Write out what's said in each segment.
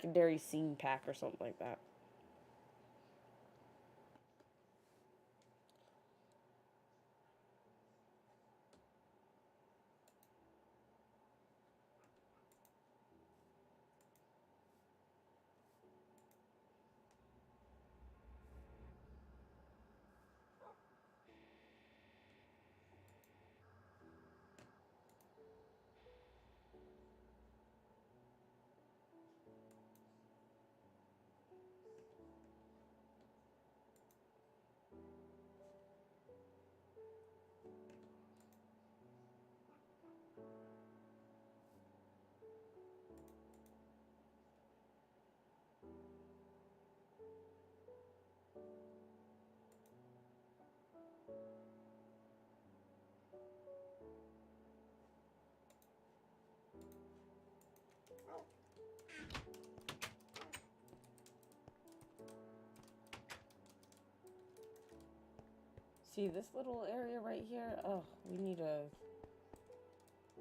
secondary scene pack or something like that. See this little area right here? Oh, we need a...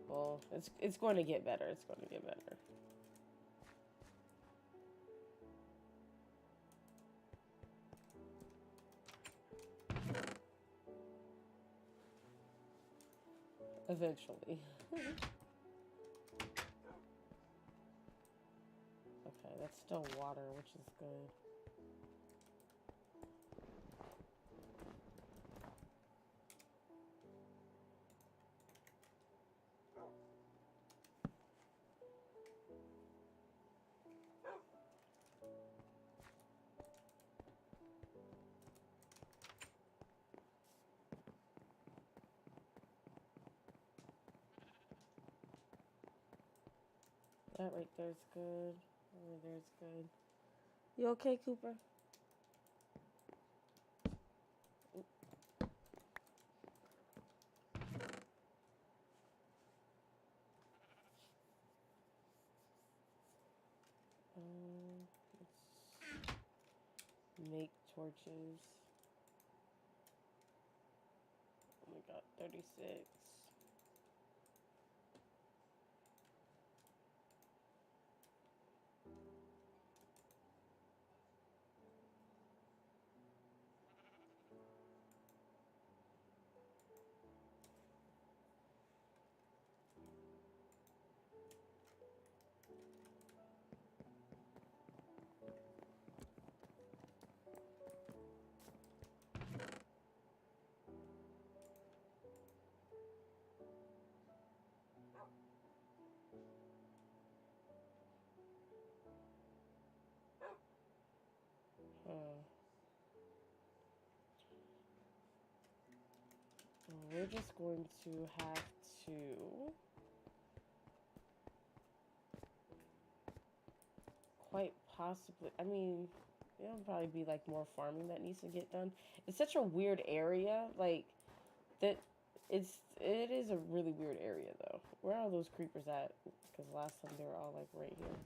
Well, it's going to get better. It's going to get better. Eventually. Okay, that's still water, which is good. That right there's good. Over there's good. You okay, Cooper? Let's make torches. Oh my god, 36. We're just going to have to quite possibly, I mean, it'll probably be like more farming that needs to get done. It's such a weird area, like that it is a really weird area though. Where are all those creepers at? Because last time they were all like right here.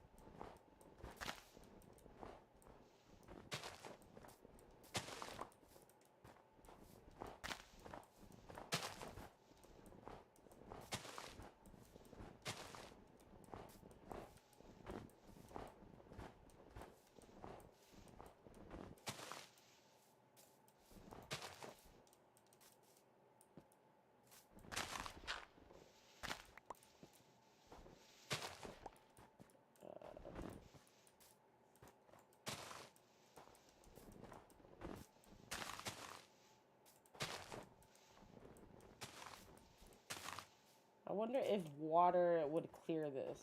I wonder if water would clear this.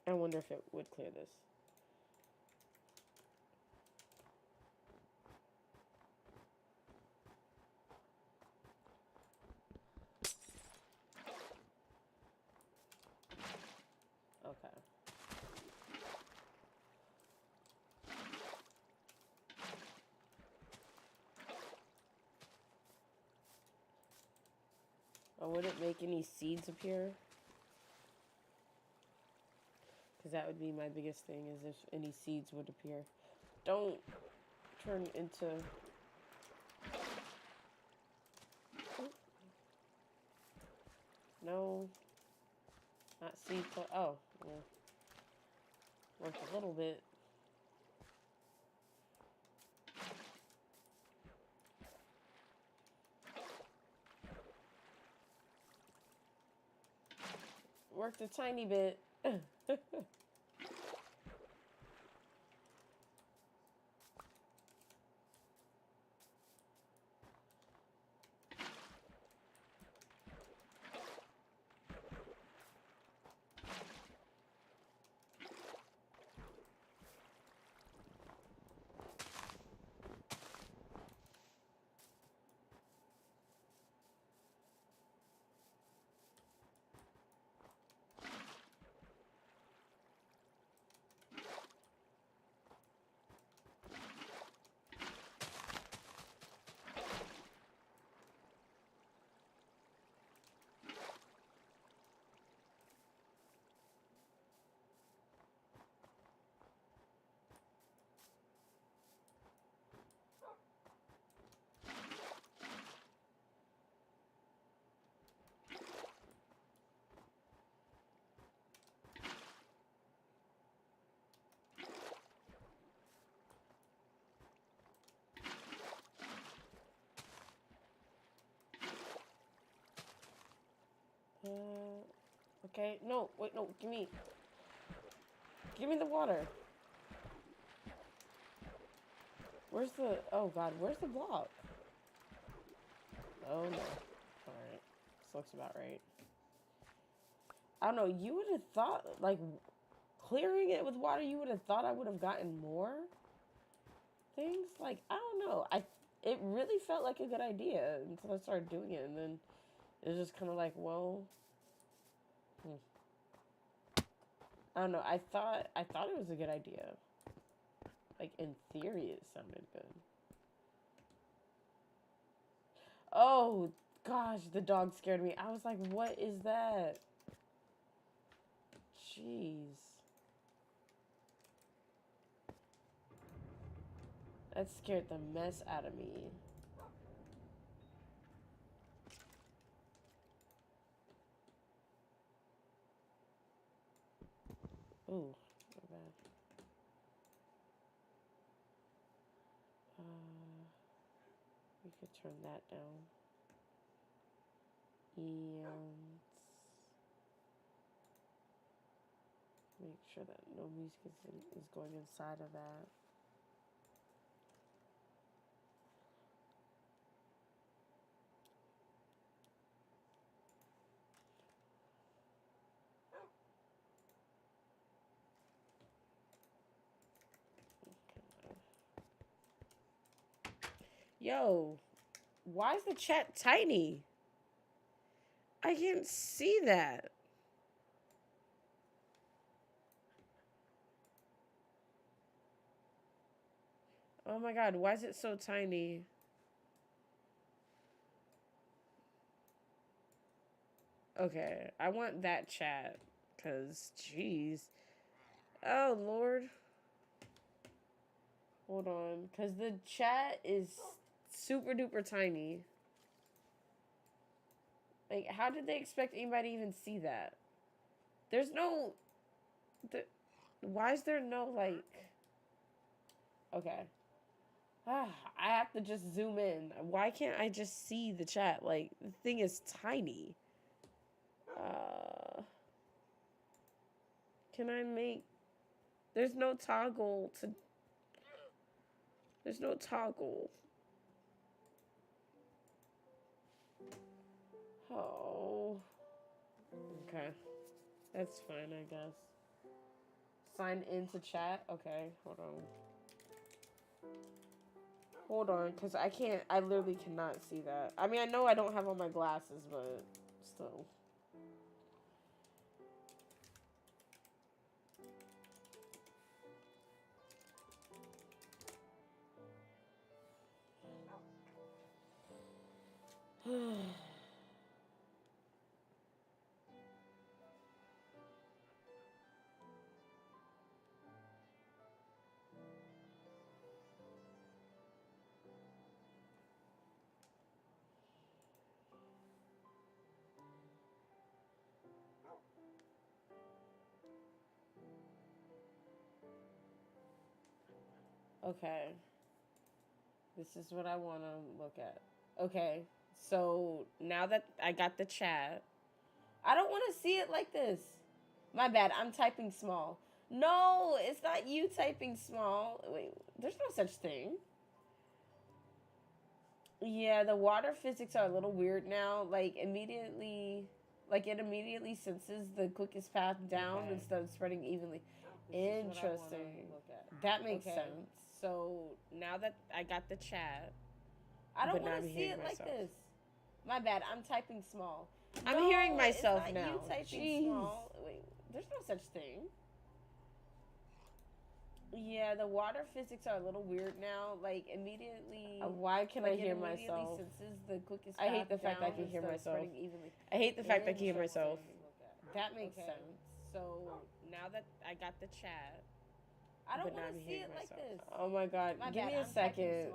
I wonder if it would clear this. Okay. Oh, would it make any seeds appear? Because that would be my biggest thing, is if any seeds would appear. Don't turn into... No. Not seed... Oh. Yeah. Worked a little bit. Worked a tiny bit. Okay. No, wait, no, give me the water. Where's the, oh God, where's the block? Oh no. Alright. This looks about right. I don't know, you would have thought, like, clearing it with water, you would have thought I would have gotten more things. Like, I don't know. It really felt like a good idea until I started doing it, and then it was just kind of like, well, I don't know. I thought it was a good idea. Like, in theory, it sounded good. Oh, gosh, the dog scared me. I was like, what is that? Jeez. That scared the mess out of me. Ooh, not bad. We could turn that down. And make sure that no music is going inside of that. Yo, why is the chat tiny? I can't see that. Oh my God, why is it so tiny? Okay, I want that chat, because, jeez. Oh, Lord. Hold on, because the chat is super duper tiny. Like, how did they expect anybody to even see that? There's no... why is there no, like... Okay. I have to just zoom in. Why can't I just see the chat? Like, the thing is tiny. Can I make... There's no toggle to... There's no toggle. Oh. Okay. That's fine, I guess. Sign into chat? Okay, hold on. Hold on, because I literally cannot see that. I mean, I know I don't have on my glasses, but still. Okay. This is what I want to look at. Okay. So now that I got the chat, I don't want to see it like this. My bad. I'm typing small. No, it's not you typing small. Wait, there's no such thing. Yeah, the water physics are a little weird now. Like it immediately senses the quickest path down instead of spreading evenly. Interesting. That makes sense. So now that I got the chat, I don't want to see it like this. My bad. I'm typing small. I'm hearing myself now. You typing small. Wait, there's no such thing. Yeah, the water physics are a little weird now. Like immediately. Why can I hear myself? Senses the quickest I hate the fact I can hear myself. I hate the fact I can hear myself. That makes sense. So now that I got the chat, I don't want to see it like this. Oh my god! Give me a second.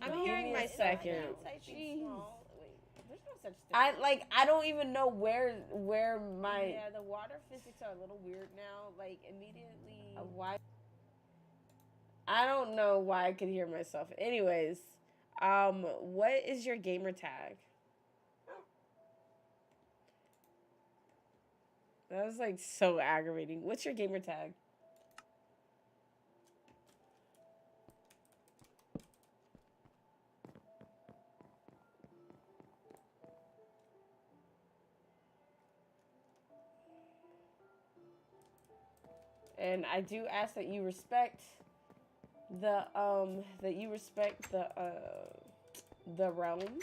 I'm hearing my second. Jeez. Wait, there's no such thing. I don't even know where my. Yeah, the water physics are a little weird now. Like immediately. Why? I don't know why I could hear myself. Anyways, what is your gamer tag? That was like so aggravating. What's your gamer tag? And I do ask that you respect the realm.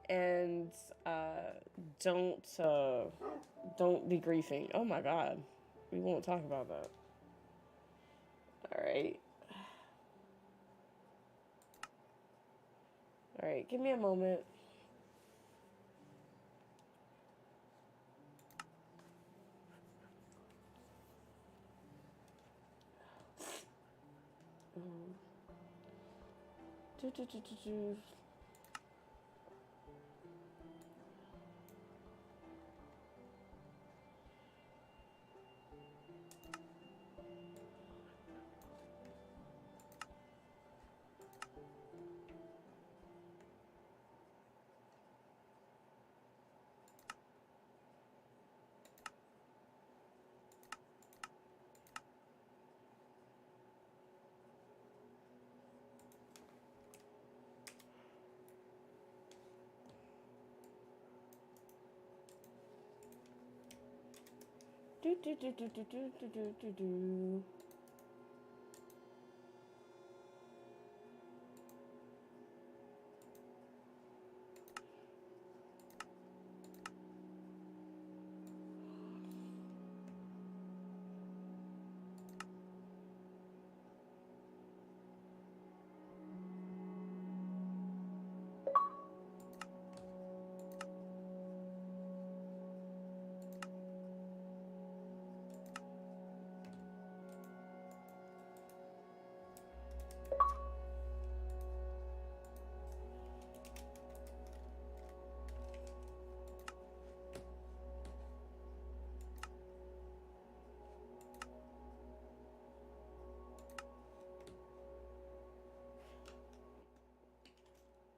And don't be griefing. Oh my god. We won't talk about that. Alright. Alright, give me a moment.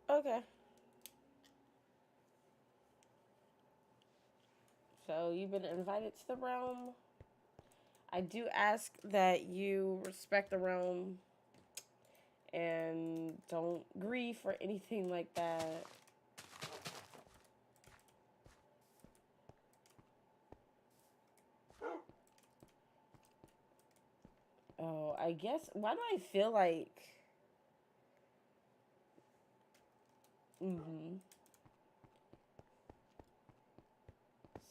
Okay. So you've been invited to the realm. I do ask that you respect the realm and don't grieve or anything like that. Oh, I guess, why do I feel like...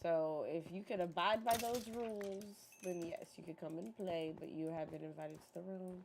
So, if you could abide by those rules, then yes, you could come and play, but you have been invited to the room.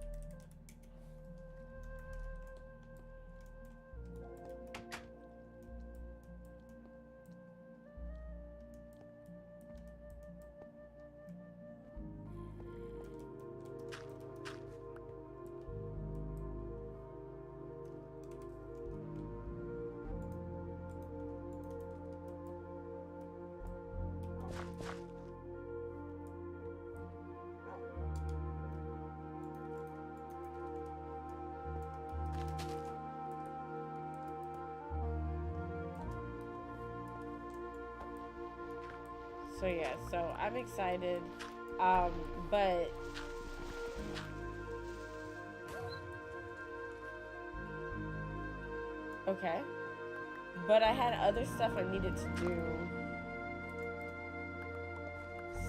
So yeah, so I'm excited. Um, but okay. But I had other stuff I needed to do.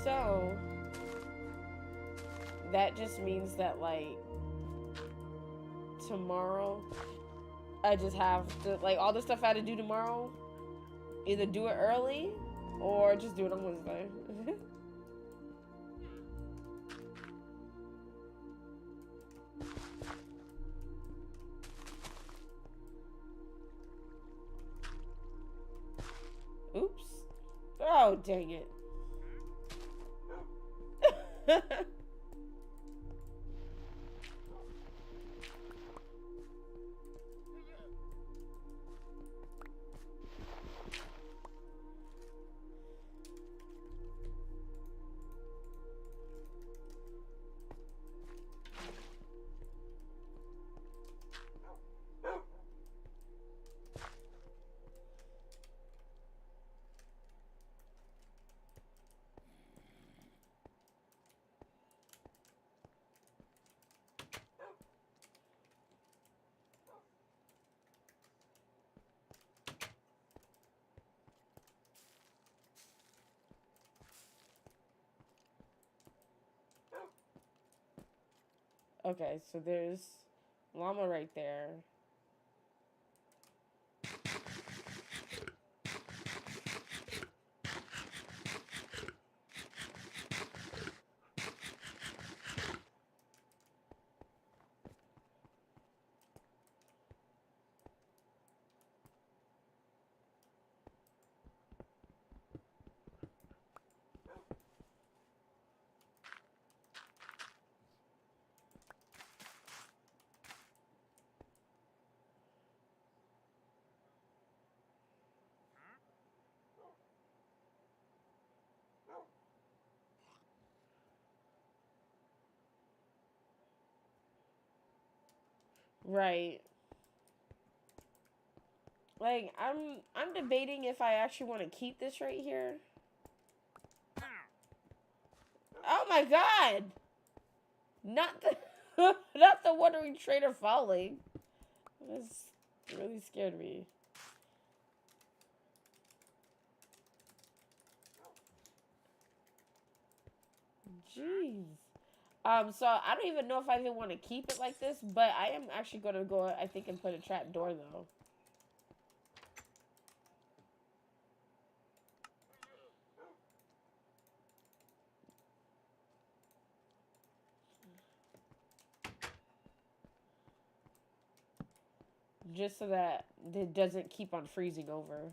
So that just means that like tomorrow I just have to like all the stuff I had to do tomorrow, either do it early or just do it on Wednesday. Oops. Oh, dang it. Okay, so there's llama right there. Right. Like I'm debating if I actually want to keep this right here. Oh my god! Not the not the wandering trader falling. This really scared me. Jeez. So I don't even know if I even want to keep it like this, but I am actually gonna go, I think, and put a trap door though. Just so that it doesn't keep on freezing over.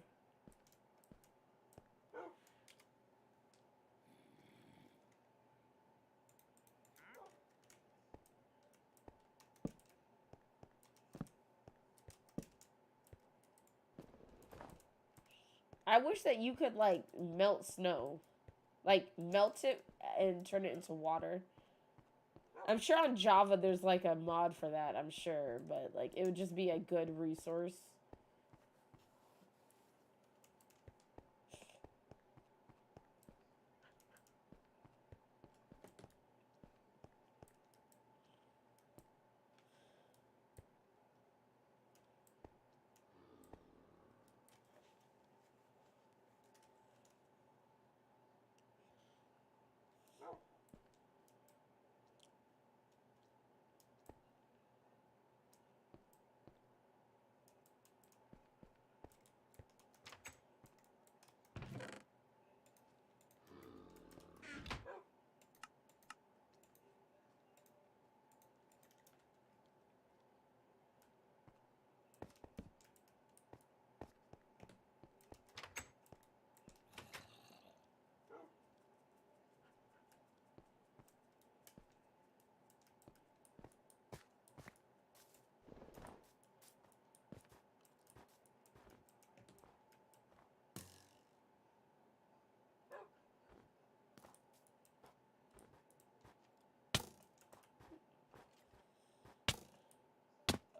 I wish that you could like melt snow. Like melt it and turn it into water. I'm sure on Java there's like a mod for that, I'm sure, but like it would just be a good resource.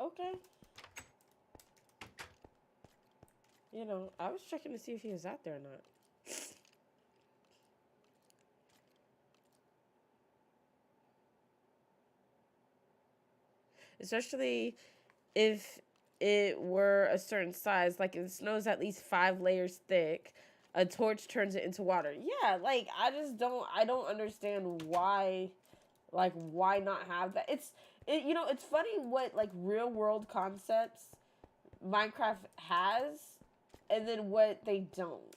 Okay. You know, I was checking to see if he was out there or not. especially if it were a certain size. Like if the snow is at least 5 layers thick, a torch turns it into water. Yeah, like I don't understand why, like why not have that? It's funny what like real world concepts Minecraft has and then what they don't.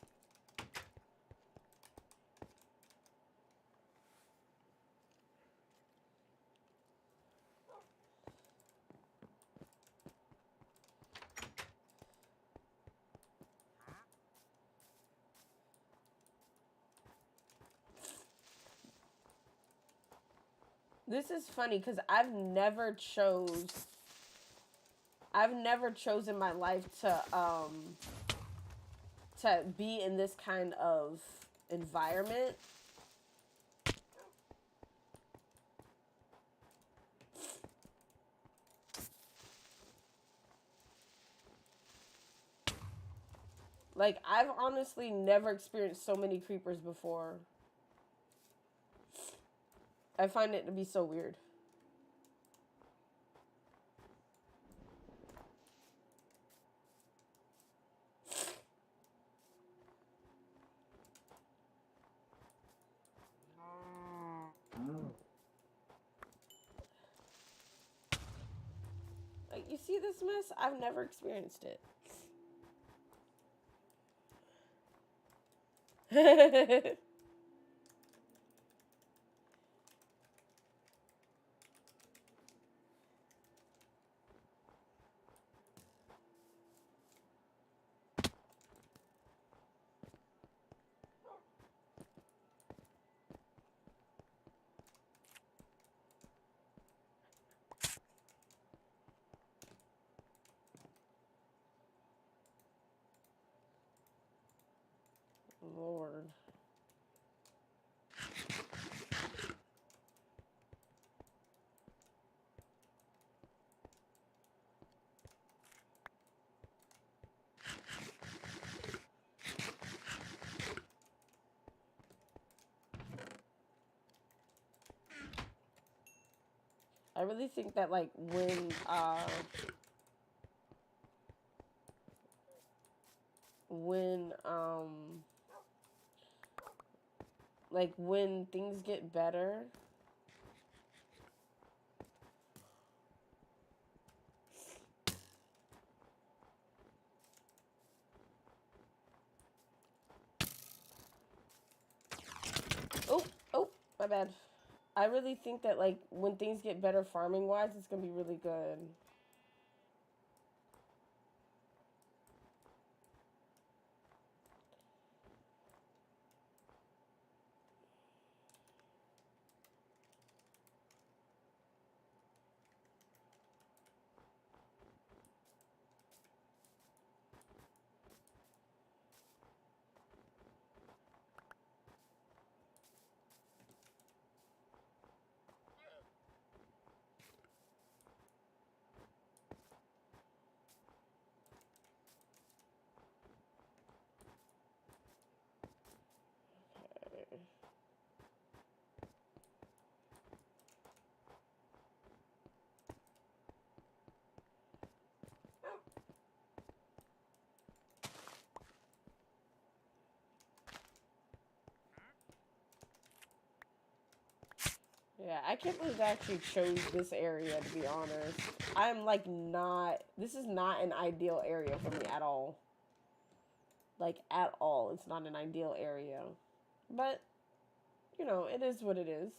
This is funny because I've never chosen my life to be in this kind of environment. Like I've honestly never experienced so many creepers before. I find it to be so weird. Like, you see this mess? I've never experienced it. Lord. I really think that like when like when things get better, oh, oh, my bad. I really think that like when things get better farming wise, it's gonna be really good. Yeah, I can't believe I actually chose this area, to be honest. I'm like not, this is not an ideal area for me at all. Like at all. It's not an ideal area. But, it is what it is.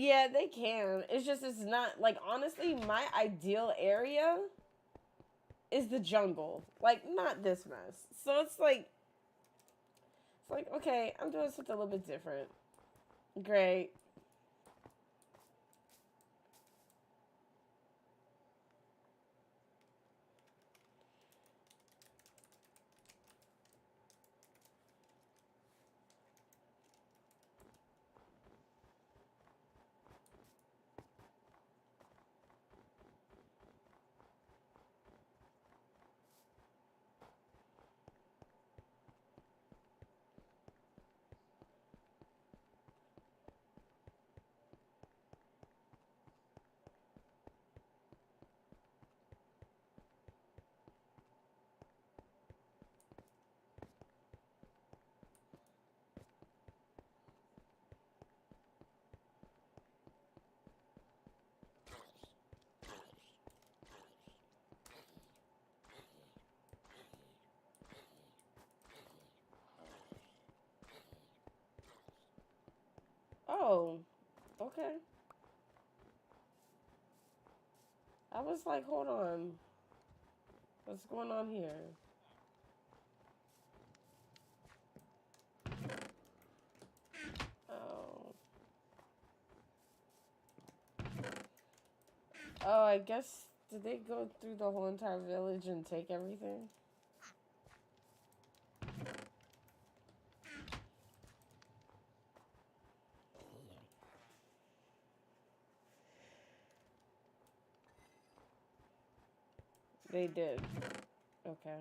Yeah, they can. It's just, it's not, like, honestly, my ideal area is the jungle. Like, not this mess. So it's like, okay, I'm doing something a little bit different. Great. Oh, okay. I was like, hold on. What's going on here? Oh. Oh, I guess, did they go through the whole entire village and take everything? They did. Okay.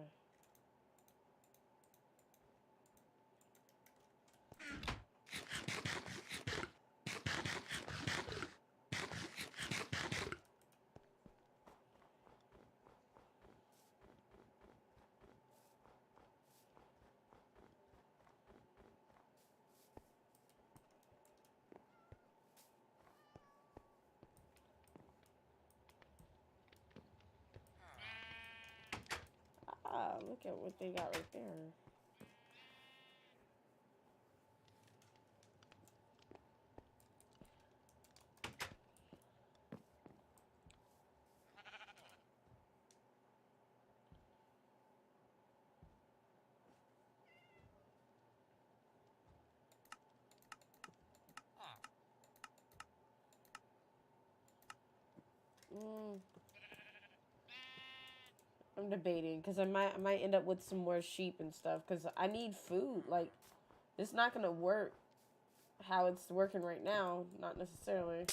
Ah, look at what they got right there. Mm, I'm debating because I might end up with some more sheep and stuff because I need food. Like, it's not gonna work how it's working right now. Not necessarily.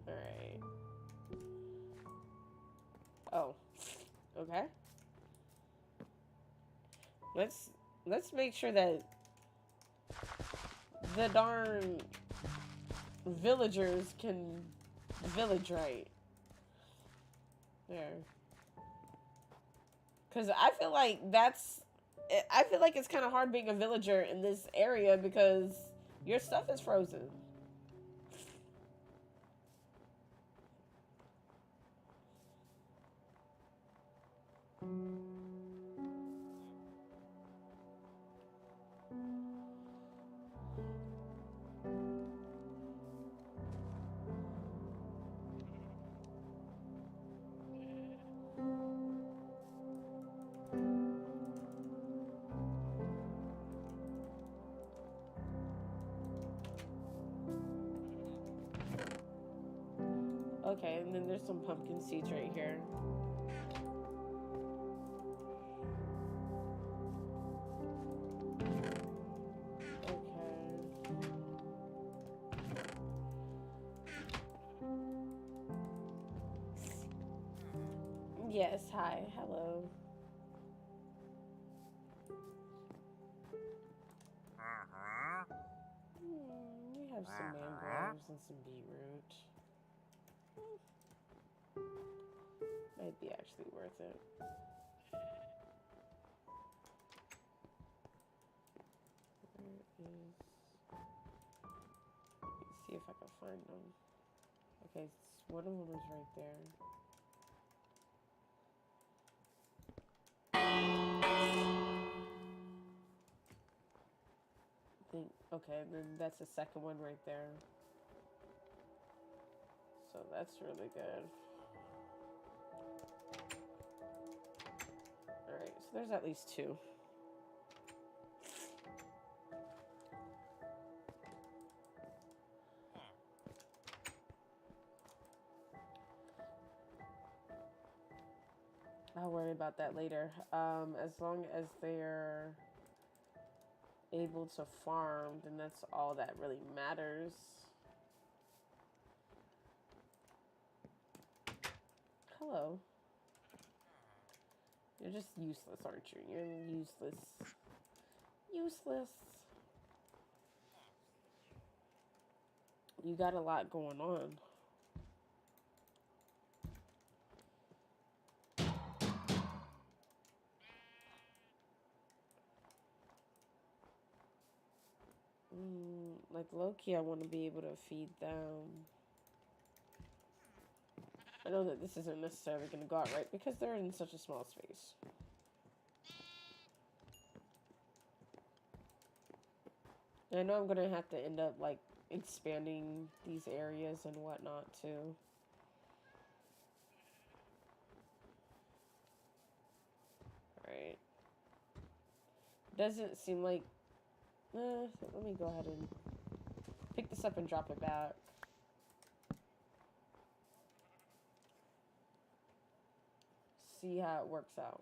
All right. Oh, okay. Let's let's make sure that the darn villagers can village right there. Because I feel like it's kind of hard being a villager in this area because your stuff is frozen. Okay, and then there's some pumpkin seeds right here. Okay. Yes, hi, hello. We have some mangroves and some beetroot. Might be actually worth it. Where is... Let's see if I can find them. Okay, one of them is right there. Okay, then that's the second one right there. So that's really good. Alright, so there's at least two. I'll worry about that later. As long as they're able to farm, then that's all that really matters. Hello. You're just useless, aren't you? You're useless. Useless. You got a lot going on. Like low-key, I want to be able to feed them. I know that this isn't necessarily going to go out right because they're in such a small space. And I know I'm going to have to end up, like, expanding these areas and whatnot, too. Alright. Doesn't seem like... let me go ahead and pick this up and drop it back. See how it works out.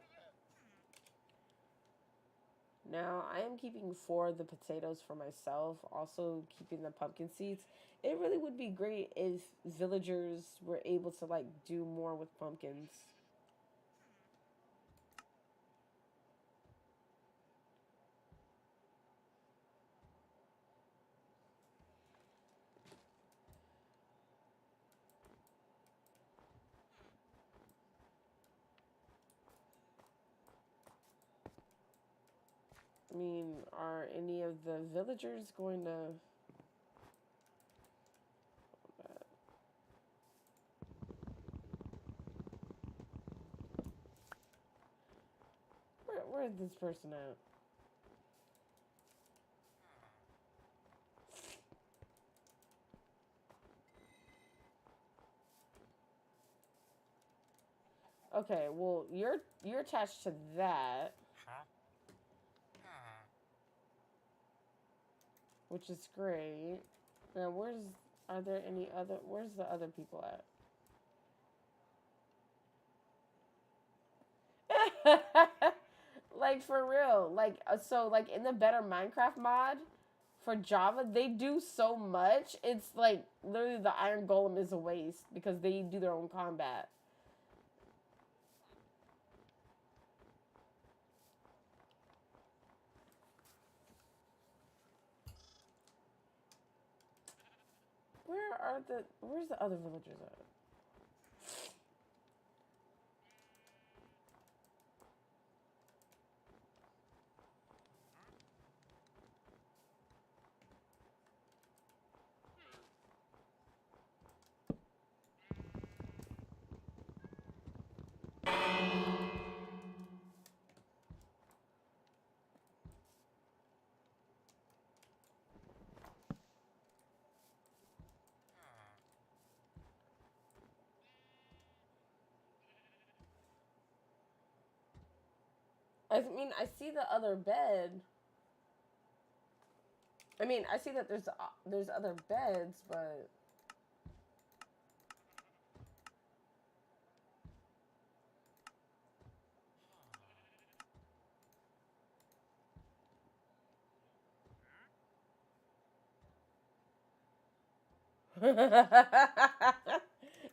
Now, I am keeping 4 of the potatoes for myself, also keeping the pumpkin seeds. It really would be great if villagers were able to, like, do more with pumpkins. I mean, are any of the villagers going to... Where is this person at? Okay, well, you're attached to that. Which is great. Now, are there any other, where's the other people at? Like, for real. Like, so, like, in the better Minecraft mod for Java, they do so much. It's, like, literally the Iron Golem is a waste because they do their own combat. Where's the other villagers at? I mean, I see the other bed. I mean, I see that there's other beds, but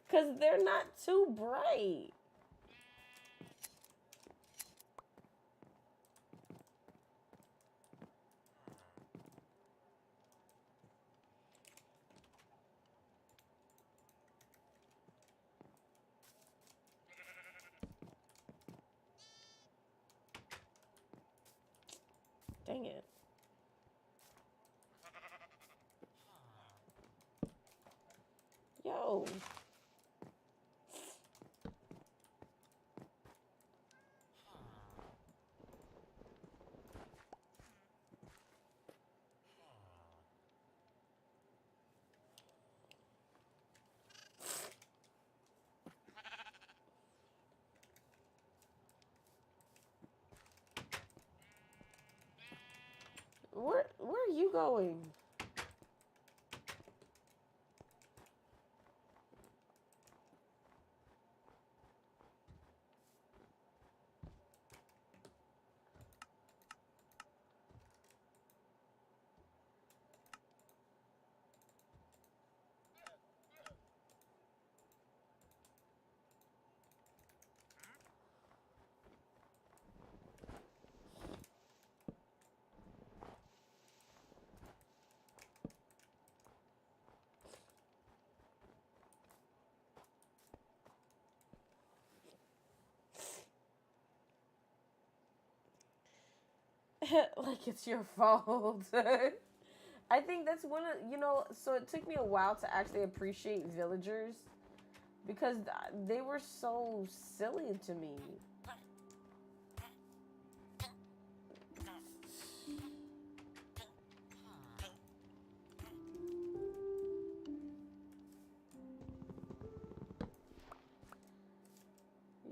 because they're not too bright. Where are you going? Like it's your fault. I think that's one of, so it took me a while to actually appreciate villagers because they were so silly to me.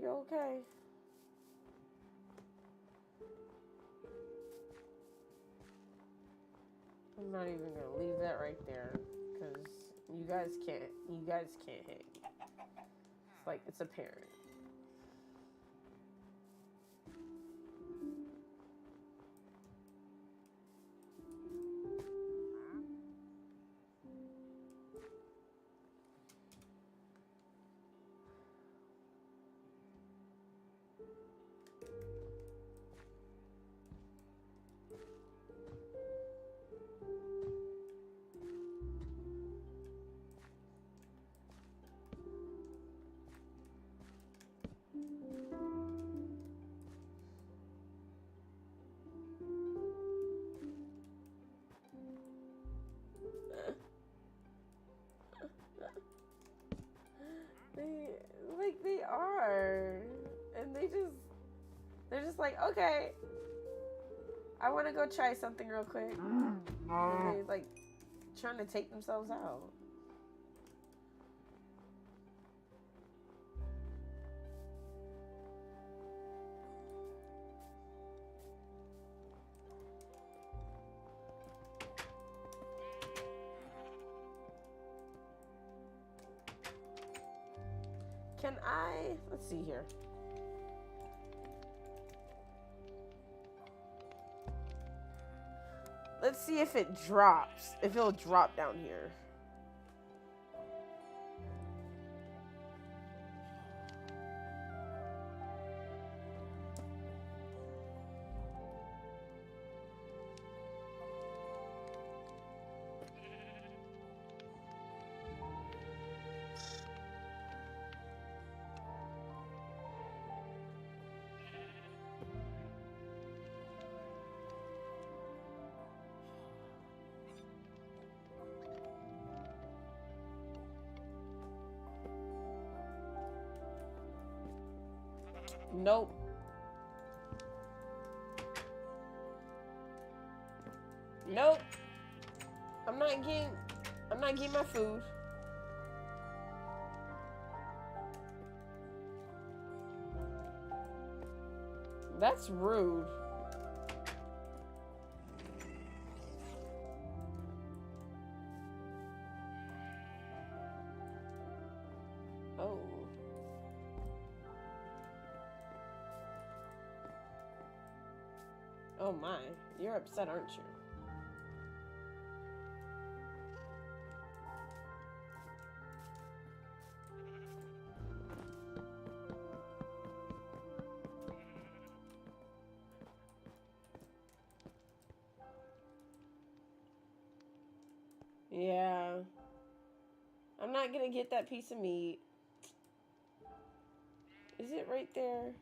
You okay? I'm not even gonna leave that right there because you guys can't hit me. It's like it's apparent. They are, and they're just like, okay, I want to go try something real quick, and they like trying to take themselves out. Can I? Let's see here. Let's see if it drops. If it'll drop down here. Nope. Nope. I'm not getting my food. That's rude. Oh. Oh my. You're upset, aren't you? Yeah. I'm not gonna get that piece of meat. Is it right there?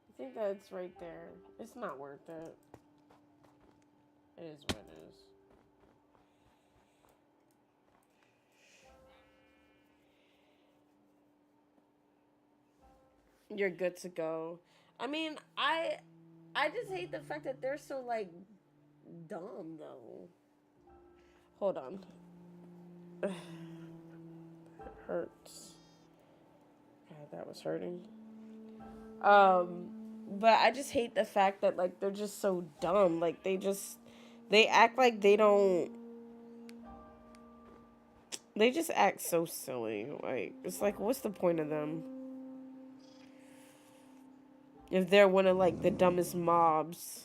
I think that's right there. It's not worth it. It is what it is. You're good to go. I mean, I just hate the fact that they're so like dumb though. Hold on. It hurts. God, that was hurting. But I just hate the fact that like they're just so dumb. Like they act like they don't. They just act so silly. Like it's like what's the point of them if they're one of like the dumbest mobs?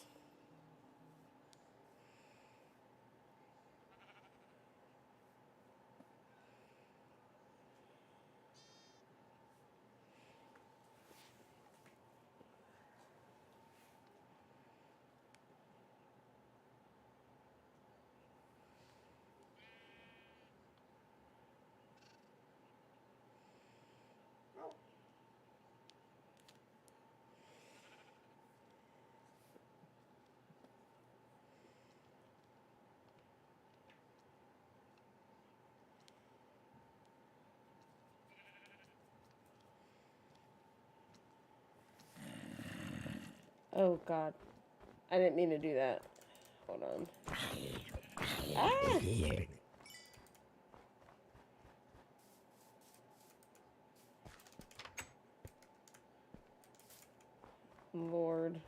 Oh God, I didn't mean to do that. Hold on. Ah, Lord.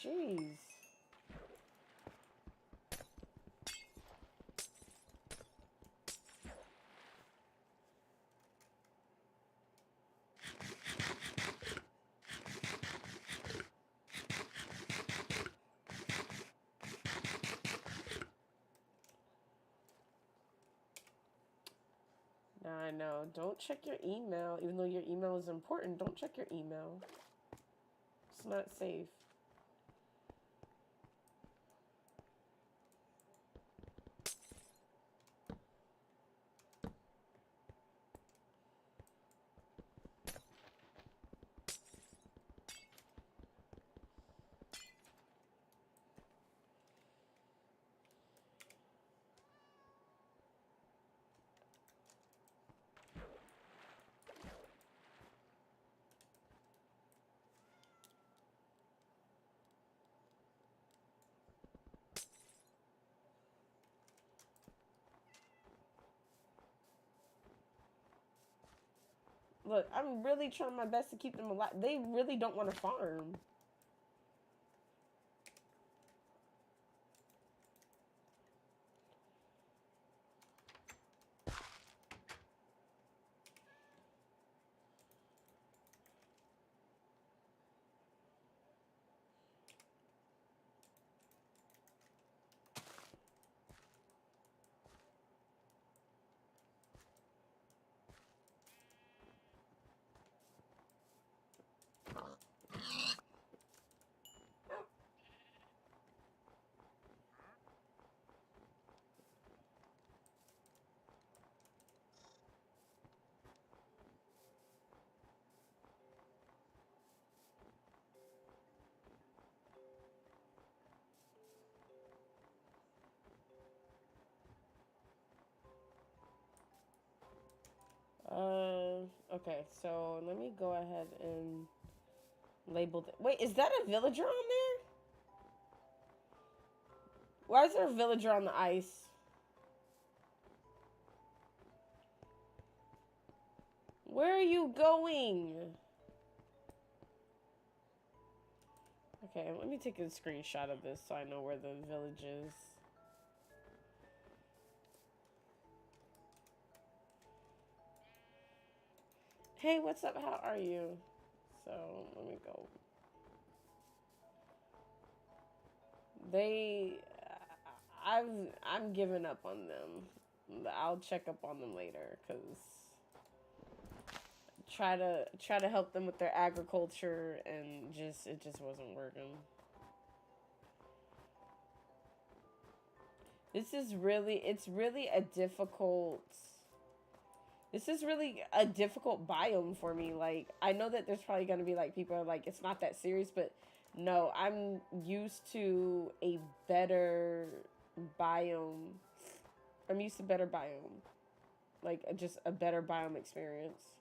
Jeez. Now I know. Don't check your email, even though your email is important. Don't check your email. It's not safe. Look, I'm really trying my best to keep them alive. They really don't want to farm. Okay, so let me go ahead and label it. Wait, is that a villager on there? Why is there a villager on the ice? Where are you going? Okay, let me take a screenshot of this so I know where the village is. Hey, what's up? How are you? So, let me go. They... I'm giving up on them. I'll check up on them later, because... Try to help them with their agriculture, and it just wasn't working. It's really a difficult This is really a difficult biome for me. Like, I know that there's probably going to be, like, people are like, it's not that serious, but no, I'm used to a better biome. I'm used to better biome. Like, just a better biome experience.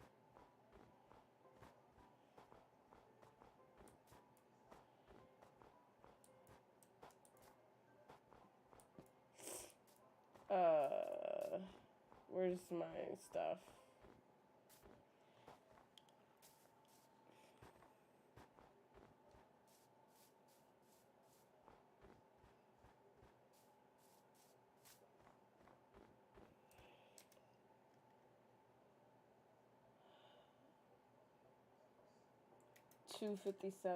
Where's my stuff? $257.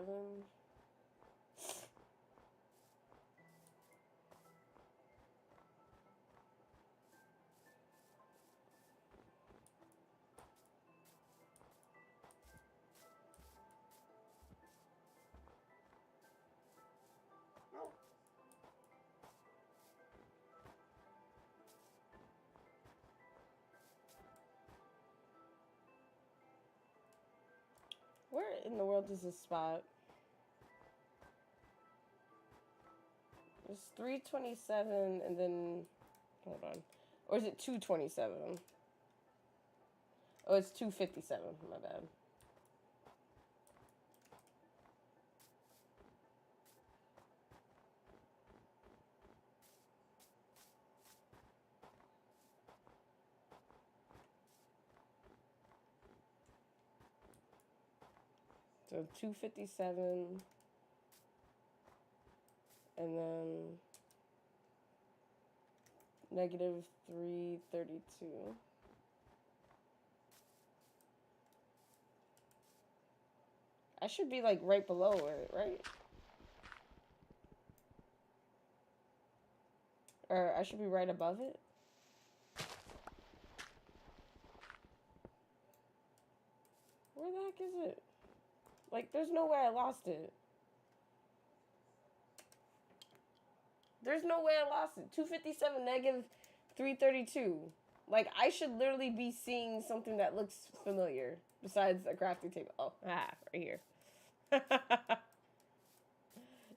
Where in the world is this spot? It's 327 and then hold on. Or is it 227? Oh, it's 257. My bad. So 257 and then negative 332. I should be like right below it, right? Or I should be right above it. Where the heck is it? Like, there's no way I lost it. There's no way I lost it. 257 negative 332. Like, I should literally be seeing something that looks familiar besides a crafting table. Oh, right here.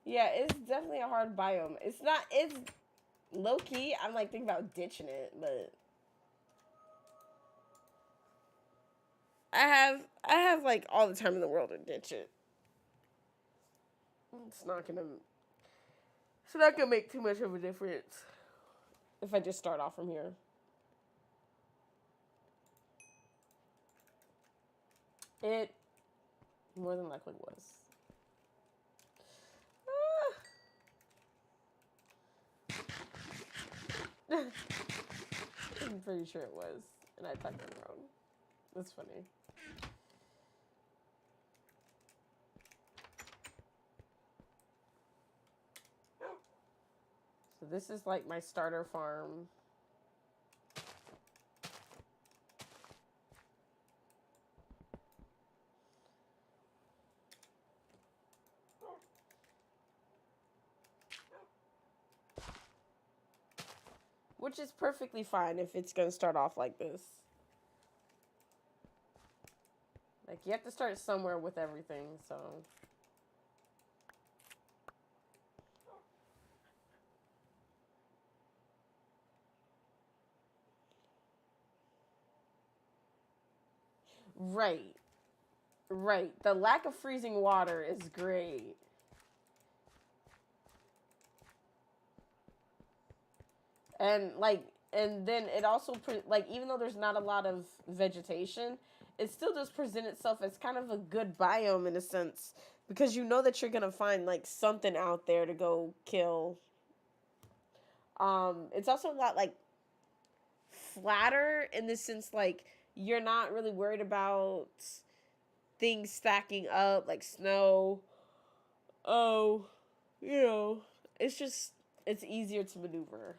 Yeah, it's definitely a hard biome. It's not, it's low key. I'm like thinking about ditching it, but I have like all the time in the world to ditch it. It's not gonna make too much of a difference if I just start off from here. It more than likely was. I'm pretty sure it was, and I typed it wrong. That's funny. So this is like my starter farm. Which is perfectly fine if it's going to start off like this. Like, you have to start somewhere with everything, so. Right. Right. The lack of freezing water is great. And, like, and then it also, like, even though there's not a lot of vegetation, it still does present itself as kind of a good biome in a sense. Because you know that you're going to find, like, something out there to go kill. It's also a lot, like, flatter in the sense, like, you're not really worried about things stacking up, like snow. Oh, you know, it's just, it's easier to maneuver.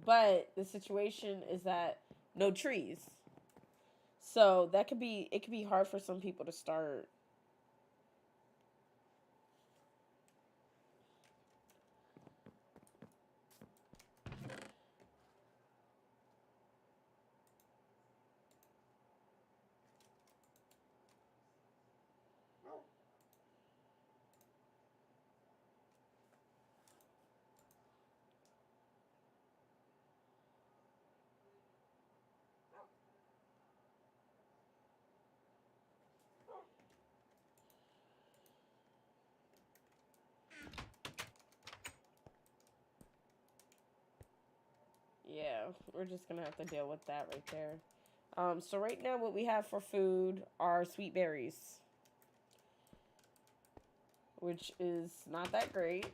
But the situation is that no trees. So that could be, it could be hard for some people to start. we're just gonna have to deal with that right there. So right now what we have for food are sweet berries, which is not that great,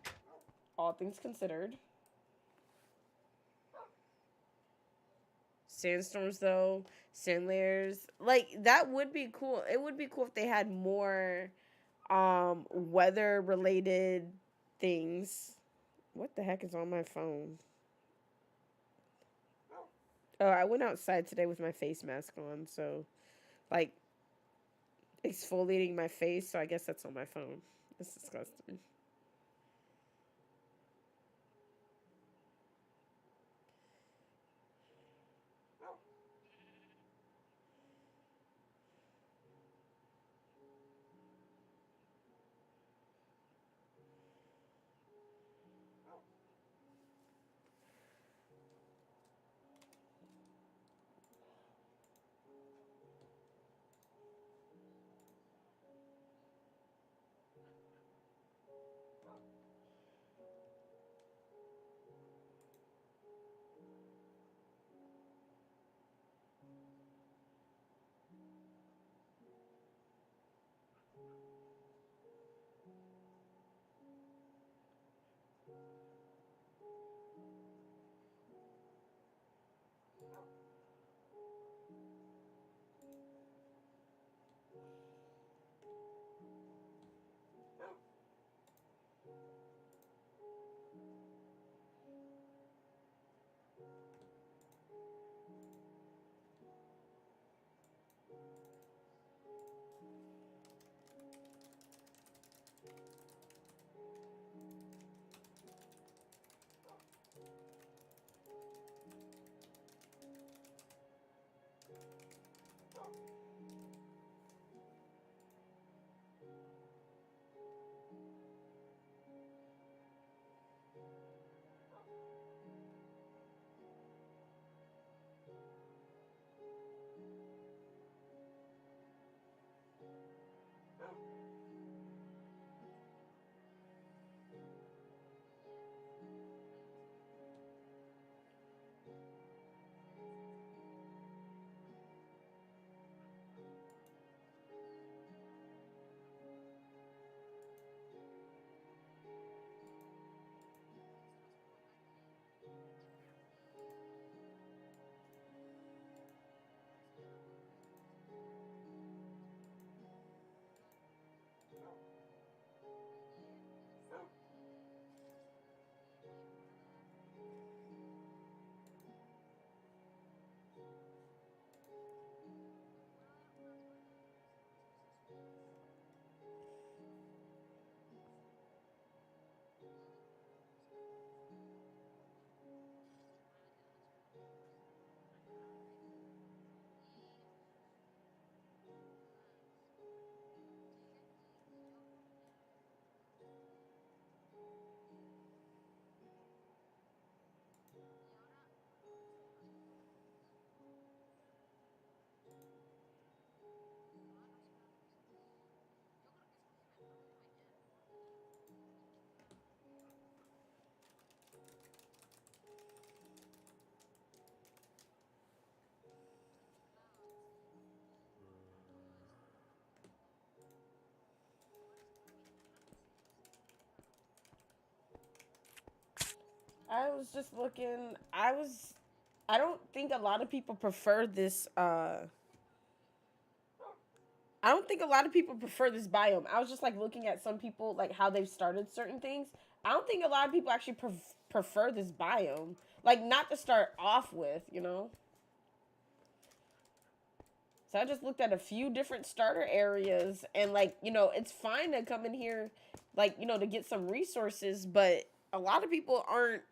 all things considered. Sandstorms though, sand layers, like that would be cool. It would be cool if they had more weather related things. What the heck is on my phone? Oh, I went outside today with my face mask on, so like exfoliating my face, so I guess that's on my phone. It's disgusting. I was just looking. I don't think a lot of people prefer this. I don't think a lot of people prefer this biome. I was just like looking at some people, like how they've started certain things. I don't think a lot of people actually prefer this biome. Like, not to start off with, you know? So I just looked at a few different starter areas, and like, you know, it's fine to come in here, like, you know, to get some resources, but a lot of people aren't,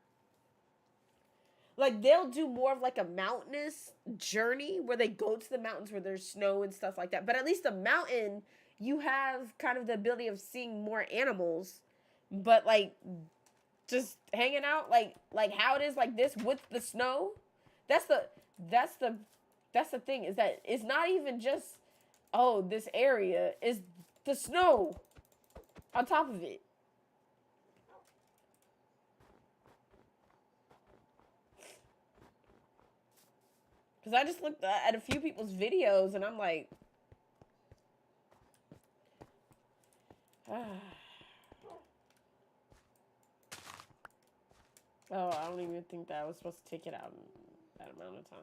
like, they'll do more of like a mountainous journey where they go to the mountains where there's snow and stuff like that. But at least a mountain, you have kind of the ability of seeing more animals. But like just hanging out like how it is like this with the snow, that's the that's the that's the thing, is that it's not even just, oh, this area is the snow on top of it. Because I just looked at a few people's videos and I'm like, oh, I don't even think that I was supposed to take it out in that amount of time.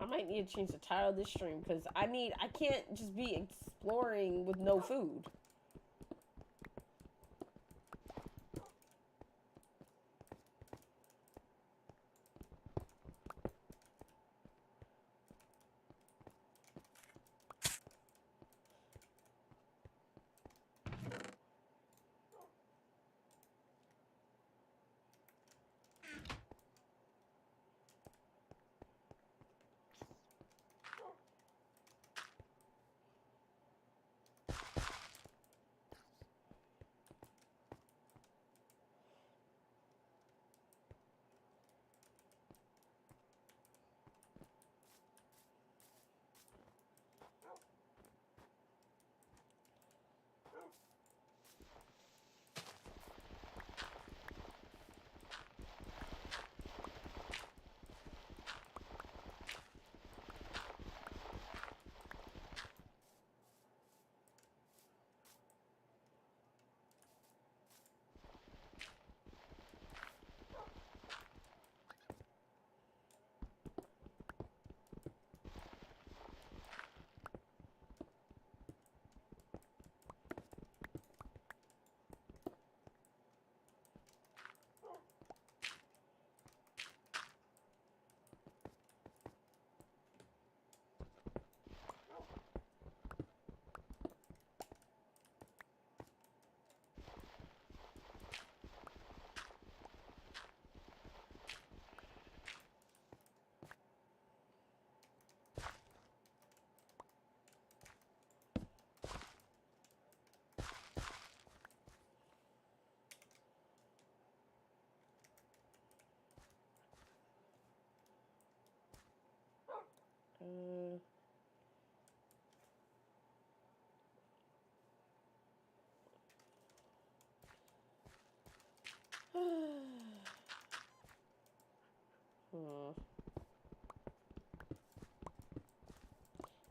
I might need to change the title of this stream because I can't just be exploring with no food.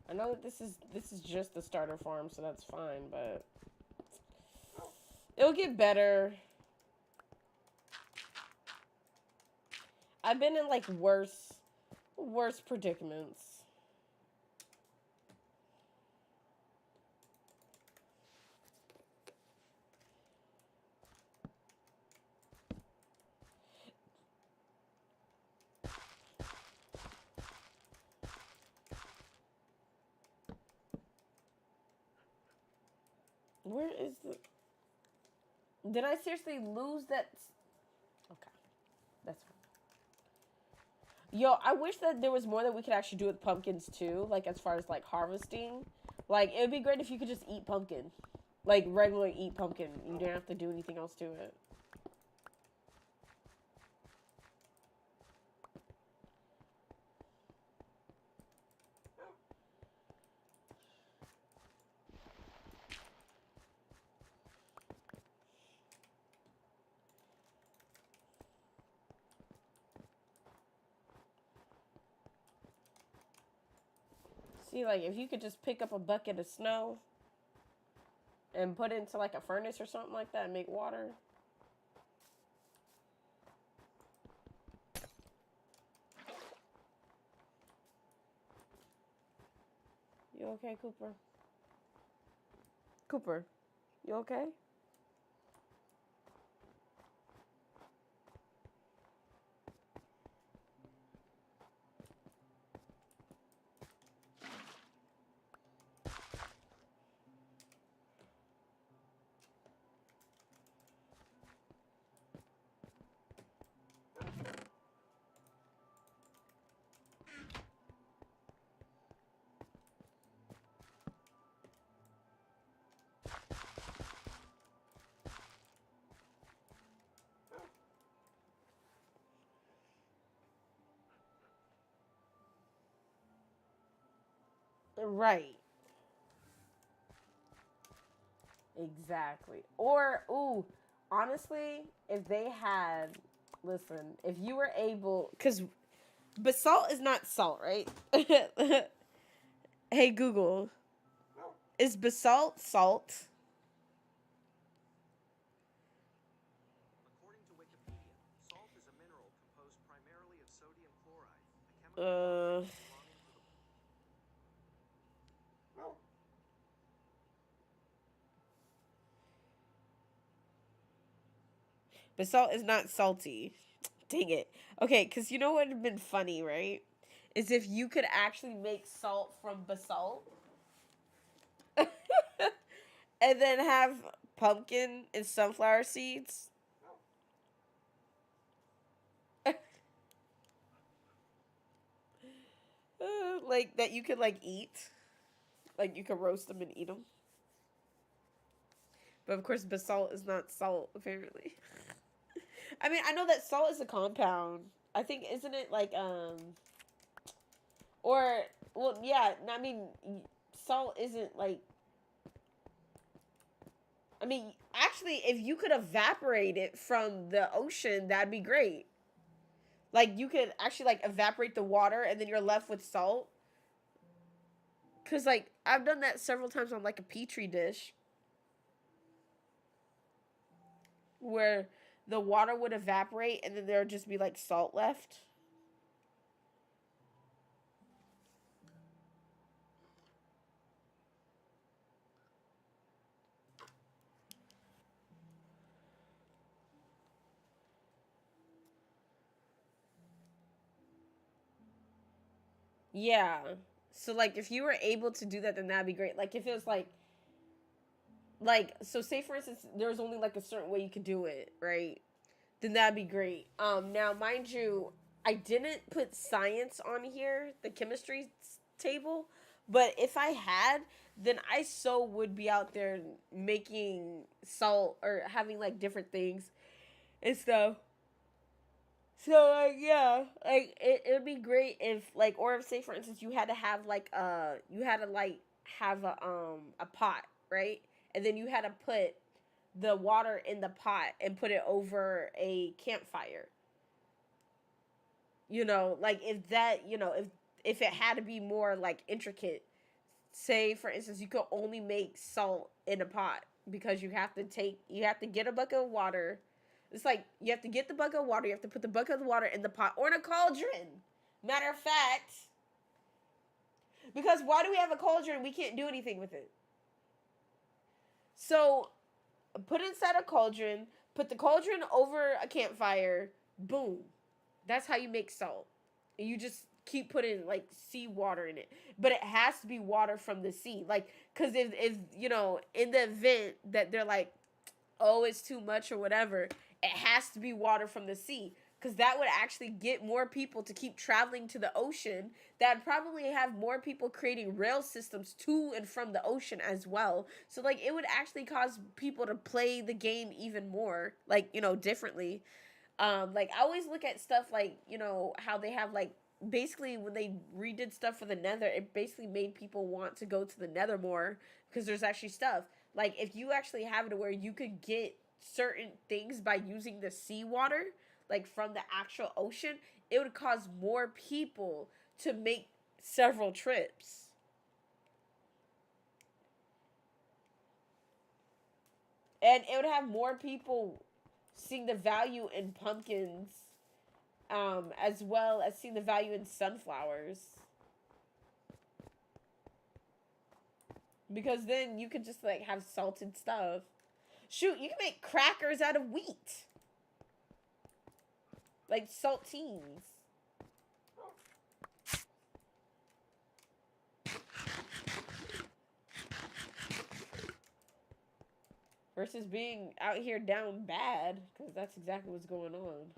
I know that this is just the starter farm, so that's fine, but it'll get better. I've been in like worse predicaments. Where is the... Did I seriously lose that? Okay. That's fine. Yo, I wish that there was more that we could actually do with pumpkins too. Like as far as like harvesting. Like it would be great if you could just eat pumpkin. Like regularly eat pumpkin. You don't have to do anything else to it. See, like, if you could just pick up a bucket of snow and put it into, like, a furnace or something like that and make water. You okay, Cooper? Cooper, you okay? Right. Exactly. Or, ooh, honestly, if they had, listen, if you were able, because basalt is not salt, right? Hey, Google, is basalt salt? Uh, Basalt is not salty. Dang it. Okay, because you know what would have been funny, right? Is if you could actually make salt from basalt and then have pumpkin and sunflower seeds. Like that you could like eat. Like you could roast them and eat them. But of course, basalt is not salt, apparently. I mean, I know that salt is a compound. I think, isn't it like, or, well, yeah, I mean, salt isn't like, I mean, actually, if you could evaporate it from the ocean, that'd be great. Like, you could actually, like, evaporate the water and then you're left with salt. Because, like, I've done that several times on, like, a petri dish where the water would evaporate and then there would just be, like, salt left. Yeah. So, like, if you were able to do that, then that'd be great. Like, if it was, like, so say, for instance, there was only, like, a certain way you could do it, right? Then that'd be great. Now, mind you, I didn't put science on here, the chemistry table, but if I had, then I so would be out there making salt or having like different things and stuff. So like yeah, like it would be great if like, or if say for instance you had to have like you had to like have a pot, right? And then you had to put the water in the pot and put it over a campfire. You know, like if that, you know, if it had to be more like intricate, say for instance you could only make salt in a pot because you have to get a bucket of water. It's like you have to get the bucket of water, you have to put the bucket of water in the pot or in a cauldron. Matter of fact, because why do we have a cauldron? We can't do anything with it. So put it inside a cauldron, put the cauldron over a campfire, boom. That's how you make salt. You just keep putting like seawater in it, but it has to be water from the sea. Like, cause if you know, in the event that they're like, oh, it's too much or whatever, it has to be water from the sea. Because that would actually get more people to keep traveling to the ocean. That'd probably have more people creating rail systems to and from the ocean as well. So, like, it would actually cause people to play the game even more, like, you know, differently. Like I always look at stuff like, you know, how they have like basically when they redid stuff for the nether, it basically made people want to go to the nether more because there's actually stuff. Like if you actually have it where you could get certain things by using the seawater, like from the actual ocean, it would cause more people to make several trips. And it would have more people seeing the value in pumpkins, as well as seeing the value in sunflowers. Because then you could just like have salted stuff. Shoot, you can make crackers out of wheat. Like saltines. Versus being out here down bad. Because that's exactly what's going on.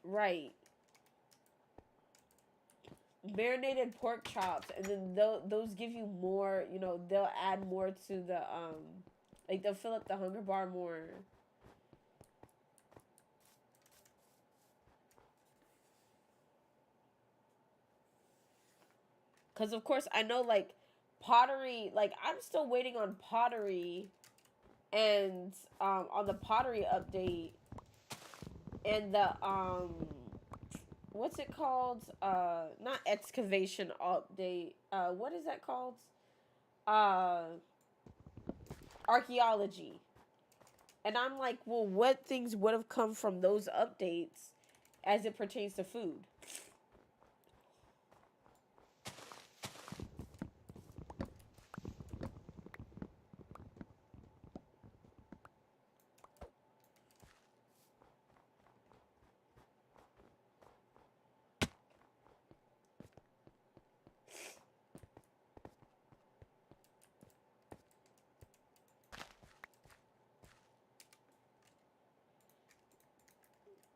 Right. marinated pork chops, and then those give you more. You know, they'll add more to the like they'll fill up the hunger bar more. Cause of course I know like pottery. Like I'm still waiting on pottery, and on the pottery update, and the what's it called? Not excavation update. What is that called? Uh, archaeology. And I'm like, well, what things would have come from those updates as it pertains to food?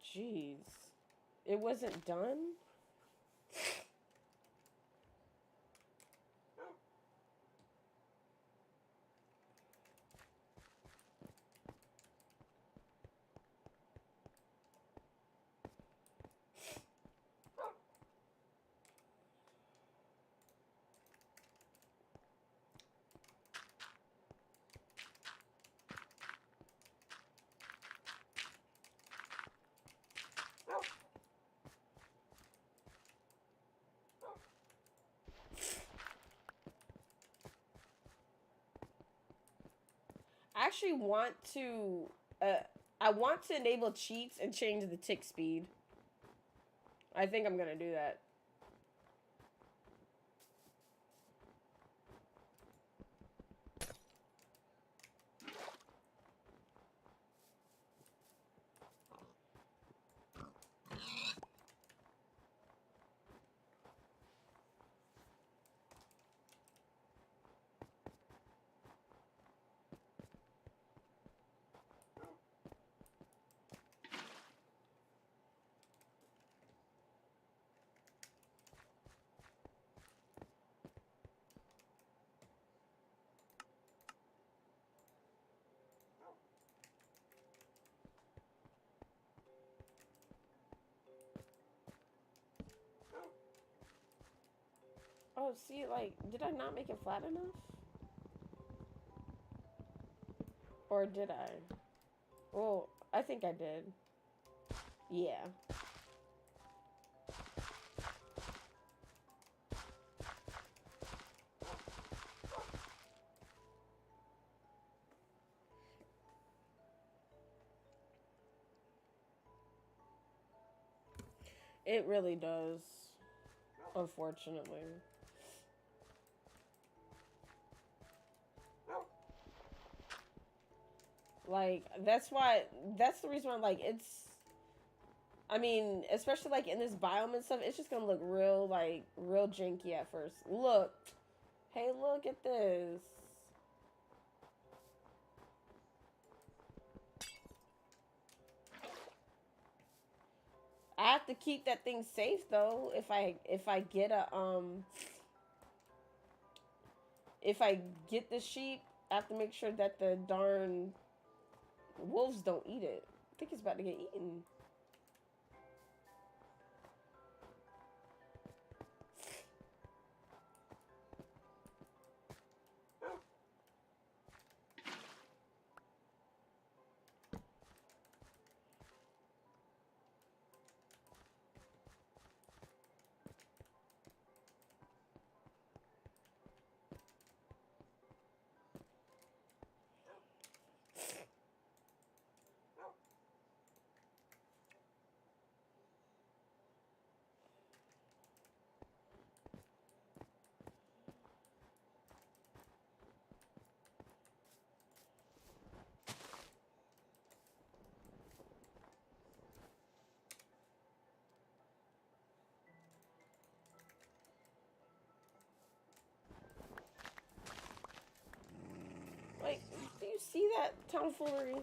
Jeez. It wasn't done? I actually want to I want to enable cheats and change the tick speed. I think I'm gonna do that. Oh, see, like, did I not make it flat enough? Or did I? Oh, I think I did. Yeah. It really does. Unfortunately. Like, that's the reason why, like, it's, I mean, especially, like, in this biome and stuff, it's just gonna look real, like, real janky at first. Look. Hey, look at this. I have to keep that thing safe, though, if I get a, if I get the sheep, I have to make sure that the darn wolves don't eat it. I think it's about to get eaten. Like, do you see that tomfoolery?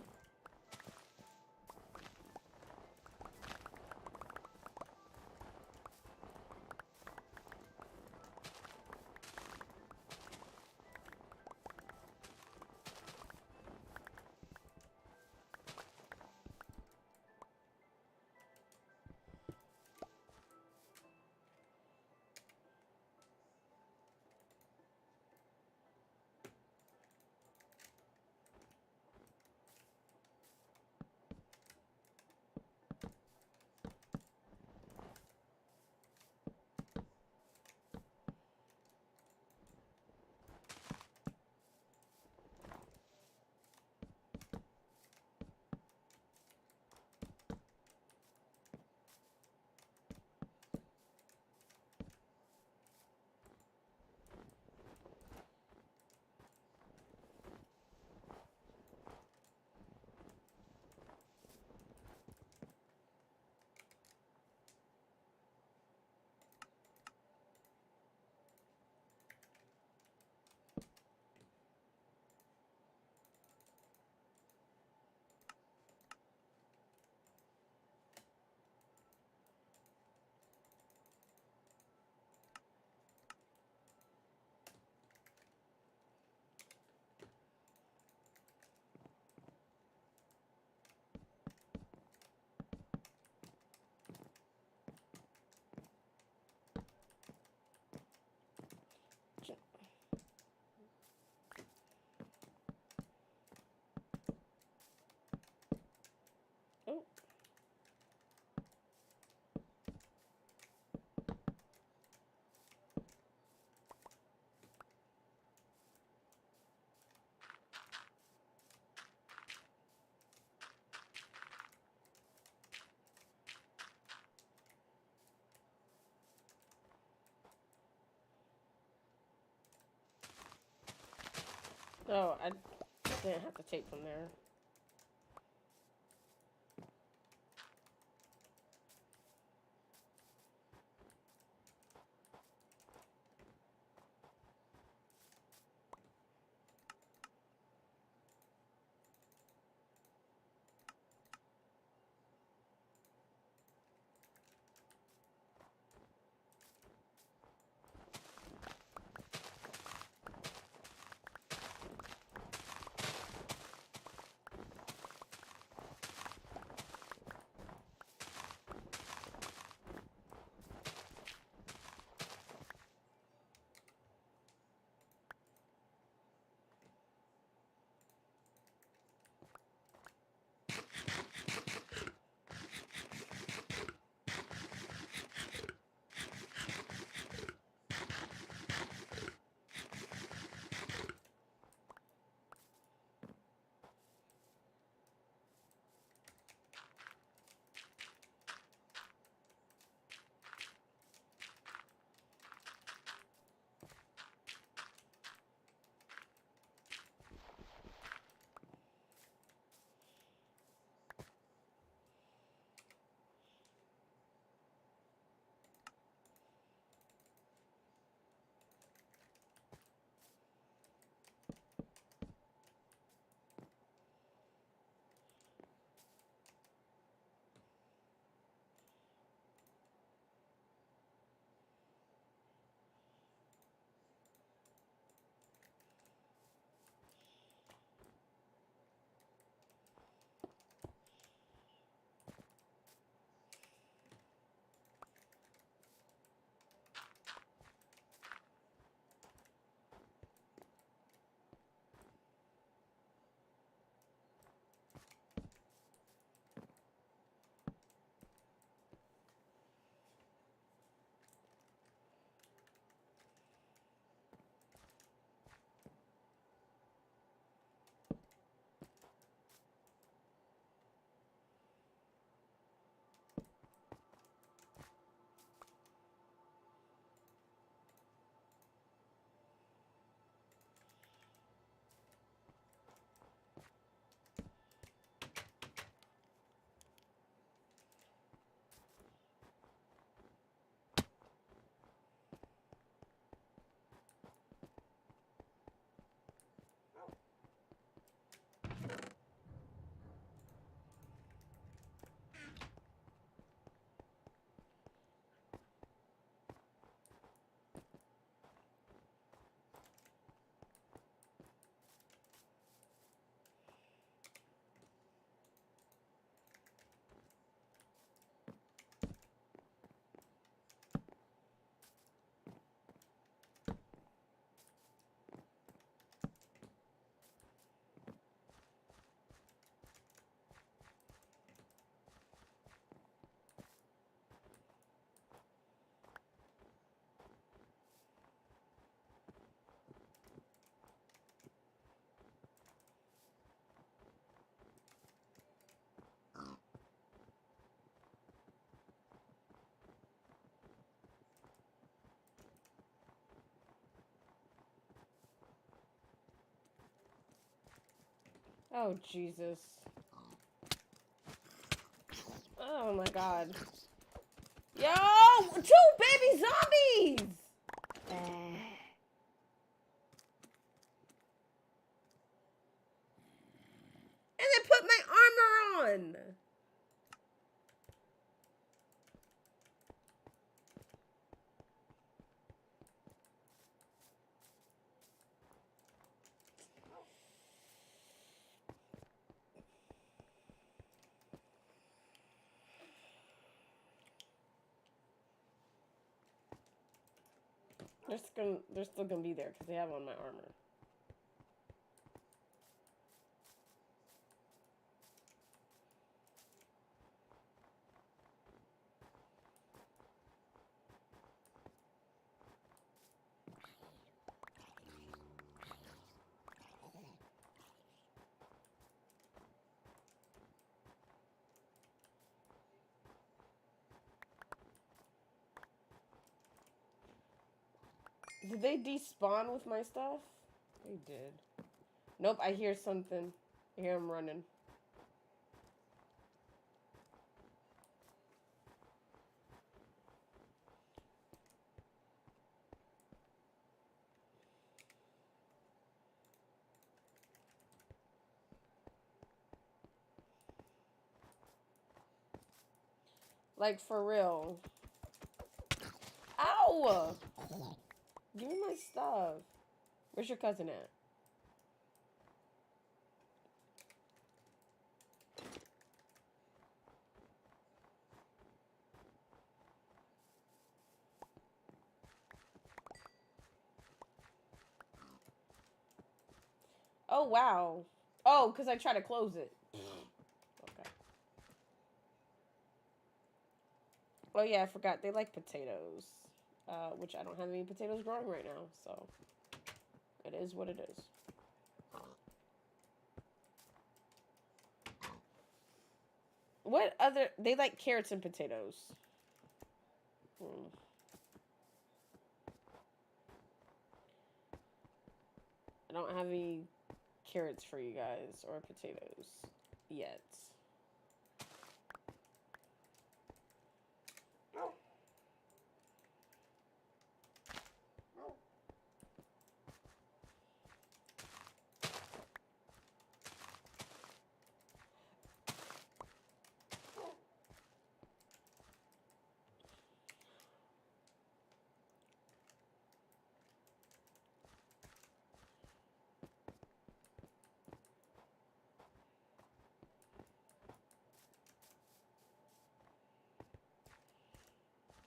Oh, I didn't have to tape from there. Oh, Jesus. Oh, my God. Yo! 2 baby zombies! And they put my armor on! They're still gonna be there because they have on my armor. Did they despawn with my stuff? They did. Nope, I hear something. I hear him running. Like, for real. Ow! Give me my stuff. Where's your cousin at? Oh, wow. Oh, because I tried to close it. Okay. Oh, yeah, I forgot. They like potatoes. Which I don't have any potatoes growing right now, so it is what it is. What other... They like carrots and potatoes. I don't have any carrots for you guys or potatoes yet.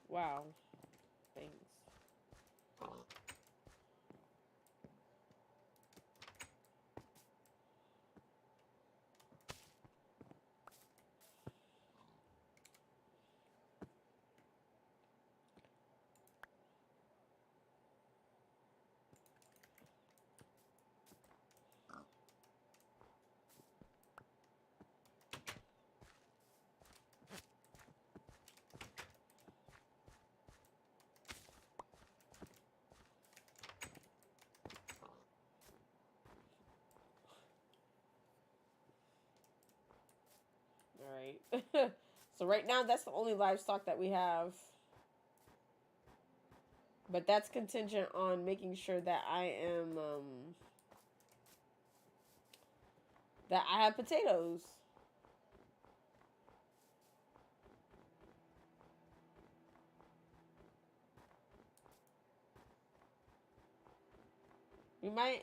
Wow. Thanks. Alright. So right now, that's the only livestock that we have. But that's contingent on making sure that I am, that I have potatoes. We might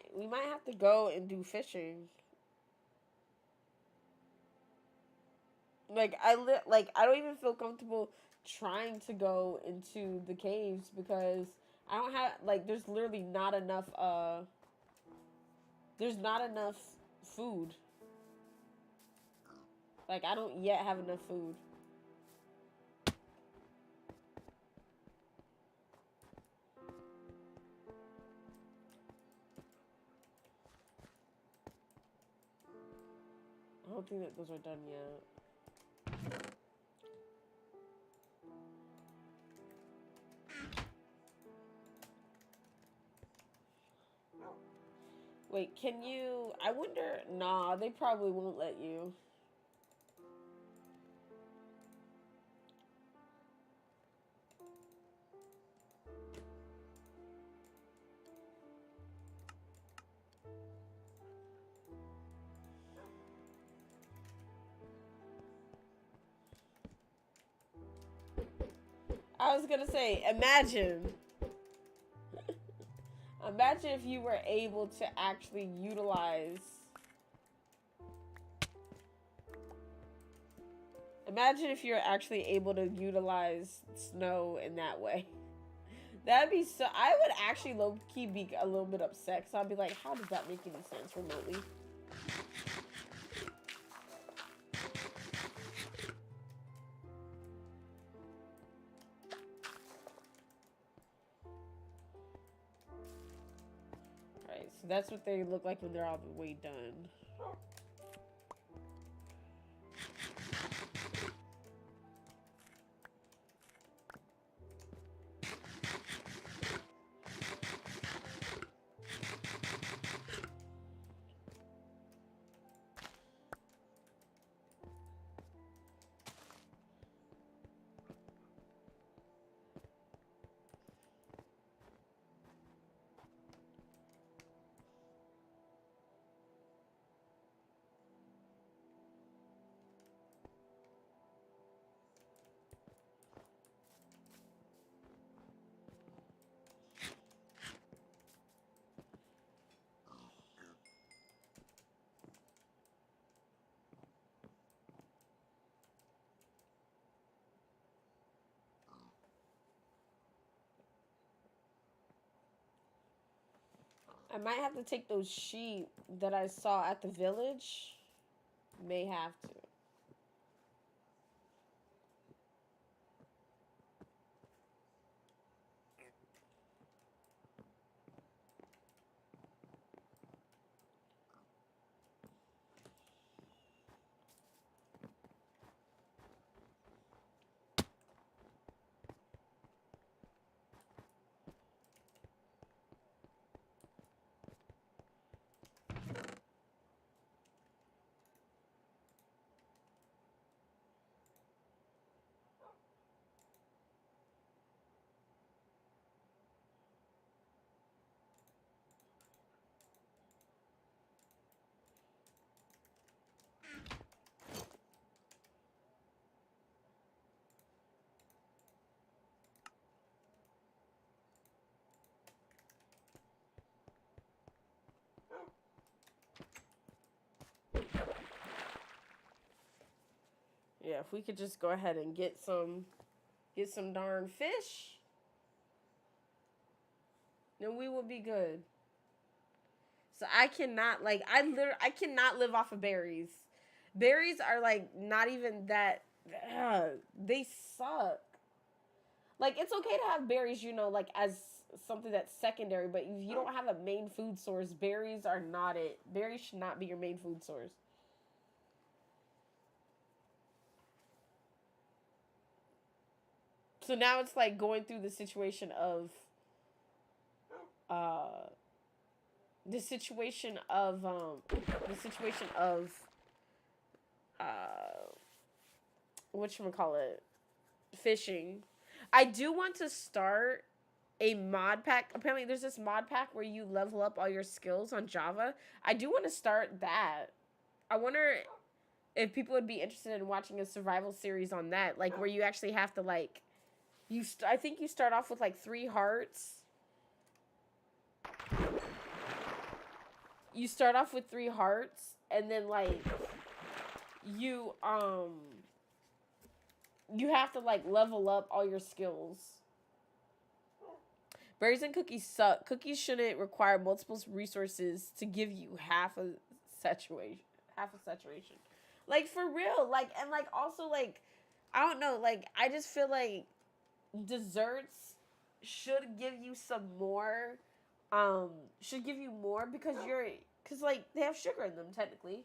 have to go and do fishing. Like I don't even feel comfortable trying to go into the caves because I don't have like there's literally not enough there's not enough food. Like I don't yet have enough food. I don't think that those are done yet. Wait, can you... I wonder... Nah, they probably won't let you. I was gonna say, imagine. Imagine if you were able to actually utilize... Imagine if you're actually able to utilize snow in that way. That'd be so... I would actually low-key be a little bit upset. So I'd be like, how does that make any sense remotely? Alright, so that's what they look like when they're all the way done. I might have to take those sheep that I saw at the village. May have to. Yeah, if we could just go ahead and get some darn fish, then we will be good. So I cannot I cannot live off of berries. Berries are like not even that they suck. Like it's okay to have berries, you know, like as something that's secondary, but if you don't have a main food source, berries are not it. Berries should not be your main food source. So now it's like going through uh the situation of uh whatchamacallit, fishing. I do want to start a mod pack. Apparently there's this mod pack where you level up all your skills on Java. I do want to start that. I wonder if people would be interested in watching a survival series on that, like where you actually have to like I think you start off with like 3 hearts. You start off with 3 hearts and then like you you have to like level up all your skills. Berries and cookies suck. Cookies shouldn't require multiple resources to give you half a saturation. Half a saturation. Like for real. Like and like also like I don't know, like I just feel like desserts should give you some more should give you more because cuz like they have sugar in them technically.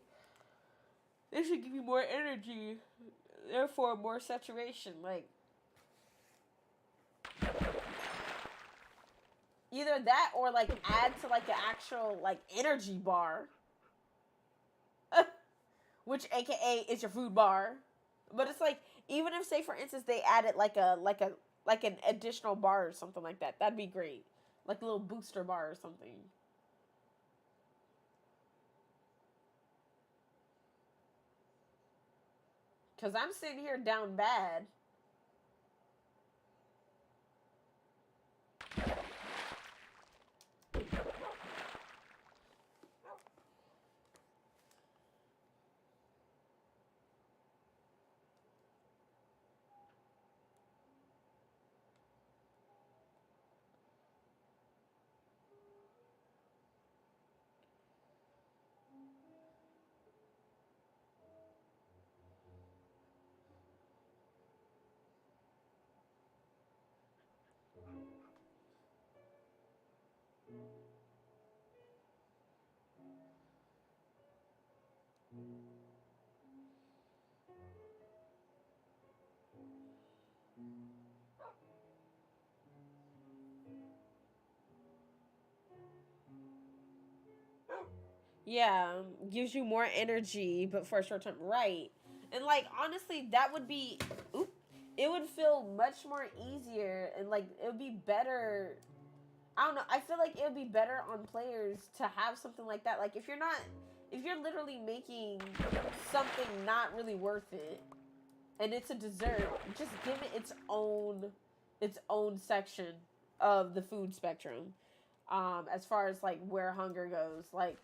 They should give you more energy, therefore more saturation. Like either that or like add to like the actual like energy bar, which AKA is your food bar. But it's like even if say for instance they added like an additional bar or something like that, that'd be great. Like a little booster bar or something. Cause I'm sitting here down bad. Yeah, gives you more energy, but for a short time, right? And like honestly, that would be, oop, it would feel much more easier, and like it would be better. I don't know. I feel like it would be better on players to have something like that. Like if you're literally making something not really worth it, and it's a dessert, just give it its own section of the food spectrum. As far as like where hunger goes, like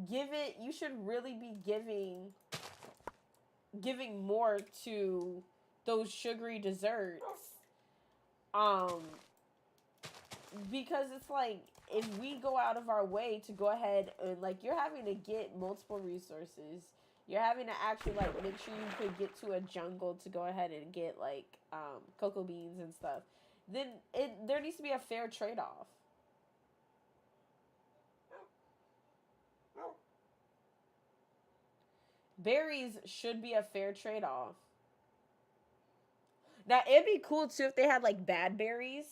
give it you should really be giving more to those sugary desserts, um because it's like if we go out of our way to go ahead and like you're having to get multiple resources, you're having to actually like make sure you could get to a jungle to go ahead and get like cocoa beans and stuff, then there needs to be a fair trade-off. Berries should be a fair trade-off. Now it'd be cool too if they had like bad berries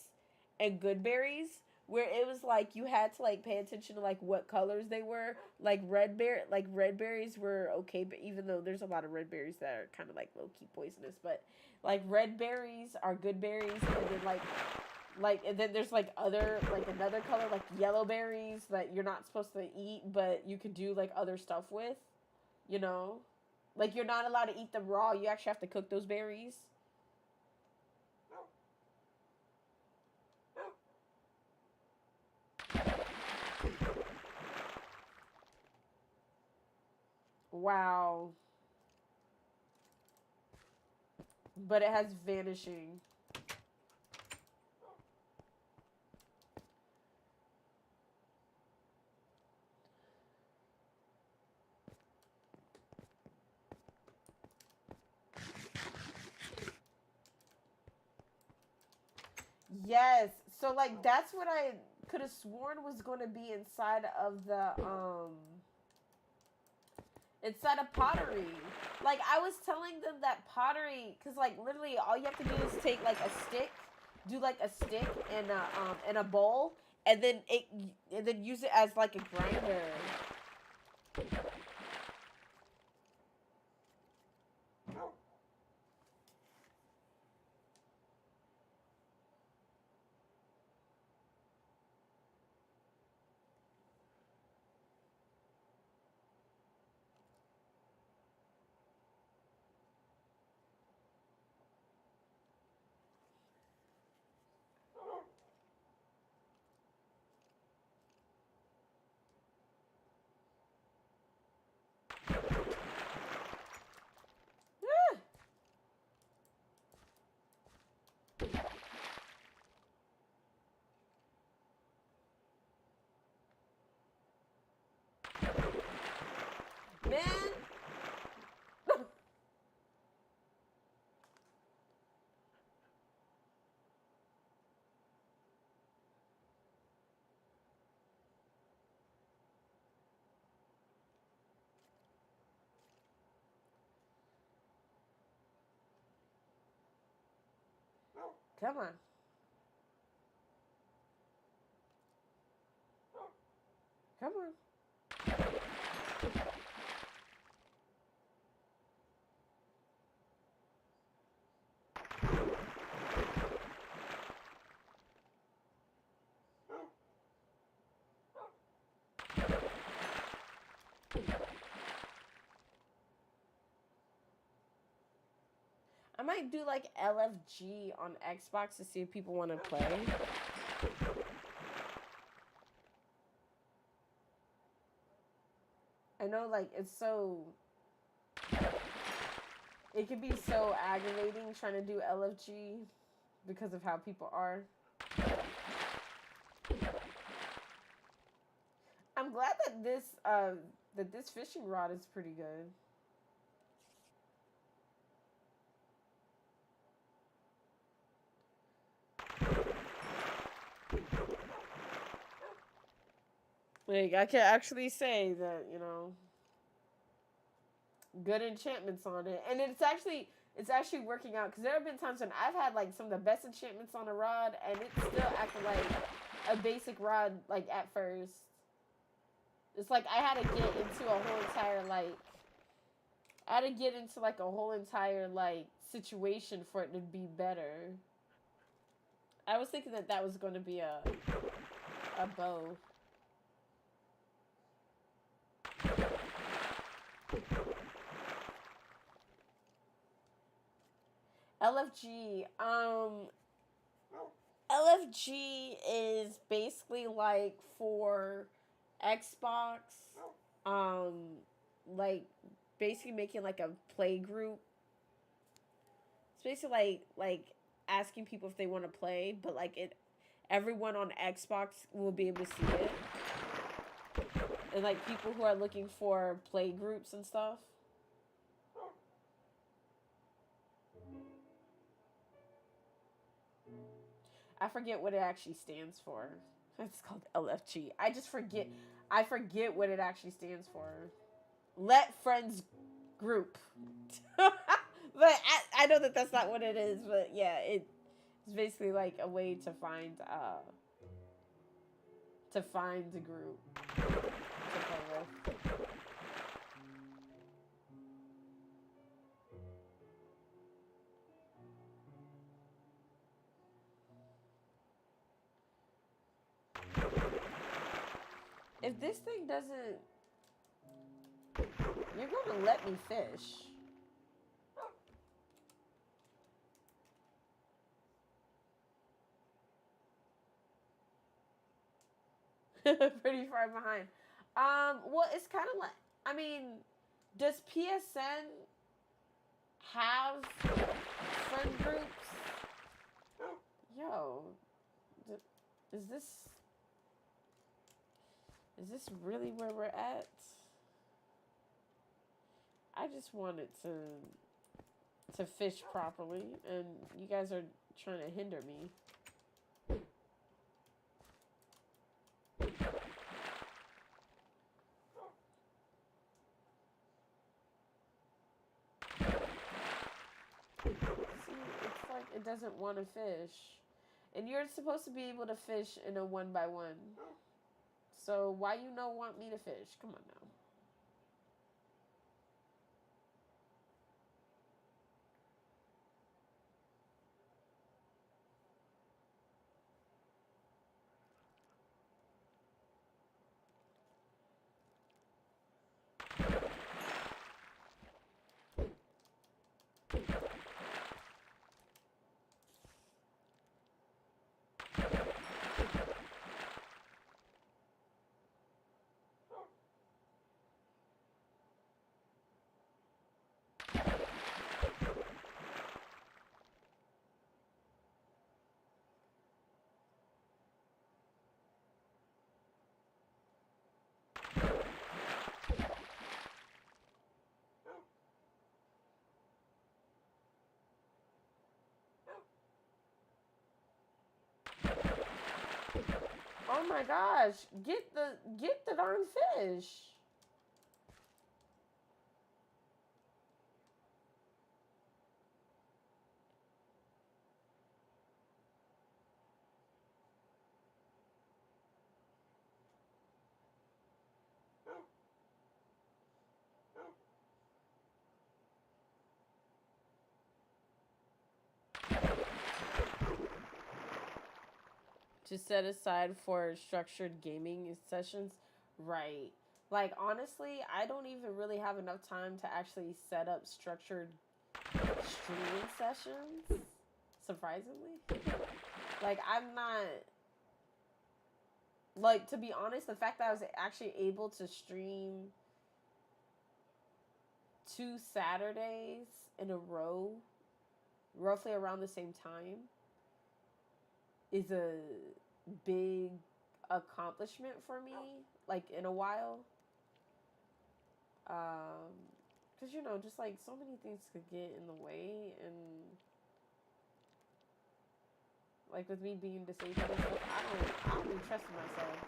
and good berries, where it was like you had to like pay attention to like what colors they were. Like red berries were okay, but even though there's a lot of red berries that are kind of like low key poisonous, but like red berries are good berries, and then and then there's like other like another color like yellow berries that you're not supposed to eat, but you could do like other stuff with, you know, like you're not allowed to eat them raw. You actually have to cook those berries. Wow. But it has vanishing. Yes. So like that's what I could have sworn was going to be inside of pottery. Like I was telling them that pottery, cuz like literally all you have to do is take like a stick, do like a stick and a bowl, and then use it as like a grinder. Man, come on. Come on. I might do like LFG on Xbox to see if people want to play. I know, like, it can be so aggravating trying to do LFG because of how people are. I'm glad that this fishing rod is pretty good. Like, I can actually say that, you know, good enchantments on it. And it's actually working out, because there have been times when I've had like some of the best enchantments on a rod and it still acted like a basic rod like at first. It's like I had to get into a whole entire like I had to get into like a whole entire like situation for it to be better. I was thinking that that was going to be a bow. LFG. LFG is basically like for Xbox. Um, like basically making like a play group. It's basically like asking people if they want to play, but like everyone on Xbox will be able to see it. And like people who are looking for play groups and stuff. I forget what it actually stands for. It's called LFG. I forget what it actually stands for. Let friends group. But I know that that's not what it is, but yeah, it's basically like a way to find the group to play with. If this thing doesn't, you're gonna let me fish. Pretty far behind. Well, it's kind of like, I mean, does PSN have friend groups? Yo, is this really where we're at? I just wanted to fish properly, and you guys are trying to hinder me. See, it's like it doesn't want to fish. And you're supposed to be able to fish in a 1x1. So why you don't want me to fish? Come on now. Oh my gosh, get the darn fish. To set aside for structured gaming sessions, right? Like honestly, I don't even really have enough time to actually set up structured streaming sessions. Surprisingly, like I'm not, like, to be honest, the fact that I was actually able to stream 2 Saturdays in a row, roughly around the same time, is a big accomplishment for me, like in a while. Because you know, just like so many things could get in the way, and like with me being disabled and stuff, I don't be trusting myself.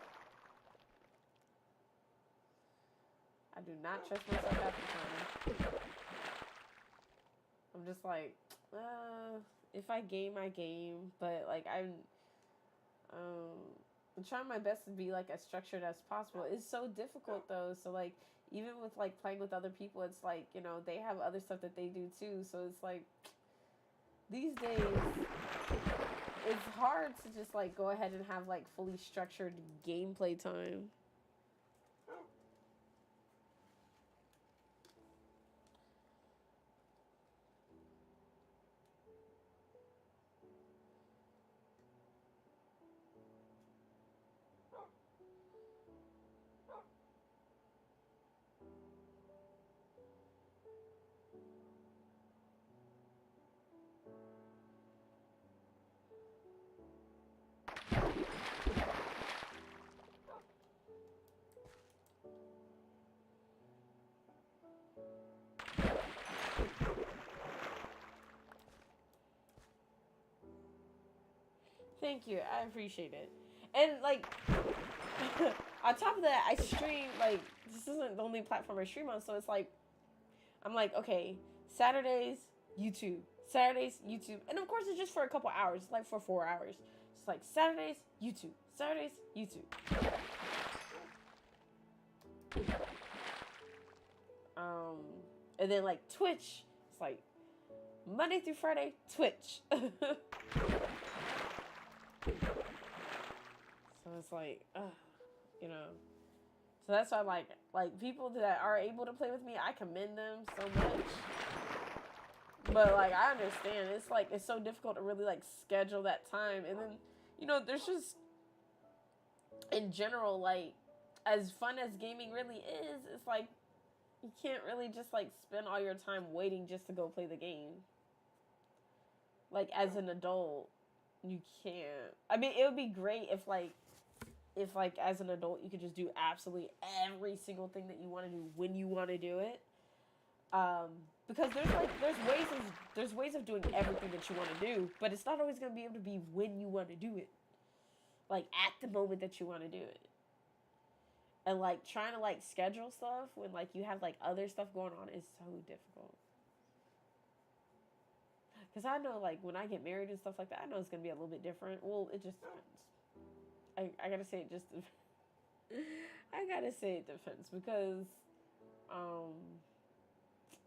I do not trust myself half the time. I'm just like, if I game, I game, but like I'm trying my best to be like as structured as possible. It's so difficult though. So like even with like playing with other people, it's like, you know, they have other stuff that they do too. So it's like these days it's hard to just like go ahead and have like fully structured gameplay time. Thank you. I appreciate it. And like on top of that, I stream like this isn't the only platform I stream on, so it's like I'm like, okay, Saturdays, YouTube. Saturdays, YouTube. And of course it's just for a couple hours, like for 4 hours. It's like Saturdays, YouTube. Saturdays, YouTube. Um and then like Twitch, it's like Monday through Friday, Twitch. So it's like, you know. So that's why like people that are able to play with me, I commend them so much. But like I understand, it's like it's so difficult to really like schedule that time, and then there's just in general like as fun as gaming really is, it's like you can't really just like spend all your time waiting just to go play the game. Like as an adult, you can't. I mean, it would be great if as an adult you could just do absolutely every single thing that you want to do when you want to do it. Because there's ways of doing everything that you want to do, but it's not always going to be able to be when you want to do it. Like at the moment that you want to do it. And like trying to like schedule stuff when like you have like other stuff going on is so difficult. Because I know like when I get married and stuff like that, I know it's going to be a little bit different. Well, it just depends. I gotta say it just I gotta say it depends because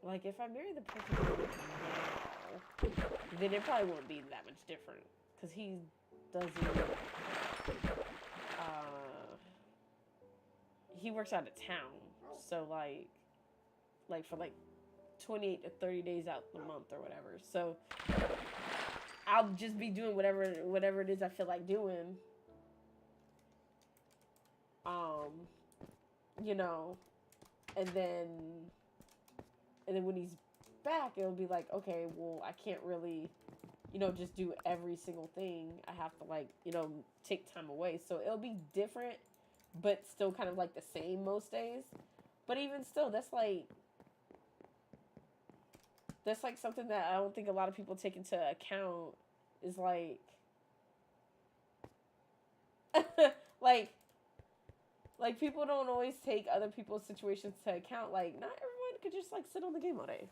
like if I marry the person now, then it probably won't be that much different because he doesn't he works out of town, so like for like 28 to 30 days out the month or whatever, so I'll just be doing whatever it is I feel like doing. And then when he's back, it'll be like, okay, well, I can't really, just do every single thing. I have to like, take time away. So it'll be different, but still kind of like the same most days. But even still, that's like something that I don't think a lot of people take into account is like, like people don't always take other people's situations to account. Like not everyone could just like sit on the game all day.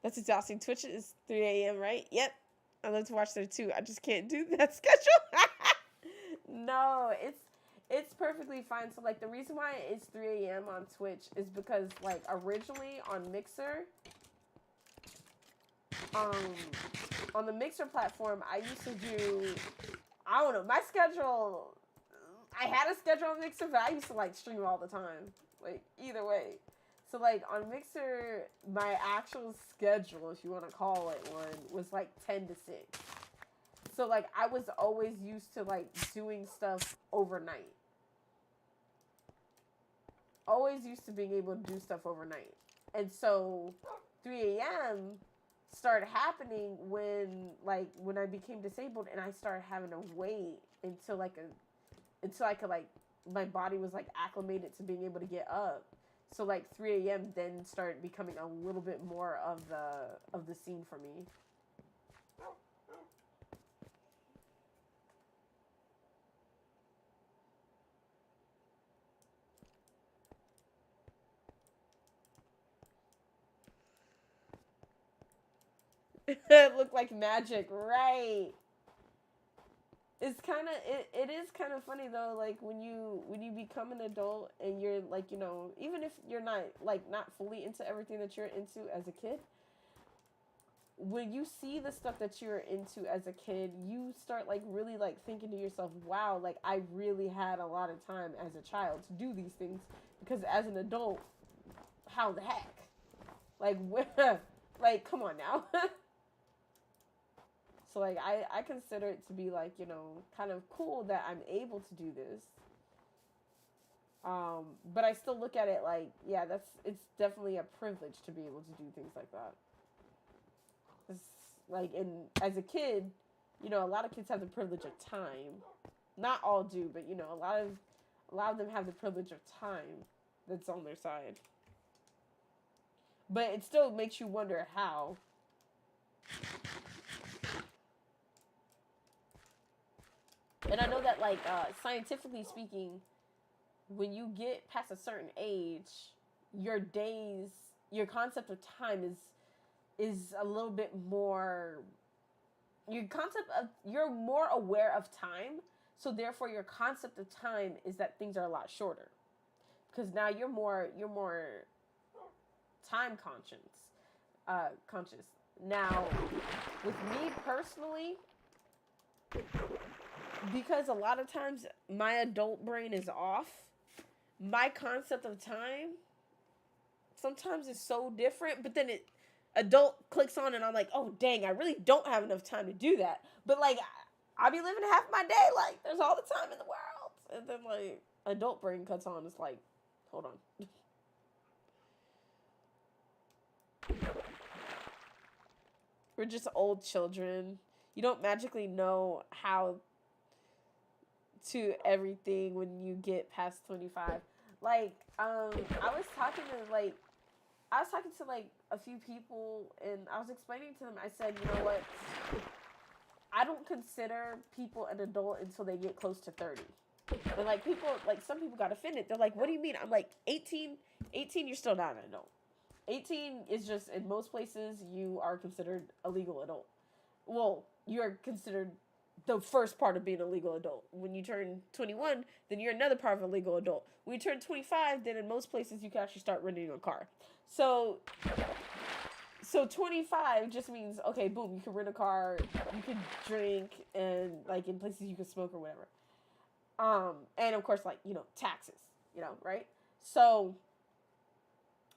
That's exhausting. Twitch is 3 a.m. right? Yep. I love to watch there too. I just can't do that schedule. No, it's perfectly fine. So like the reason why it's 3 a.m. on Twitch is because like originally on Mixer, on the Mixer platform, I used to do, I don't know, my schedule, I had a schedule on Mixer, but I used to like stream all the time. Like either way. So like on Mixer, my actual schedule, if you want to call it one, was like 10 to 6. So like I was always used to like doing stuff overnight. Always used to being able to do stuff overnight. And so 3 a.m. started happening when I became disabled and I started having to wait until I could like, my body was like acclimated to being able to get up. So like 3 a.m. then started becoming a little bit more of the scene for me. It looked like magic, right? It's kind of it is kind of funny though, like when you become an adult and you're like, even if you're not fully into everything that you're into as a kid, when you see the stuff that you're into as a kid, you start like really like thinking to yourself, wow, like I really had a lot of time as a child to do these things, because as an adult, how the heck? Like where, like come on now. So, like, I consider it to be, like, kind of cool that I'm able to do this. But I still look at it like, yeah, it's definitely a privilege to be able to do things like that. It's like, as a kid, a lot of kids have the privilege of time. Not all do, but, a lot of them have the privilege of time that's on their side. But it still makes you wonder how. And I know that, like, scientifically speaking, when you get past a certain age, your days, your concept of time is a little bit more. Your concept of you're more aware of time, so therefore your concept of time is that things are a lot shorter because now you're more time conscious. Now, with me personally, because a lot of times my adult brain is off, my concept of time sometimes is so different, but then it adult clicks on and I'm like, oh dang, I really don't have enough time to do that. But like I be living half my day, like there's all the time in the world. And then like adult brain cuts on, it's like, hold on. We're just old children. You don't magically know how to everything when you get past 25. Like, I was talking to like a few people and I was explaining to them, I said, you know what? I don't consider people an adult until they get close to 30. And like people, like some people got offended. They're like, what do you mean? I'm like, 18, you're still not an adult. 18 is just, in most places, you are considered a legal adult. Well, you're considered the first part of being a legal adult. When you turn 21, then you're another part of a legal adult. When you turn 25, then in most places you can actually start renting a car. So 25 just means, okay, boom, you can rent a car, you can drink, and like in places you can smoke or whatever. And of course, like, you know, taxes, you know, right? So,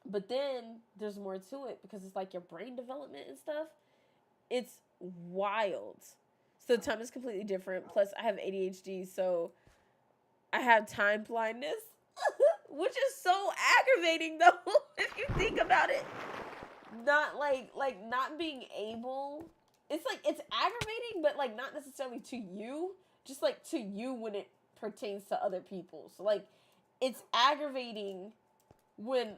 but then there's more to it because it's like your brain development and stuff. It's wild. So the time is completely different. Plus, I have ADHD, so I have time blindness, which is so aggravating, though, if you think about it. Not like not being able. It's like it's aggravating, but like not necessarily to you. Just like to you when it pertains to other people. So like, it's aggravating when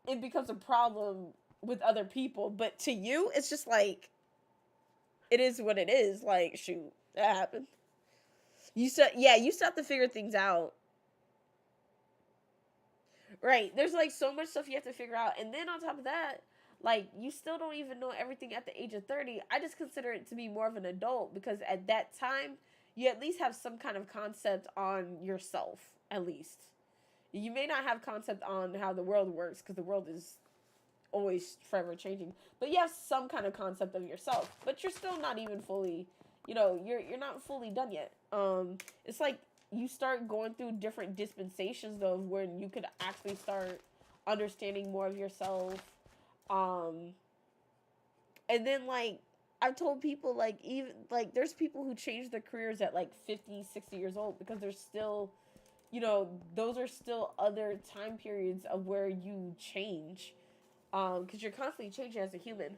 it becomes a problem with other people, but to you, it's just like, it is what it is. Like, shoot, that happened. You still have to figure things out. Right. There's like so much stuff you have to figure out. And then on top of that, like you still don't even know everything at the age of 30. I just consider it to be more of an adult because at that time, you at least have some kind of concept on yourself, at least. You may not have concept on how the world works because the world is always forever changing, but you have some kind of concept of yourself, but you're still not even fully, you know, you're not fully done yet. It's like you start going through different dispensations though when you could actually start understanding more of yourself. And then like I've told people, like, even like there's people who change their careers at like 50, 60 years old because they're still, you know, those are still other time periods of where you change, because you're constantly changing as a human.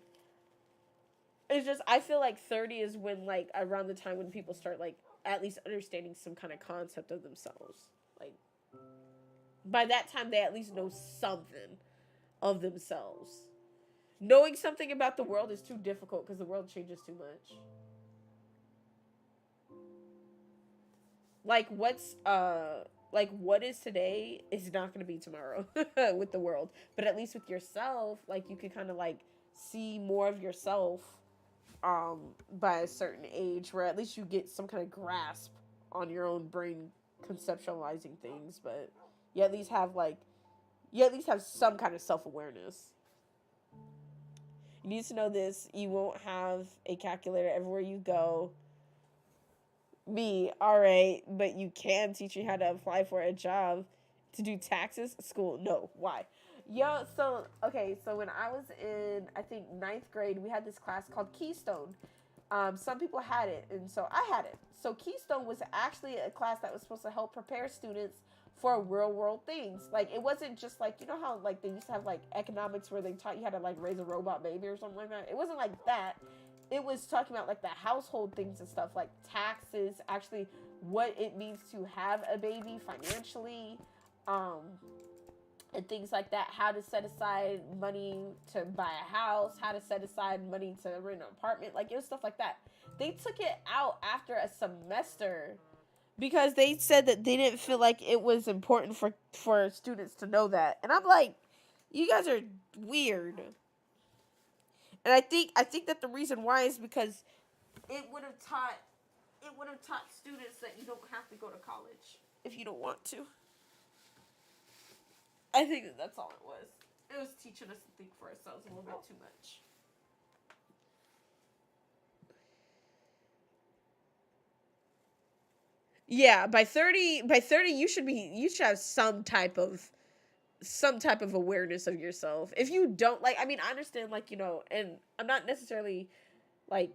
It's just, I feel like 30 is when, like, around the time when people start, like, at least understanding some kind of concept of themselves. Like, by that time, they at least know something of themselves. Knowing something about the world is too difficult because the world changes too much. Like, what is today is not going to be tomorrow with the world. But at least with yourself, like, you can kind of, like, see more of yourself by a certain age, where at least you get some kind of grasp on your own brain conceptualizing things. But you at least have, like, you at least have some kind of self-awareness. You need to know this: you won't have a calculator everywhere you go. Me, alright, but you can teach you how to apply for a job. To do taxes? School? No. Why? Yo, so, okay, so when I was in, I think, ninth grade, we had this class called Keystone. Some people had it, and so I had it. So Keystone was actually a class that was supposed to help prepare students for real world things. Like, it wasn't just like, you know how, like, they used to have, like, economics where they taught you how to, like, raise a robot baby or something like that? It wasn't like that. It was talking about, like, the household things and stuff, like taxes, actually what it means to have a baby financially, and things like that. How to set aside money to buy a house, how to set aside money to rent an apartment. Like, it was stuff like that. They took it out after a semester because they said that they didn't feel like it was important for students to know that. And I'm like, you guys are weird. And I think that the reason why is because it would have taught students that you don't have to go to college if you don't want to. I think that that's all it was. It was teaching us to think for ourselves a little bit too much. Yeah, by 30 you should have some type of awareness of yourself. If you don't, like, I mean, I understand, like, and I'm not necessarily like,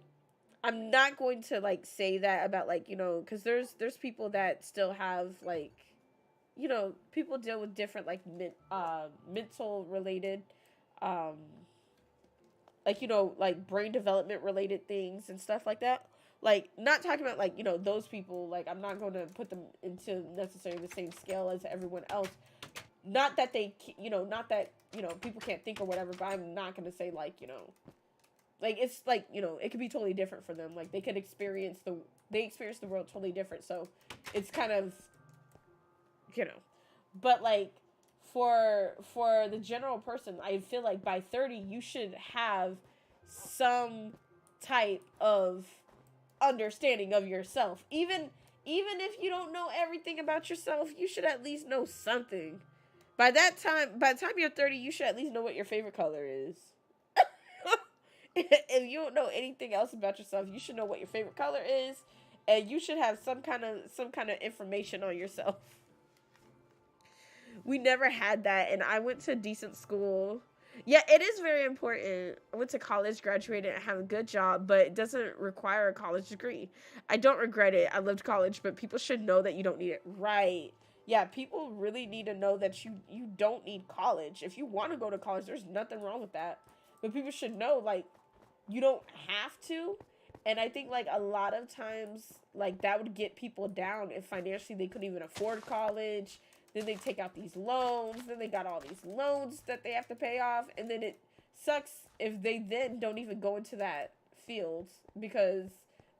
I'm not going to like say that about, like, cuz there's people that still have, like, people deal with different, like, mental related, um like, like brain development related things and stuff like that. Like, not talking about, like, those people, like, I'm not going to put them into necessarily the same scale as everyone else. Not that they, not that, people can't think or whatever, but I'm not going to say, like, like, it's like, it could be totally different for them. Like, they experience the world totally different. So it's kind of, you know, but like, for the general person, I feel like by 30 you should have some type of understanding of yourself. Even if you don't know everything about yourself, you should at least know something. By the time you're 30, you should at least know what your favorite color is. If you don't know anything else about yourself, you should know what your favorite color is, and you should have some kind of information on yourself. We never had that, and I went to a decent school. Yeah, it is very important. I went to college, graduated, and have a good job, but it doesn't require a college degree. I don't regret it. I loved college, but people should know that you don't need it. Right. Yeah, people really need to know that you don't need college. If you want to go to college, there's nothing wrong with that. But people should know, like, you don't have to. And I think, like, a lot of times, like, that would get people down if financially they couldn't even afford college. Then they take out these loans. Then they got all these loans that they have to pay off. And then it sucks if they then don't even go into that field because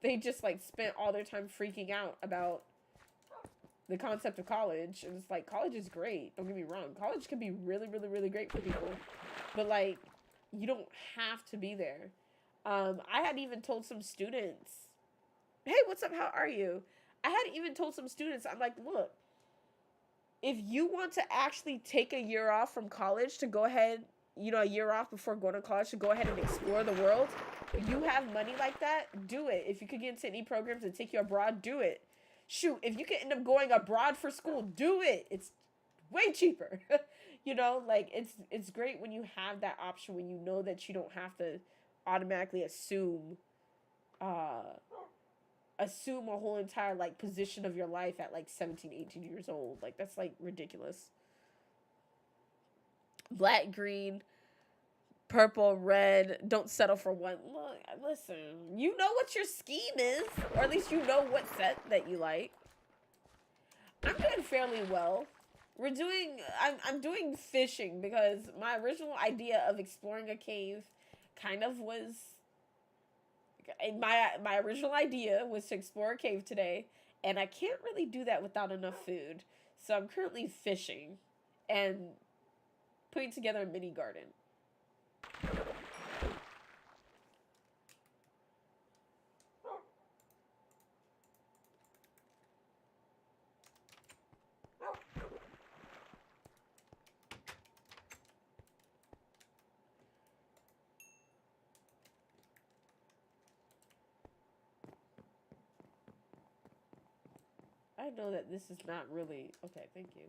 they just, like, spent all their time freaking out about the concept of college. And it's like, college is great. Don't get me wrong. College can be really, really, really great for people. But, like, you don't have to be there. I had even told some students, hey, what's up? How are you? I had even told some students, I'm like, look, if you want to actually take a year off from college to go ahead, a year off before going to college to go ahead and explore the world, you have money like that, do it. If you could get into any programs and take you abroad, do it. Shoot, if you could end up going abroad for school, do it. It's way cheaper. Like, it's great when you have that option, when you know that you don't have to automatically uh assume a whole entire, like, position of your life at, like, 17, 18 years old. Like, that's, like, ridiculous. Black, green, purple, red. Don't settle for one. Look, listen, you know what your scheme is, or at least you know what set that you like. I'm doing fairly well. I'm doing fishing because my original idea of exploring a cave kind of was, my original idea was to explore a cave today, and I can't really do that without enough food. So I'm currently fishing and putting together a mini garden. I know that this is not really okay. Thank you.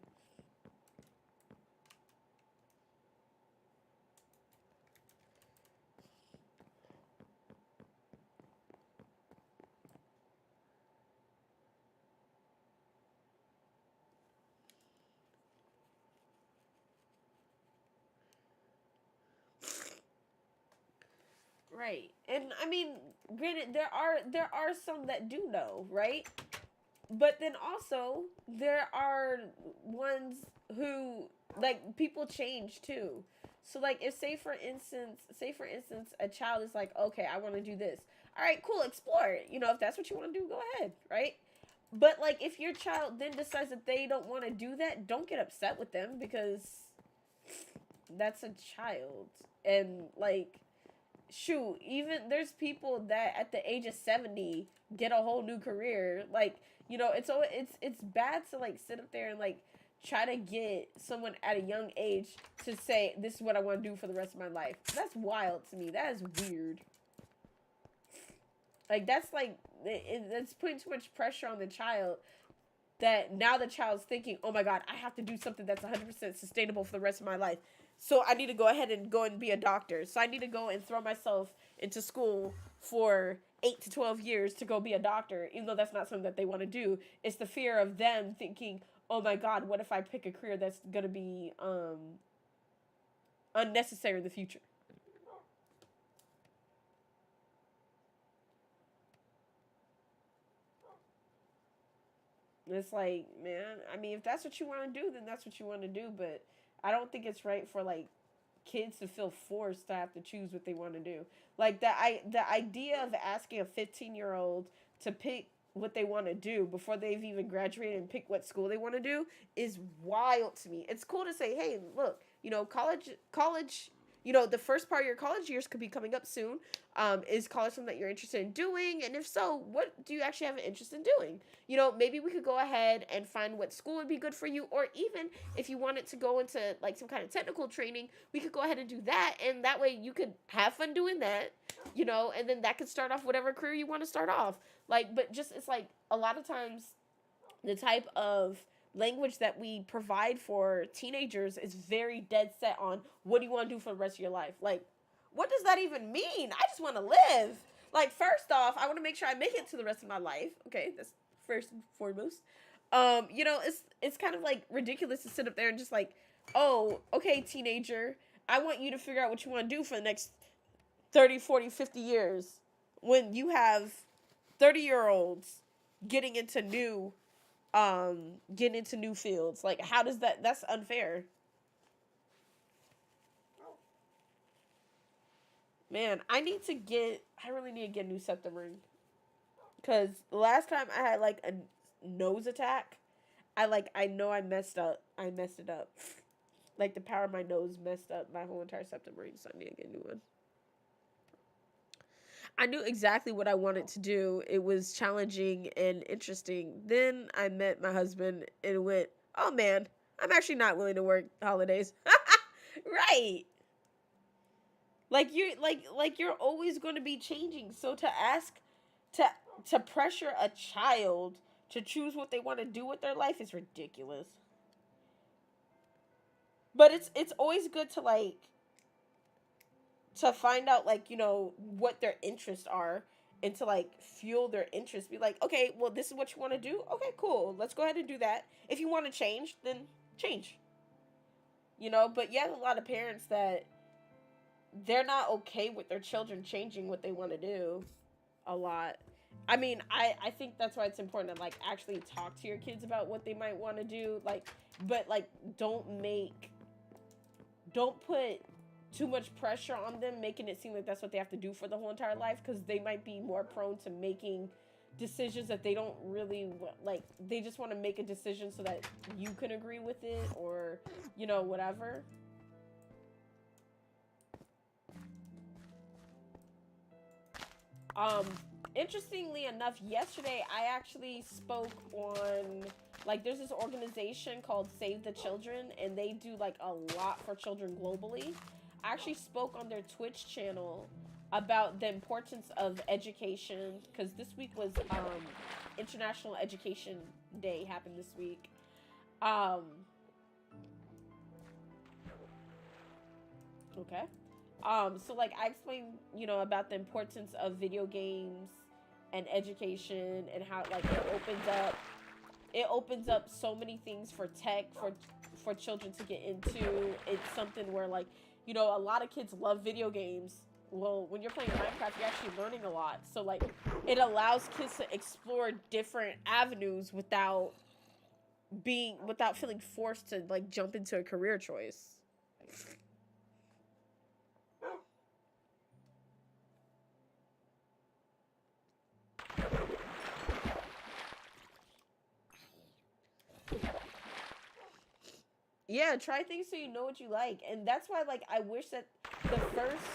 Right. And I mean, granted, there are some that do know, right? But then also there are ones who, like, people change too. So, like, if, say for instance a child is like, okay, I want to do this. All right, cool, explore it. If that's what you want to do, go ahead, right? But like, if your child then decides that they don't want to do that, don't get upset with them, because that's a child. And like, shoot, even there's people that at the age of 70 get a whole new career. Like, it's bad to like sit up there and like try to get someone at a young age to say this is what I want to do for the rest of my life. That's wild to me. That is weird. Like, that's like that's putting too much pressure on the child, that now the child's thinking, oh my god, I have to do something that's 100% sustainable for the rest of my life. So I need to go ahead and go and be a doctor. So I need to go and throw myself into school for 8 to 12 years to go be a doctor, even though that's not something that they want to do. It's the fear of them thinking, oh my god, what if I pick a career that's going to be unnecessary in the future? It's like, man, I mean, if that's what you want to do, then that's what you want to do. But I don't think it's right for like kids to feel forced to have to choose what they want to do. Like the idea of asking a 15-year-old to pick what they want to do before they've even graduated and pick what school they want to do is wild to me. It's cool to say, hey, look, college, the first part of your college years could be coming up soon. Is college something that you're interested in doing? And if so, what do you actually have an interest in doing? Maybe we could go ahead and find what school would be good for you, or even if you wanted to go into like some kind of technical training, we could go ahead and do that, and that way you could have fun doing that, and then that could start off whatever career you want to start off. Like, but just, it's like a lot of times the type of language that we provide for teenagers is very dead set on what do you want to do for the rest of your life. Like, what does that even mean? I just want to live. Like, first off, I want to make sure I make it to the rest of my life. Okay, that's first and foremost. It's kind of like ridiculous to sit up there and just like, oh, okay, teenager, I want you to figure out what you want to do for the next 30, 40, 50 years, when you have 30-year-olds getting into new fields. Like, how does that's unfair. Man, I really need to get a new septum ring. Because the last time I had like a nose attack, I know I messed up. I messed it up. Like, the power of my nose messed up my whole entire septum ring, so I need to get a new one. I knew exactly what I wanted to do. It was challenging and interesting. Then I met my husband and went, oh man, I'm actually not willing to work holidays. Right. Like you're always going to be changing. So to ask to to pressure a child to choose what they want to do with their life is ridiculous. But it's always good to like to find out, like, what their interests are, and to like fuel their interests. Be like, okay, well, this is what you want to do. Okay, cool, let's go ahead and do that. If you want to change, then change. But you have a lot of parents that they're not okay with their children changing what they want to do a lot. I mean, I think that's why it's important to like actually talk to your kids about what they might want to do. Like, but like, don't put too much pressure on them, making it seem like that's what they have to do for the whole entire life, because they might be more prone to making decisions that they don't really like. They just want to make a decision so that you can agree with it, or whatever. um Interestingly enough, yesterday I actually spoke on, like, there's this organization called Save the Children, and they do like a lot for children globally. I actually spoke on their Twitch channel about the importance of education, because this week was International Education Day, happened this week. um okay. So like I explained, about the importance of video games and education, and how like it opens up so many things for tech, for children to get into. It's something where, like, a lot of kids love video games. Well, when you're playing Minecraft, you're actually learning a lot. So like, it allows kids to explore different avenues without feeling forced to like jump into a career choice. Yeah, try things so you know what you like. And that's why like I wish that the first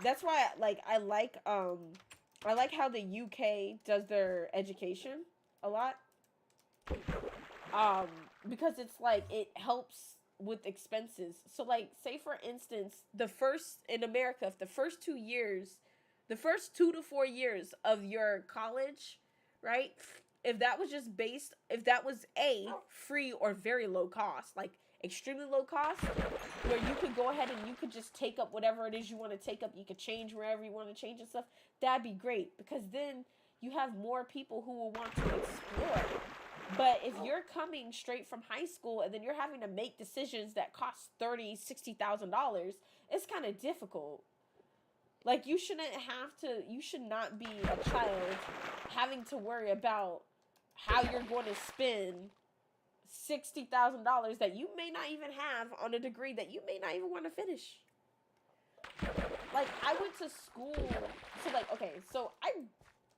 that's why like I like how the UK does their education a lot. Um because it's like it helps with expenses. So like say for instance, the first in America, if the first 2 years, the first 2 to 4 years of your college, right? If that was just based, if that was a free or very low cost, like extremely low cost, where you could go ahead and you could just take up whatever it is you want to take up, you could change wherever you want to change and stuff, that'd be great because then you have more people who will want to explore. But if you're coming straight from high school and then you're having to make decisions that cost $30,000, $60,000, it's kind of difficult. Like you shouldn't have to. You should not be a child having to worry about how you're going to spend $60,000 that you may not even have on a degree that you may not even want to finish. Like I went to school, so like okay, so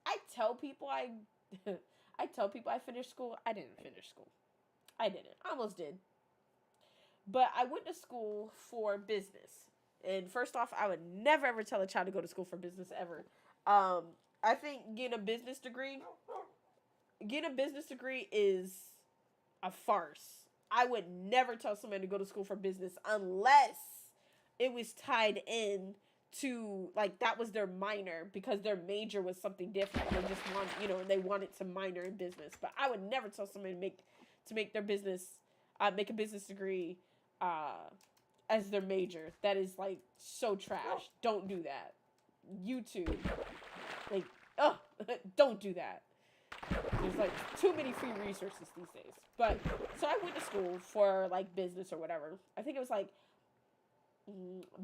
I tell people I I tell people I finished school. I didn't finish school. I didn't. I almost did. But I went to school for business. And first off, I would never ever tell a child to go to school for business ever. Um, I think getting a business degree is a farce. I would never tell somebody to go to school for business unless it was tied in to like that was their minor because their major was something different. They just want they wanted to minor in business. But I would never tell somebody to make their business make a business degree as their major. That is like so trash. Don't do that. YouTube, like, oh, don't do that. There's like too many free resources these days. But so I went to school for like business or whatever. I think it was like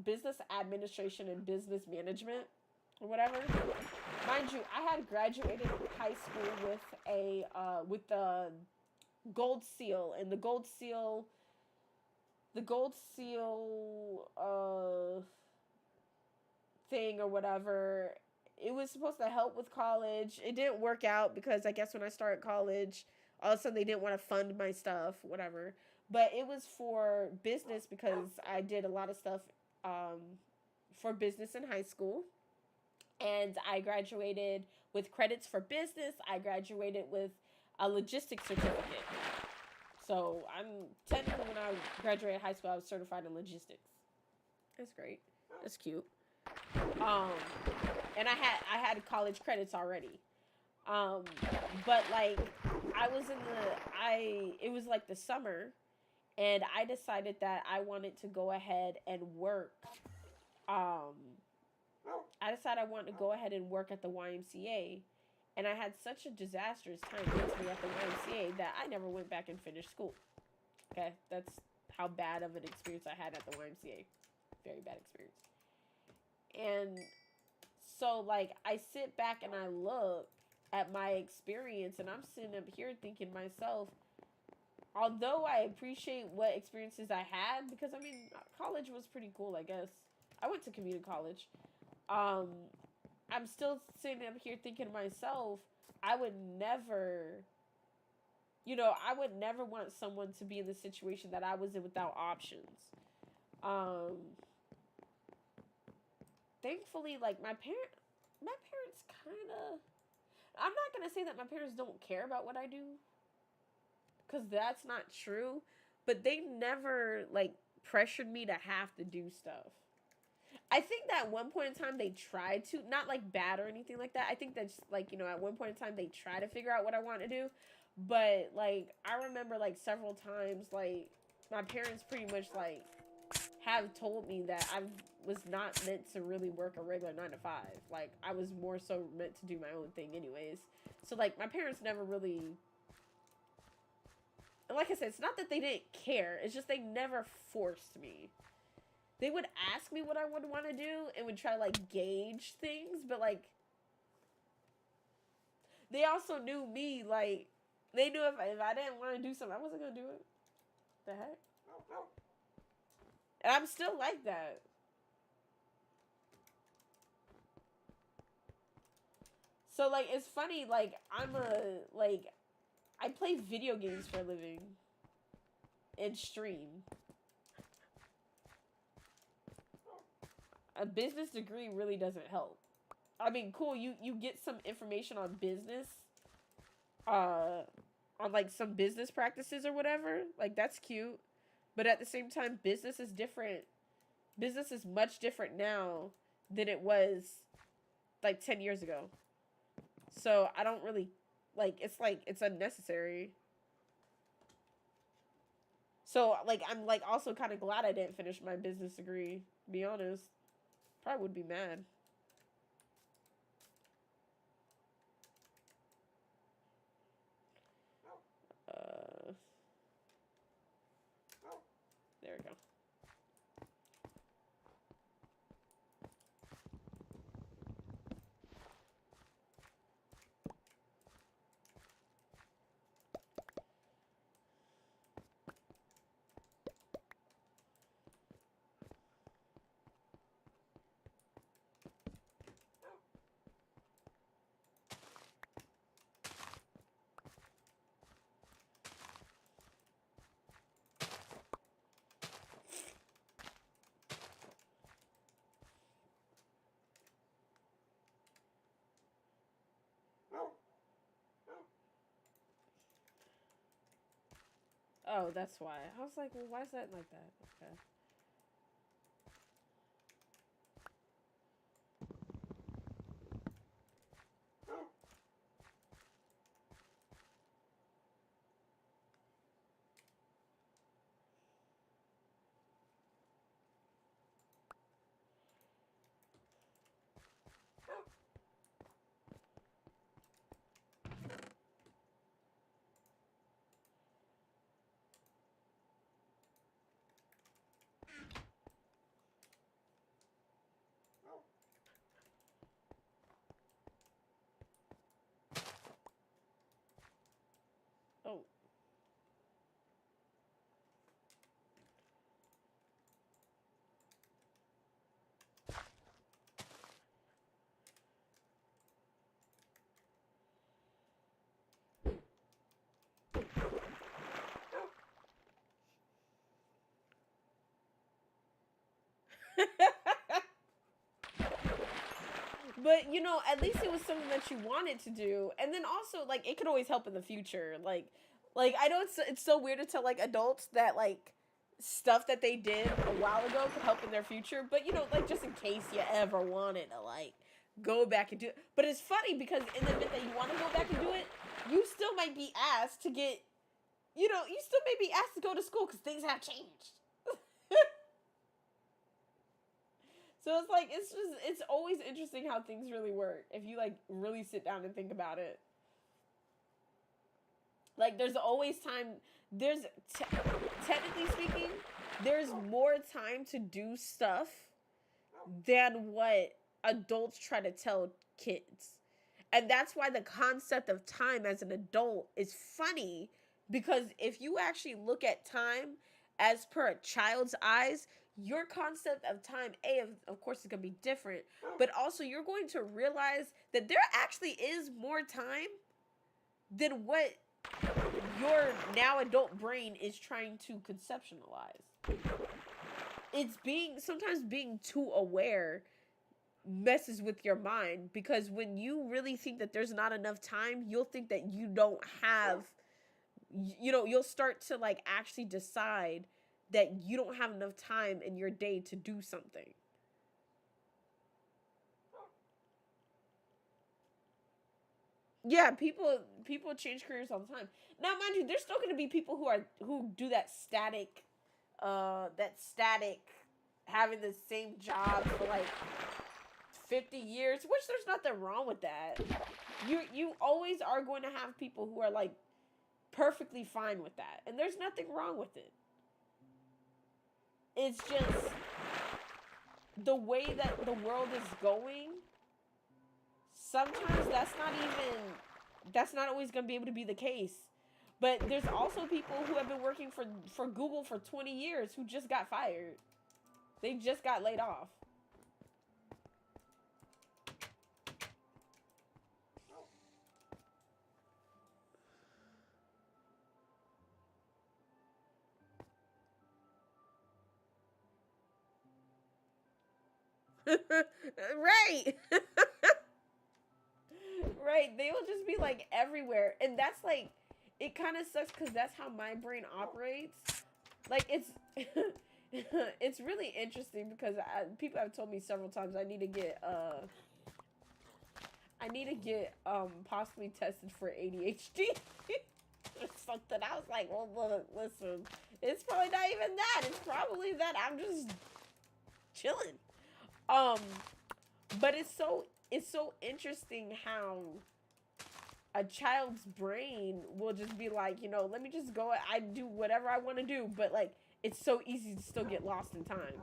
business administration and business management or whatever. Mind you, I had graduated high school with the gold seal, and the gold seal thing or whatever. It was supposed to help with college. It didn't work out because I guess when I started college, all of a sudden they didn't want to fund my stuff, whatever. But it was for business because I did a lot of stuff for business in high school. And I graduated with credits for business. I graduated with a logistics certificate. So I'm technically when I graduated high school, I was certified in logistics. That's great. That's cute. Um, and I had college credits already. Um, but like I was in the I it was like the summer, and I decided that I wanted to go ahead and work. Um, I decided I wanted to go ahead and work at the YMCA, and I had such a disastrous time mentally at the YMCA that I never went back and finished school. Okay, that's how bad of an experience I had at the YMCA. Very bad experience. And so, like, I sit back and I look at my experience, and I'm sitting up here thinking to myself, although I appreciate what experiences I had, because I mean, college was pretty cool, I guess. I went to community college. Um, I'm still sitting up here thinking to myself, I would never, I would never want someone to be in the situation that I was in without options. Um, Thankfully, like my parents kind of. I'm not gonna say that my parents don't care about what I do, because that's not true. But they never like pressured me to have to do stuff. I think that at one point in time they tried to, not like bad or anything like that. I think that's like, at one point in time they try to figure out what I want to do. But like I remember like several times like my parents pretty much like have told me that I was not meant to really work a regular 9 to 5. Like I was more so meant to do my own thing anyways. So like my parents never really, and like I said, it's not that they didn't care, it's just they never forced me. They would ask me what I would want to do and would try to like gauge things, but like they also knew me. Like they knew if I didn't want to do something, I wasn't gonna do it. The heck? And I'm still like that. So like it's funny. Like I play video games for a living. and stream. A business degree really doesn't help. I mean, cool, you get some information on business, on like some business practices or whatever. Like, that's cute. But at the same time, business is different. Business is much different now than it was like 10 years ago. So I don't really like it's unnecessary. So like I'm like also kind of glad I didn't finish my business degree, to be honest. Probably would be mad. Uh, there we go. Oh, that's why. I was like, well, why is that like that? Okay. Oh. But you know, at least it was something that you wanted to do, and then also like it could always help in the future. Like I know it's so weird to tell like adults that like stuff that they did a while ago could help in their future, but you know, like just in case you ever wanted to like go back and do it. But it's funny because in the event that you want to go back and do it, you still might be asked to get, you know, you still may be asked to go to school because things have changed. So it's like it's always interesting how things really work if you like really sit down and think about it. Like there's always time. There's technically speaking, there's more time to do stuff than what adults try to tell kids. And that's why the concept of time as an adult is funny, because if you actually look at time as per a child's eyes, your concept of time, of course, is going to be different, but also you're going to realize that there actually is more time than what your now adult brain is trying to conceptualize. It's sometimes being too aware messes with your mind, because when you really think that there's not enough time, you'll think that you don't have, you know, you'll start to like actually decide that you don't have enough time in your day to do something. Yeah, people change careers all the time. Now, mind you, there's still going to be people who do that static having the same job for like 50 years, which there's nothing wrong with that. You always are going to have people who are like perfectly fine with that, and there's nothing wrong with it. It's just the way that the world is going. Sometimes that's not always going to be able to be the case. But there's also people who have been working for Google for 20 years who just got fired. They just got laid off. Right. Right. They will just be like everywhere. And that's like, it kind of sucks because that's how my brain operates. Like, it's. It's really interesting because people have told me several times I need to get possibly tested for ADHD or something. I was like, well, look, listen, it's probably not even that. It's probably that I'm just chilling. Um, but it's so interesting how a child's brain will just be like, let me just go. I do whatever I want to do, but like it's so easy to still get lost in time.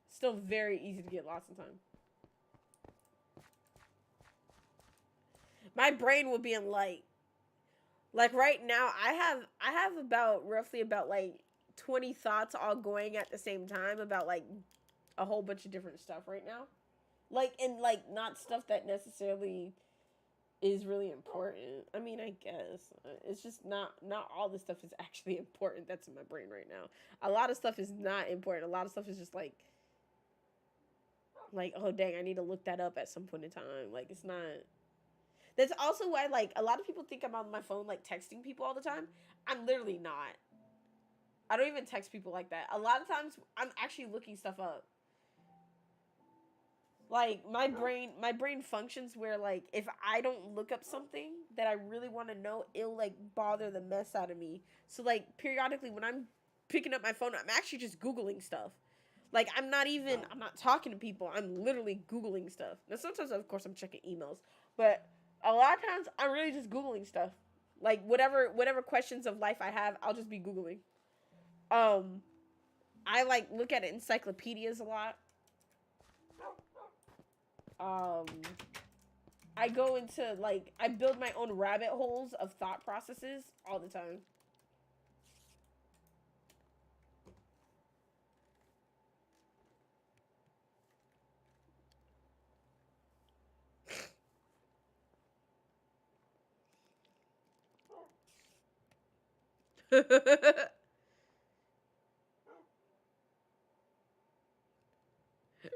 Still very easy to get lost in time. My brain will be in like right now I have about roughly about like 20 thoughts all going at the same time about like a whole bunch of different stuff right now. Like, and like not stuff that necessarily is really important. I mean, I guess it's just not all this stuff is actually important that's in my brain right now. A lot of stuff is not important. A lot of stuff is just like oh dang, I need to look that up at some point in time. Like it's not. That's also why like a lot of people think I'm on my phone like texting people all the time. I'm literally not. I don't even text people like that. A lot of times I'm actually looking stuff up. Like my brain functions where like if I don't look up something that I really want to know, it'll like bother the mess out of me. So like periodically when I'm picking up my phone, I'm actually just googling stuff. Like I'm not talking to people. I'm literally googling stuff. Now sometimes of course I'm checking emails, but a lot of times I'm really just googling stuff. Like whatever questions of life I have, I'll just be googling. Um I like look at encyclopedias a lot. Um I go into like I build my own rabbit holes of thought processes all the time.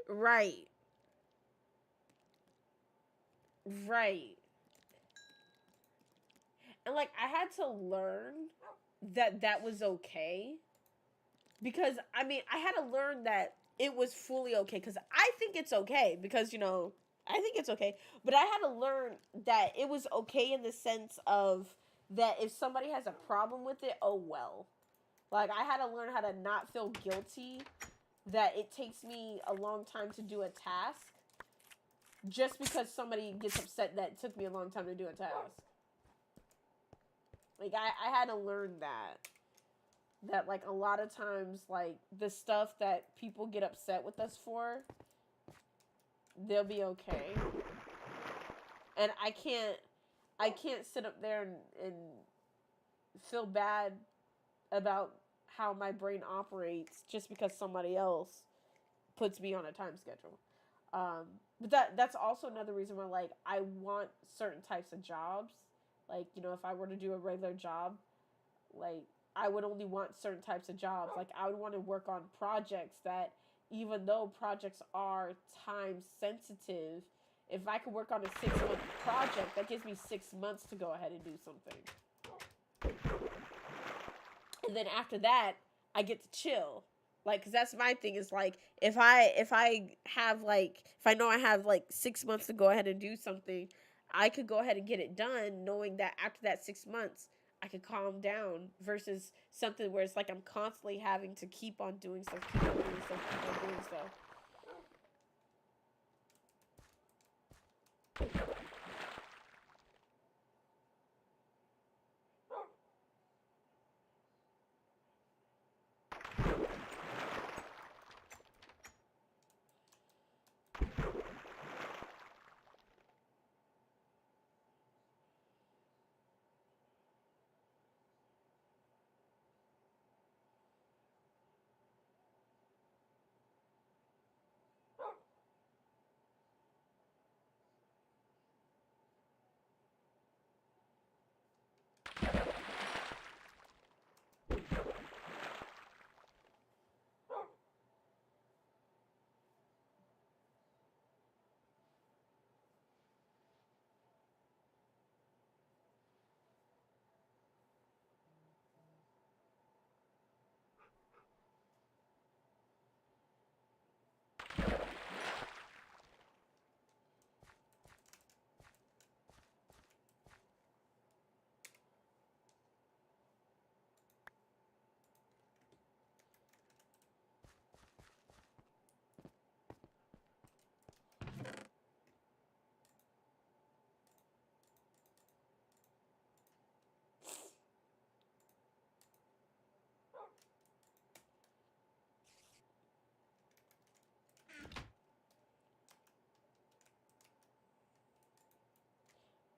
Right. Right. And like I had to learn that that was okay because I mean, I had to learn that it was fully okay cuz I think it's okay because I think it's okay, but I had to learn that it was okay in the sense of that if somebody has a problem with it, oh well. Like I had to learn how to not feel guilty that it takes me a long time to do a task just because somebody gets upset that it took me a long time to do a task. Like I had to learn that like a lot of times like the stuff that people get upset with us for, they'll be okay. And I can't sit up there and feel bad about how my brain operates just because somebody else puts me on a time schedule. But that's also another reason why like I want certain types of jobs. Like, if I were to do a regular job, like I would only want certain types of jobs. Like I would want to work on projects that even though projects are time sensitive, if I could work on a 6-month project, that gives me 6 months to go ahead and do something. And then after that, I get to chill. Like, cause that's my thing is like if I know I have like 6 months to go ahead and do something, I could go ahead and get it done, knowing that after that 6 months, I could calm down versus something where it's like I'm constantly having to keep on doing stuff, keep on doing stuff, keep on doing stuff.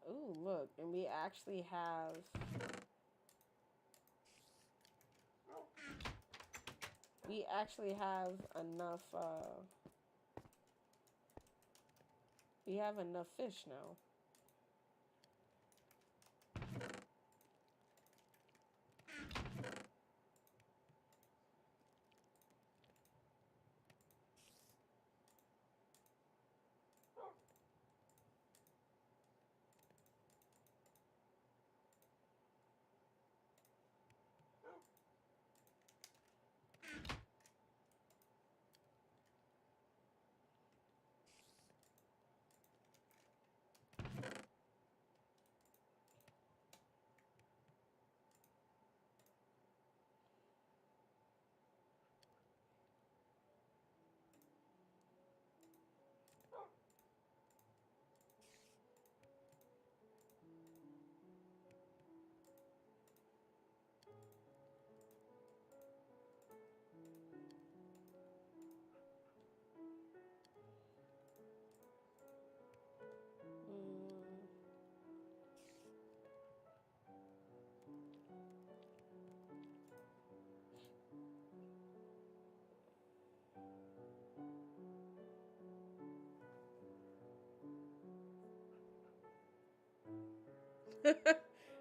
Ooh, look, and we actually have enough we have enough fish now.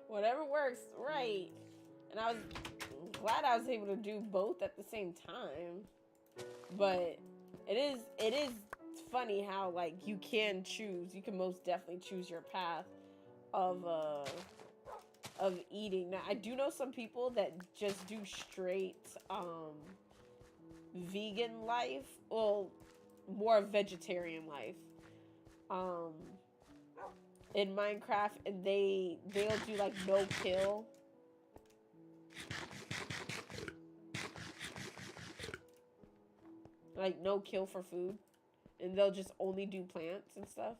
Whatever works, right? And I was glad I was able to do both at the same time. But it is funny how like you can choose. You can most definitely choose your path of eating. Now I do know some people that just do straight vegan life, well, more vegetarian life. Um in Minecraft, and they'll do like no kill. Like no kill for food. And they'll just only do plants and stuff.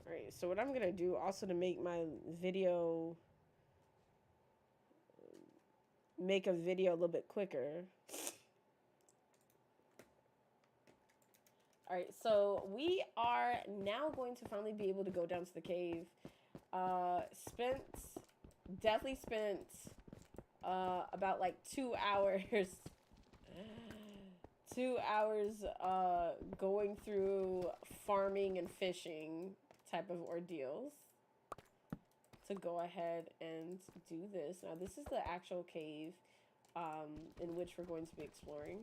Alright, so what I'm gonna do also to make my video, make a video a little bit quicker. Alright, so we are now going to finally be able to go down to the cave. Definitely spent about like 2 hours 2 hours going through farming and fishing type of ordeals to go ahead and do this. Now this is the actual cave in which we're going to be exploring.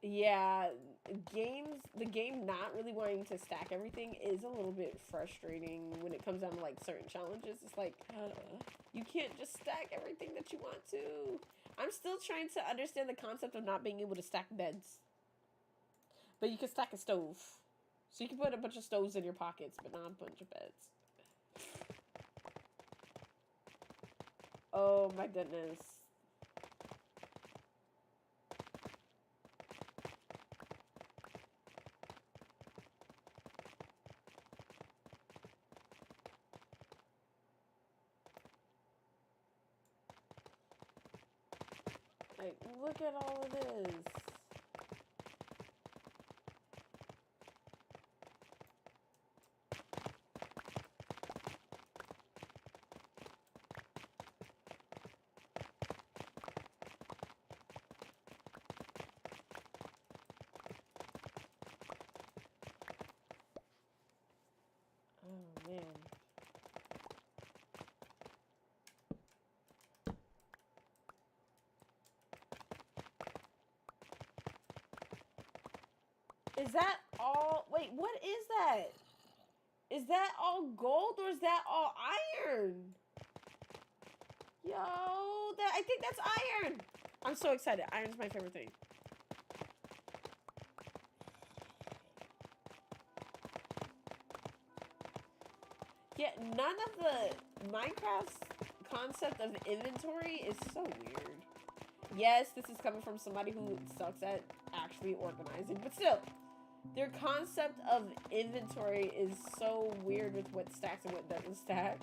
Yeah, the game not really wanting to stack everything is a little bit frustrating when it comes down to like certain challenges. It's like, you can't just stack everything that you want to. I'm still trying to understand the concept of not being able to stack beds. But you can stack a stove. So you can put a bunch of stoves in your pockets, but not a bunch of beds. Oh my goodness. Like, look at all of this. Oh, man. Is that all? Wait, what is that? Is that all gold or is that all iron? Yo. I think that's iron. I'm so excited. Iron's my favorite thing. Yeah, none of the Minecraft's concept of inventory is so weird. Yes, this is coming from somebody who sucks at actually organizing, but still, their concept of inventory is so weird with what stacks and what doesn't stack.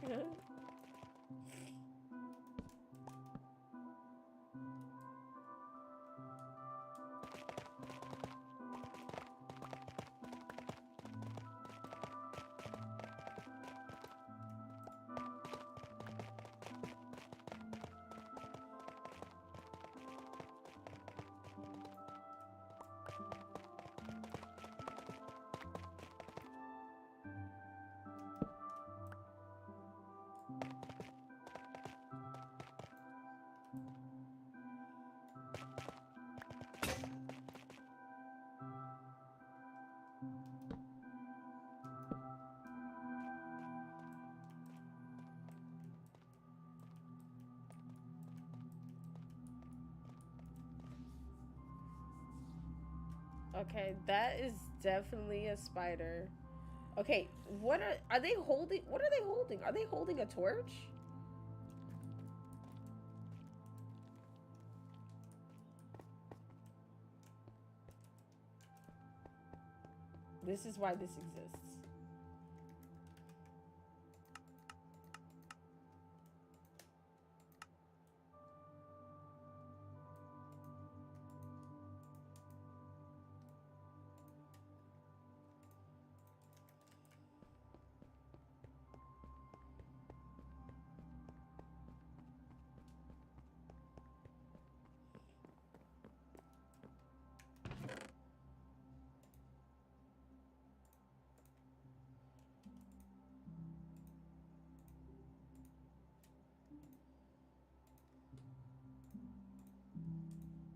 Okay, that is definitely a spider. Okay, what are they holding? What are they holding? Are they holding a torch? This is why this exists.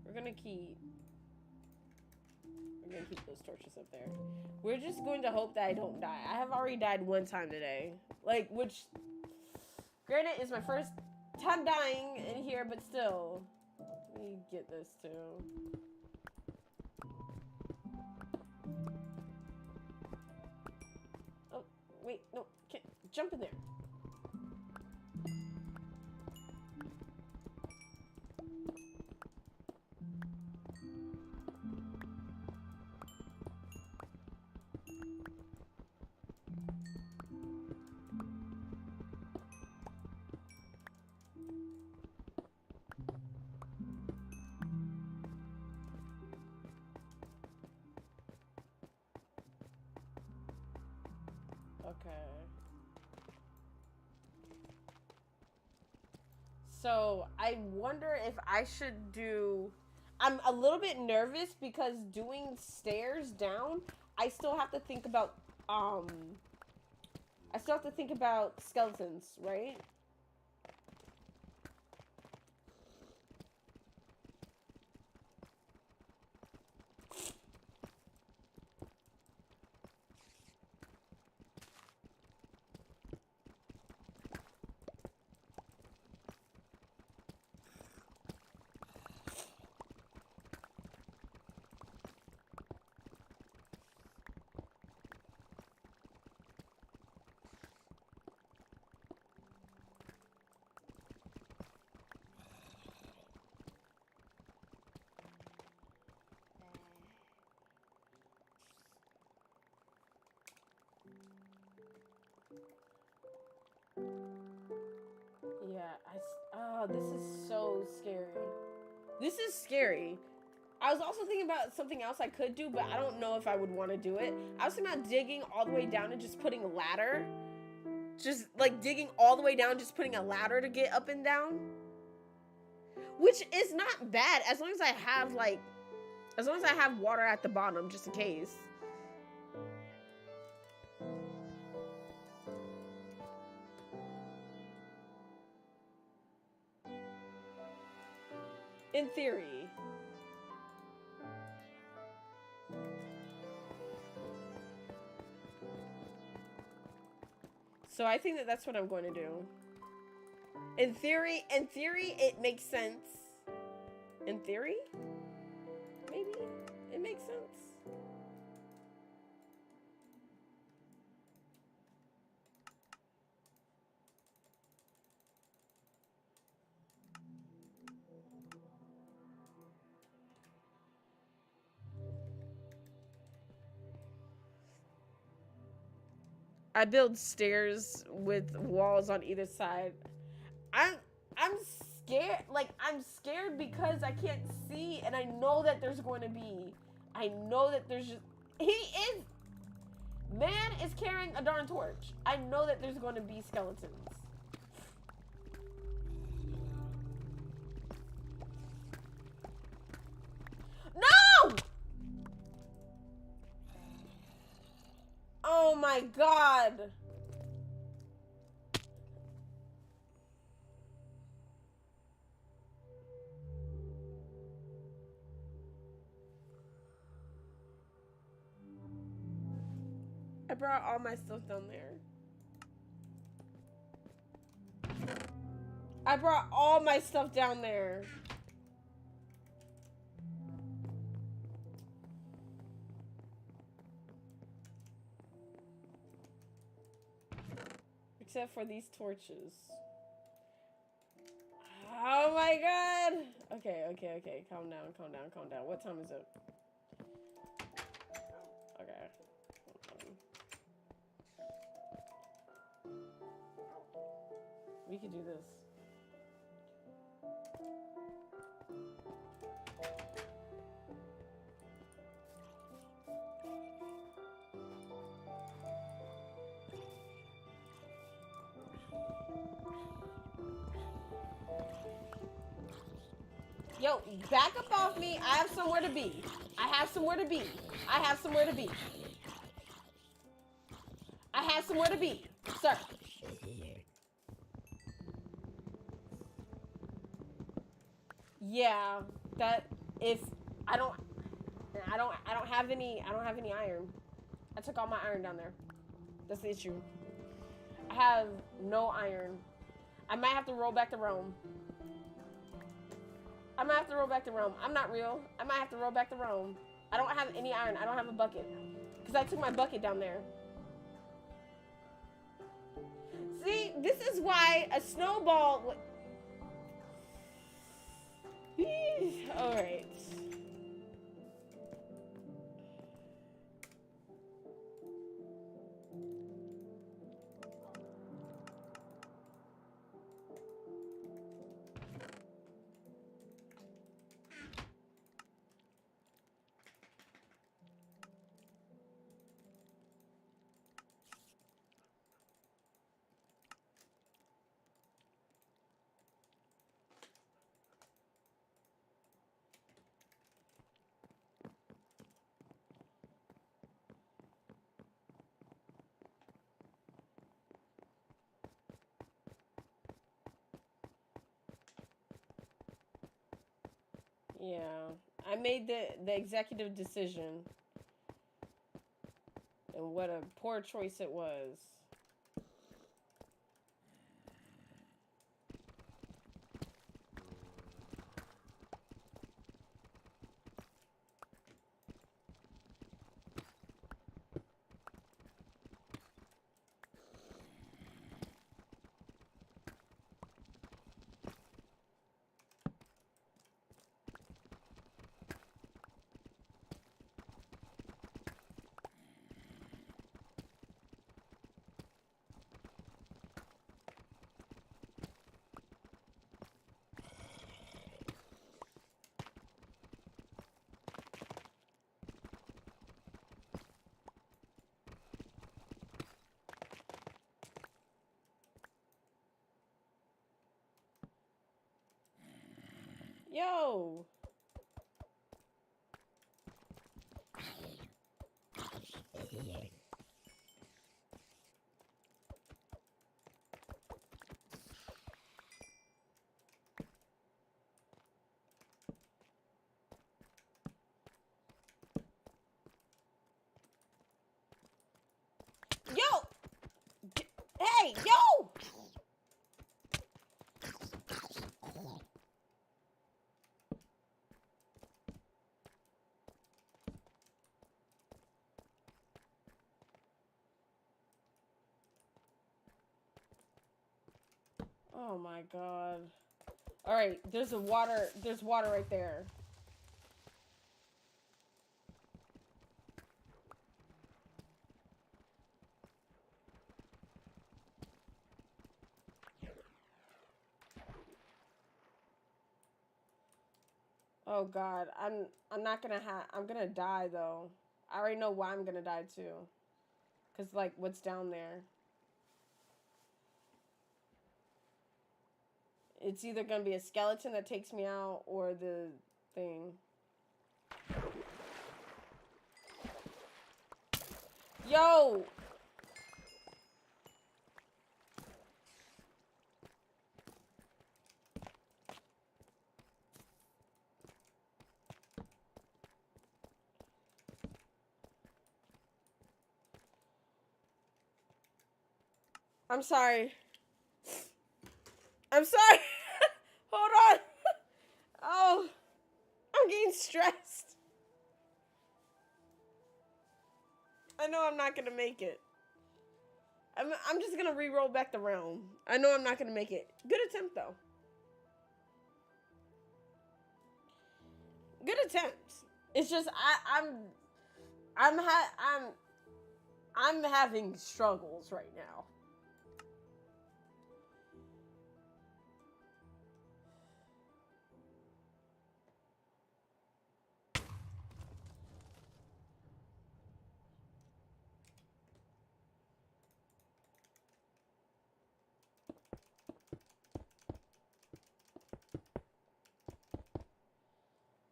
We're gonna keep those torches up there. We're just going to hope that I don't die. I have already died one time today. Like, which, granted, is my first time dying in here, but still. Let me get this too. Oh, wait, no, can't jump in there. Okay. So I wonder if I should do. I'm a little bit nervous because doing stairs down, I still have to think about I still have to think about skeletons, right? Yeah, oh, this is so scary. This is scary. I was also thinking about something else I could do, but I don't know if I would want to do it. I was thinking about digging all the way down and just putting a ladder. Just like digging all the way down, just putting a ladder to get up and down. Which is not bad as long as I have water at the bottom, just in case. In theory. So I think that that's what I'm going to do. In theory, it makes sense. In theory, maybe it makes sense. I build stairs with walls on either side. I'm scared. Like, I'm scared because I can't see, and I know that there's going to be. I know that there's just. He is. Man is carrying a darn torch. I know that there's going to be skeletons. No! Oh my god. I brought all my stuff down there. I brought all my stuff down there. Except for these torches. Oh my god! Okay. Calm down. What time is it? Okay. We could do this. Yo, back up off me. I have somewhere to be. I have somewhere to be. Sir. Yeah, that if I don't have any iron. I took all my iron down there. That's the issue. I have no iron. I might have to roll back to Rome. I'm not real. I might have to roll back to Rome. I don't have any iron. I don't have a bucket. Because I took my bucket down there. See, this is why a snowball... Alright. Yeah, I made the executive decision, and what a poor choice it was. Yo! Yo! Hey, yo! Oh my god. Alright, there's water right there. Oh god, I'm not gonna I'm gonna die though. I already know why I'm gonna die too. Cause like what's down there? It's either gonna be a skeleton that takes me out or the thing. Yo! I'm sorry. I'm sorry. Hold on. Oh, I'm getting stressed. I know I'm not gonna make it. I'm just gonna re-roll back the realm. I know I'm not gonna make it. Good attempt though. Good attempt. It's just I'm having struggles right now.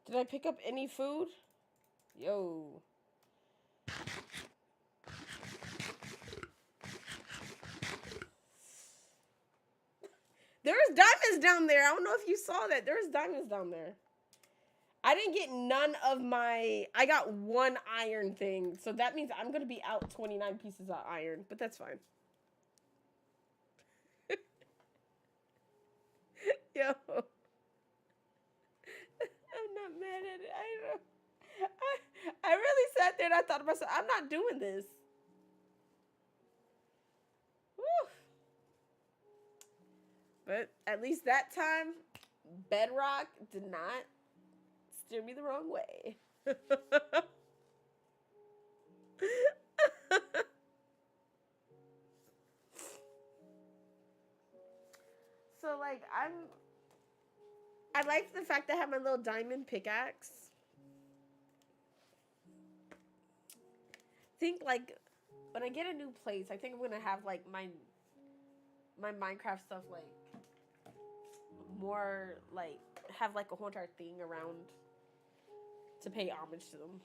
Did I pick up any food? Yo. There's diamonds down there. I don't know if you saw that. There's diamonds down there. I didn't get none of my... I got one iron thing. So that means I'm going to be out 29 pieces of iron. But that's fine. Yo. I'm not mad at it. I really sat there and I thought to myself, I'm not doing this. Whew. But at least that time, bedrock did not steer me the wrong way. So, like, I like the fact that I have my little diamond pickaxe. I think, like, when I get a new place, I think I'm gonna have, like, my Minecraft stuff, like, more, like, have, like, a whole entire thing around to pay homage to them.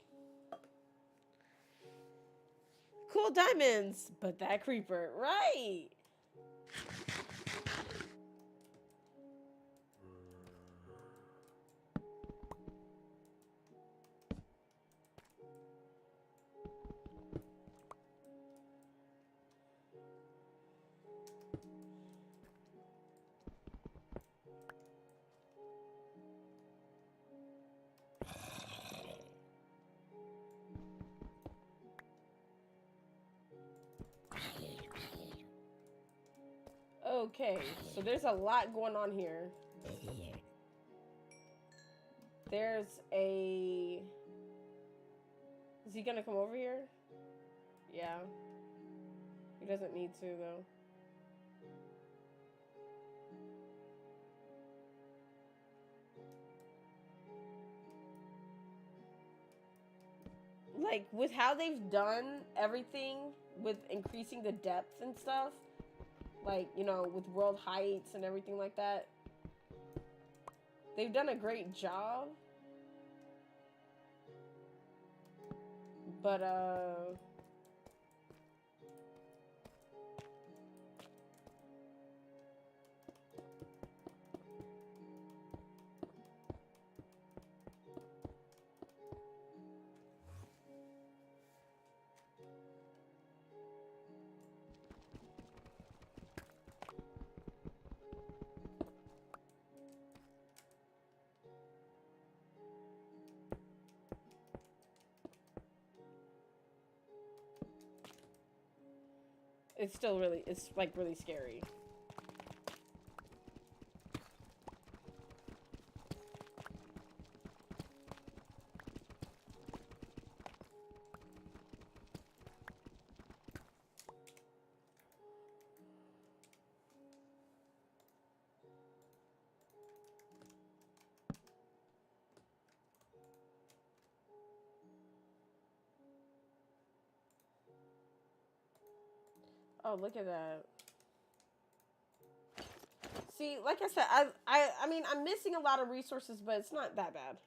Cool diamonds, but that creeper, right? Okay, so there's a lot going on here. There's a... Is he gonna come over here? Yeah. He doesn't need to, though. Like, with how they've done everything with increasing the depth and stuff, like, you know, with world heights and everything like that, they've done a great job. But, it's still really, it's, like, really scary. Oh, look at that. See, like I said, I mean, I'm missing a lot of resources, but it's not that bad.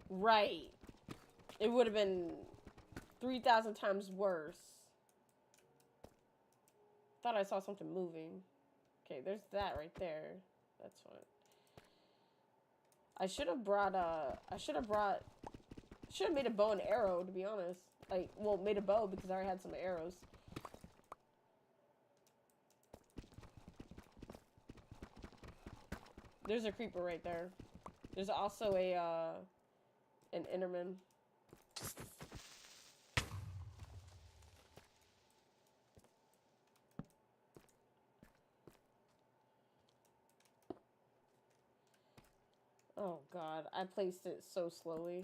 Right. It would have been 3,000 times worse. Thought I saw something moving. Okay, there's that right there. That's fine. I should have made a bow and arrow, to be honest. Like, well, made a bow because I already had some arrows. There's a creeper right there. There's also an Enderman. Oh god, I placed it so slowly.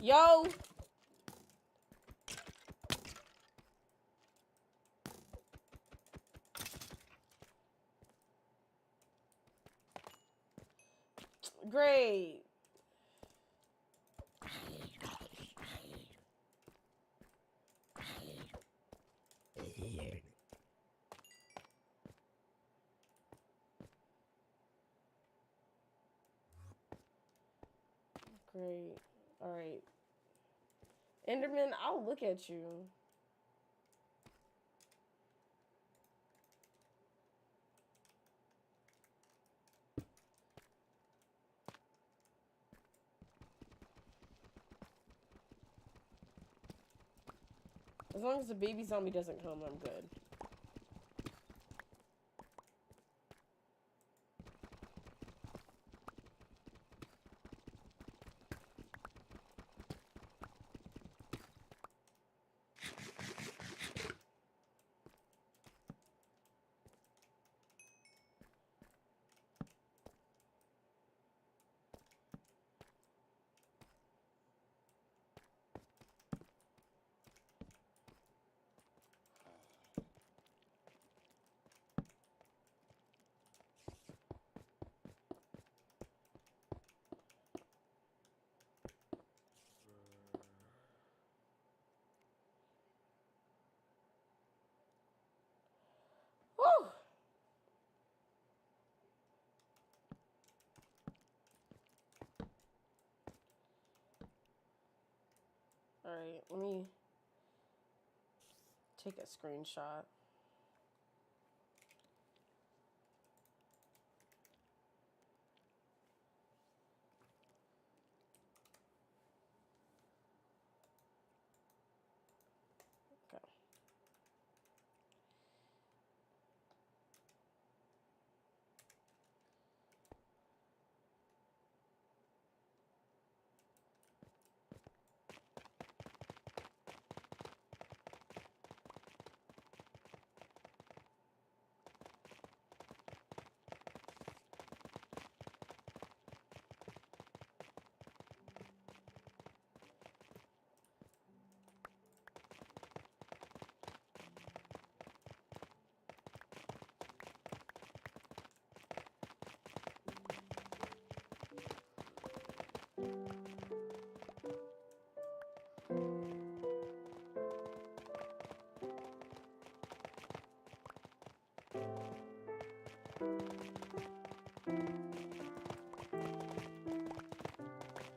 Yo! Great. Great. Alright. Enderman, I'll look at you. As long as the baby zombie doesn't come, I'm good. Woo! Alright, let me take a screenshot. Okay.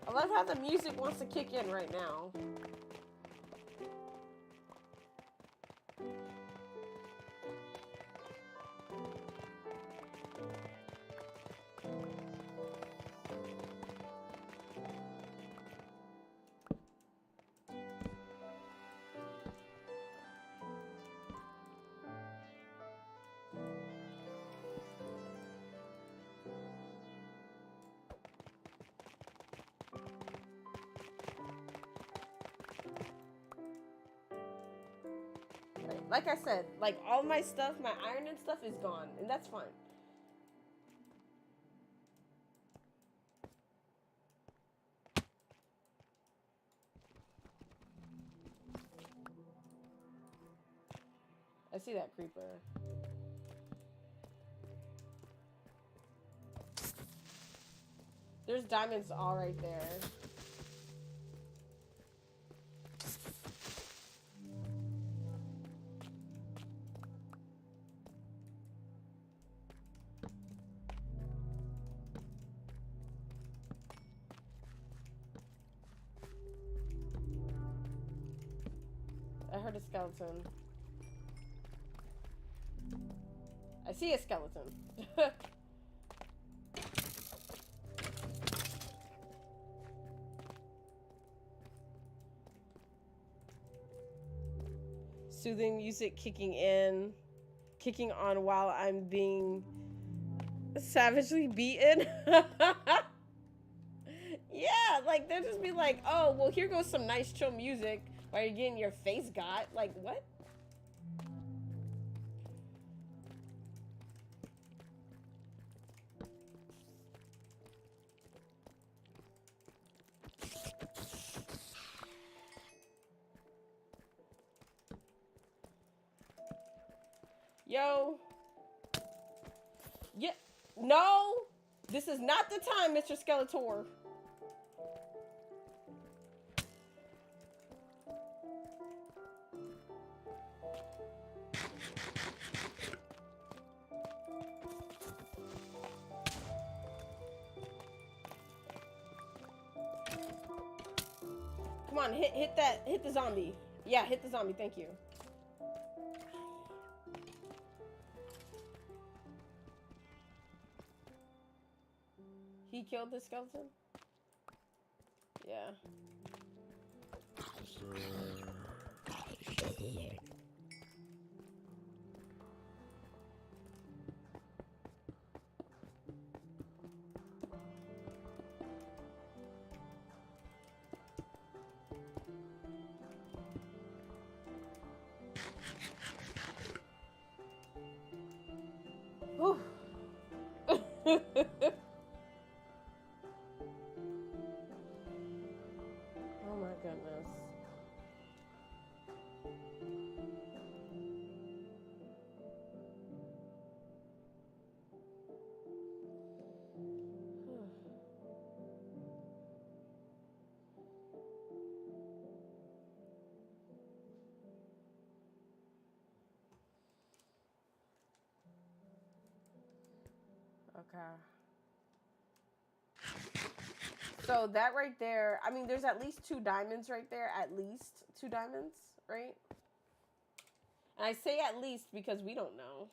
I love how the music wants to kick in right now. Like I said, like all my stuff, my iron and stuff is gone, and that's fine. I see that creeper. There's diamonds all right there. I heard a skeleton. I see a skeleton. Soothing music kicking on while I'm being savagely beaten. Yeah, like they'll just be like, oh, well, here goes some nice chill music while you're getting your face got. Like, what? Yo. Yeah. No. This is not the time, Mr. Skeletor. Come on, hit the zombie. Yeah, hit the zombie, thank you. He killed the skeleton? Yeah. Whew. Oh my goodness. Okay. So that right there, I mean, there's at least 2 diamonds right there. At least 2 diamonds, right? And I say at least because we don't know.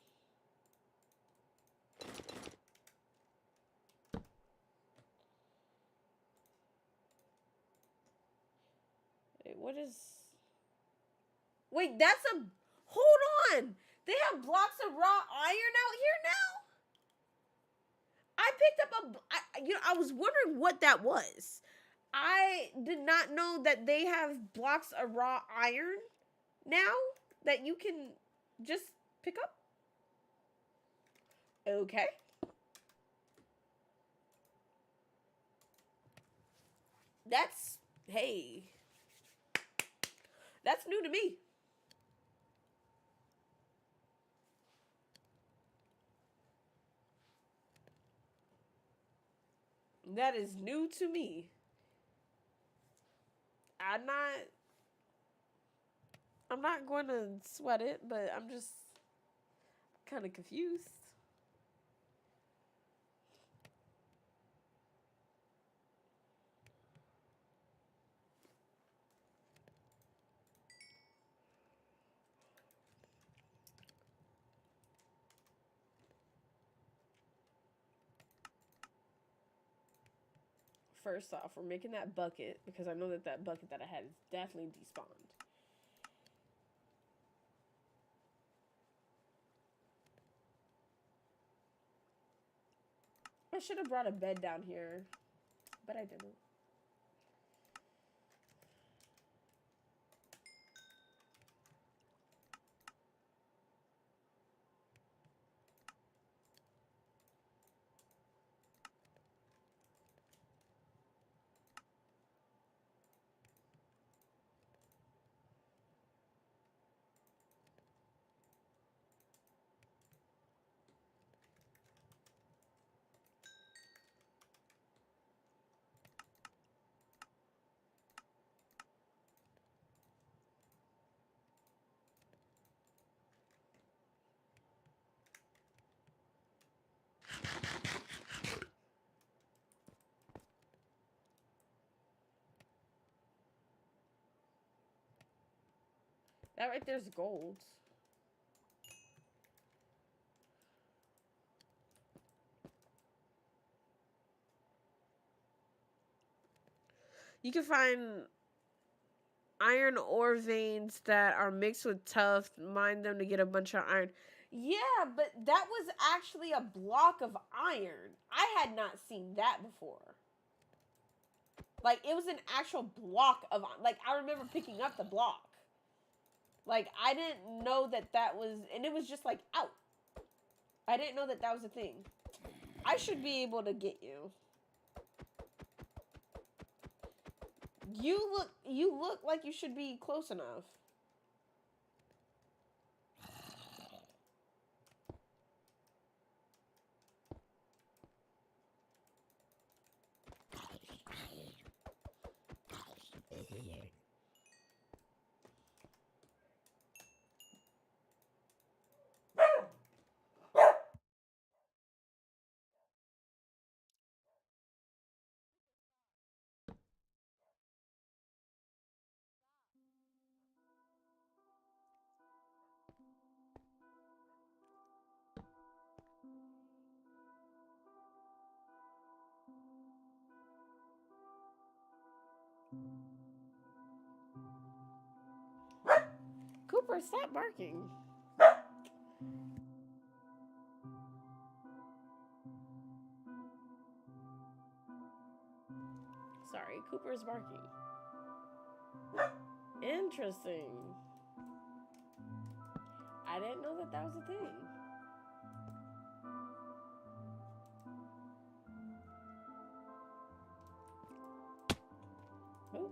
Wait, what is... Wait, that's a... Hold on! They have blocks of raw iron out here now? I picked up I was wondering what that was. I did not know that they have blocks of raw iron now that you can just pick up. Okay. That's, hey. That's new to me. That is new to me. I'm not going to sweat it, but I'm just kind of confused. First off, we're making that bucket because I know that that bucket that I had is definitely despawned. I should have brought a bed down here, but I didn't. That right there's gold. You can find iron ore veins that are mixed with tuff, mine them to get a bunch of iron. Yeah, but that was actually a block of iron. I had not seen that before. Like, it was an actual block of, like, I remember picking up the block. Like, I didn't know that that was, and it was just like out. I didn't know that that was a thing. I should be able to get you. You look like you should be close enough. Cooper, stop barking. Sorry, Cooper's barking. Interesting. I didn't know that that was a thing. Oh.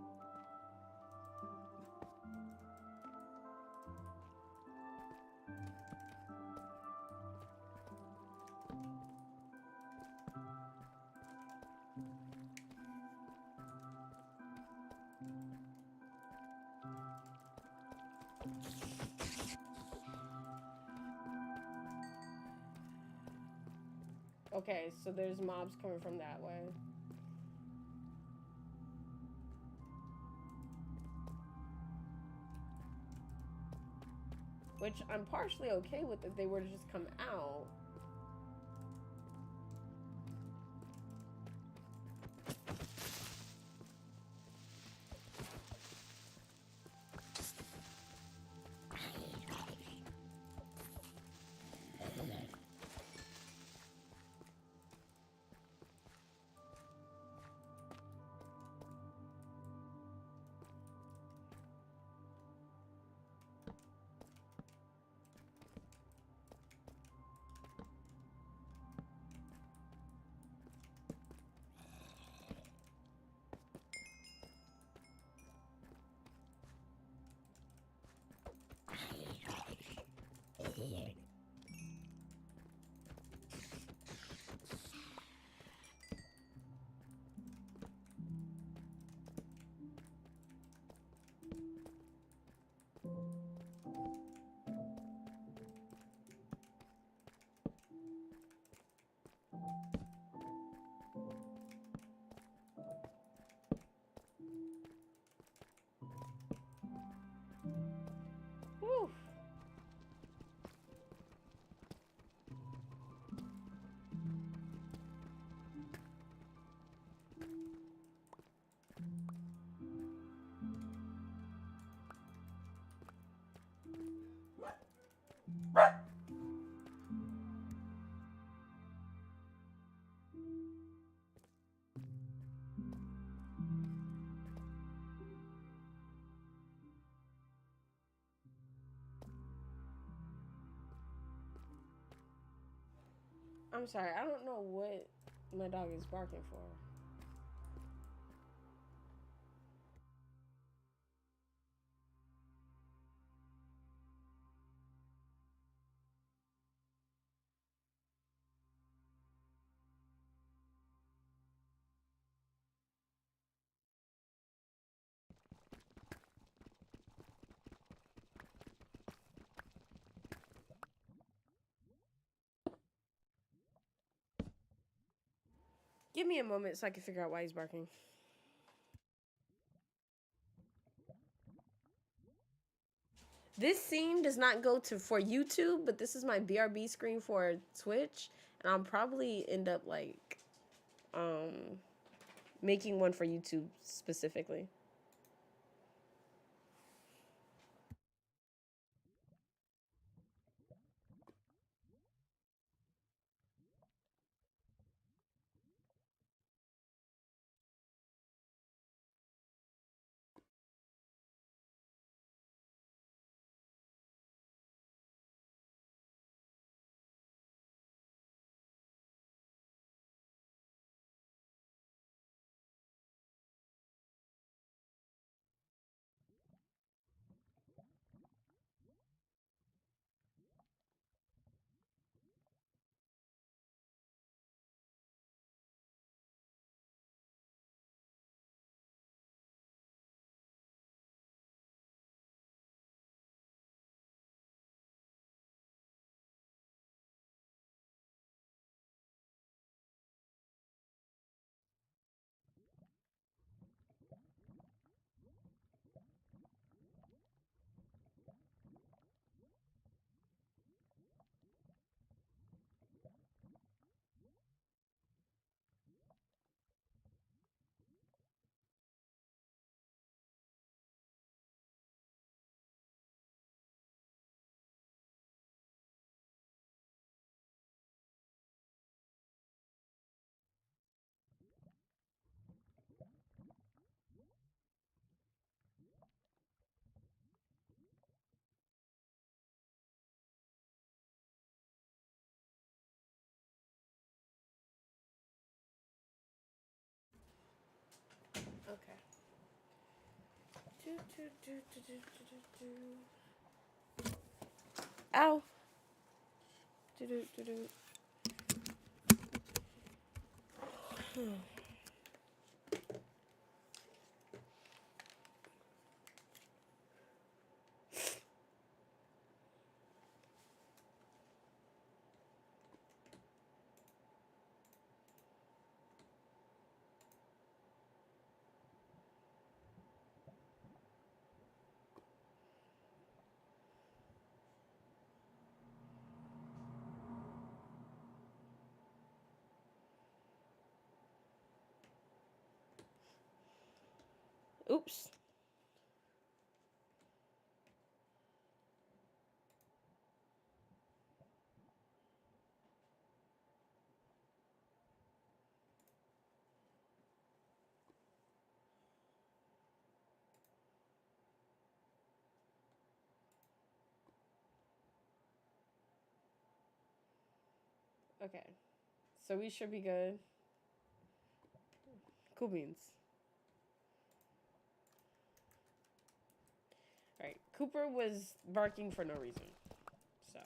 Okay, so there's mobs coming from that way. Which I'm partially okay with if they were to just come out. Whew. I'm sorry, I don't know what my dog is barking for. Give me a moment so I can figure out why he's barking. This scene does not go to for YouTube, but this is my BRB screen for Twitch, and I'll probably end up like making one for YouTube specifically. Okay. Ow. Oops. Okay. So we should be good. Cool beans. Alright. Cooper was barking for no reason. So.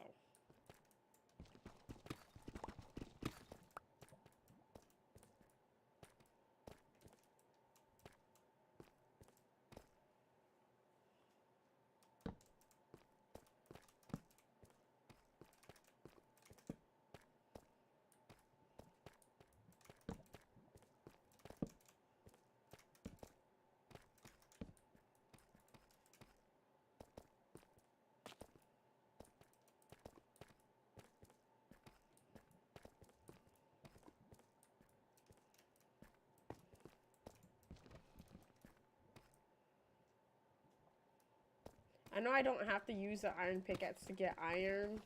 I know I don't have to use the iron pickaxe to get iron.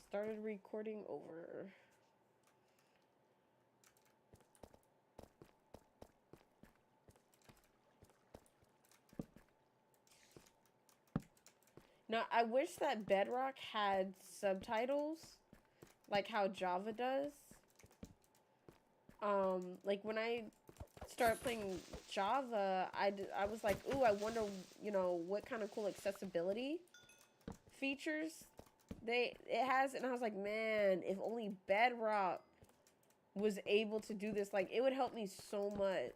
Started recording over. Now, I wish that Bedrock had subtitles, like how Java does. Like when I started playing Java, I was like, ooh, I wonder, you know, what kind of cool accessibility features it has, and I was like, man, if only Bedrock was able to do this. Like, it would help me so much.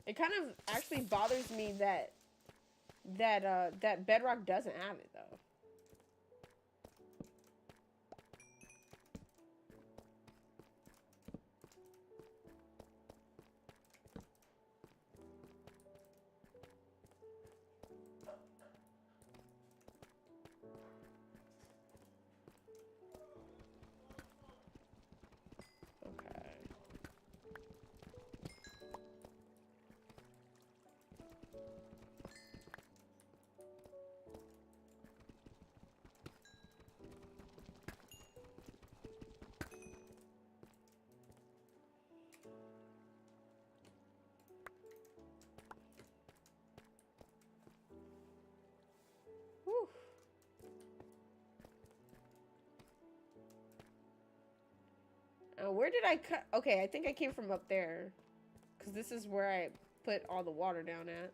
It kind of actually bothers me that Bedrock doesn't have it though. Whew. Where did I cut? Okay, I think I came from up there. Because this is where I put all the water down at.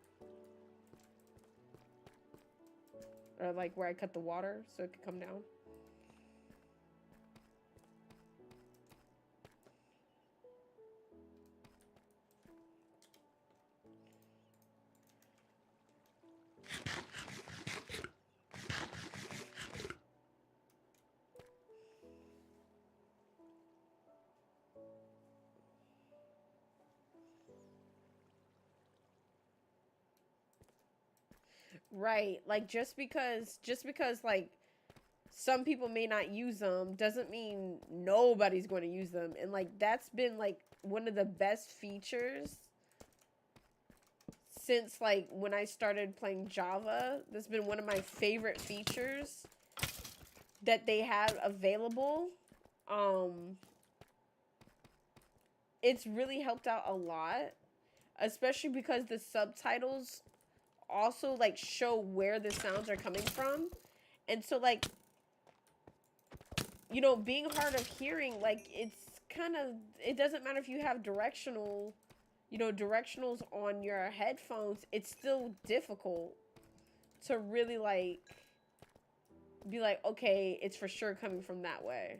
Or like where I cut the water so it could come down. Right. Like just because like some people may not use them doesn't mean nobody's going to use them. And like that's been like one of the best features since like when I started playing Java. That's been one of my favorite features that they have available. It's really helped out a lot, especially because the subtitles also like show where the sounds are coming from. And so like, you know, being hard of hearing, like it's kind of, it doesn't matter if you have directional, you know, directionals on your headphones, it's still difficult to really like be like, okay, it's for sure coming from that way.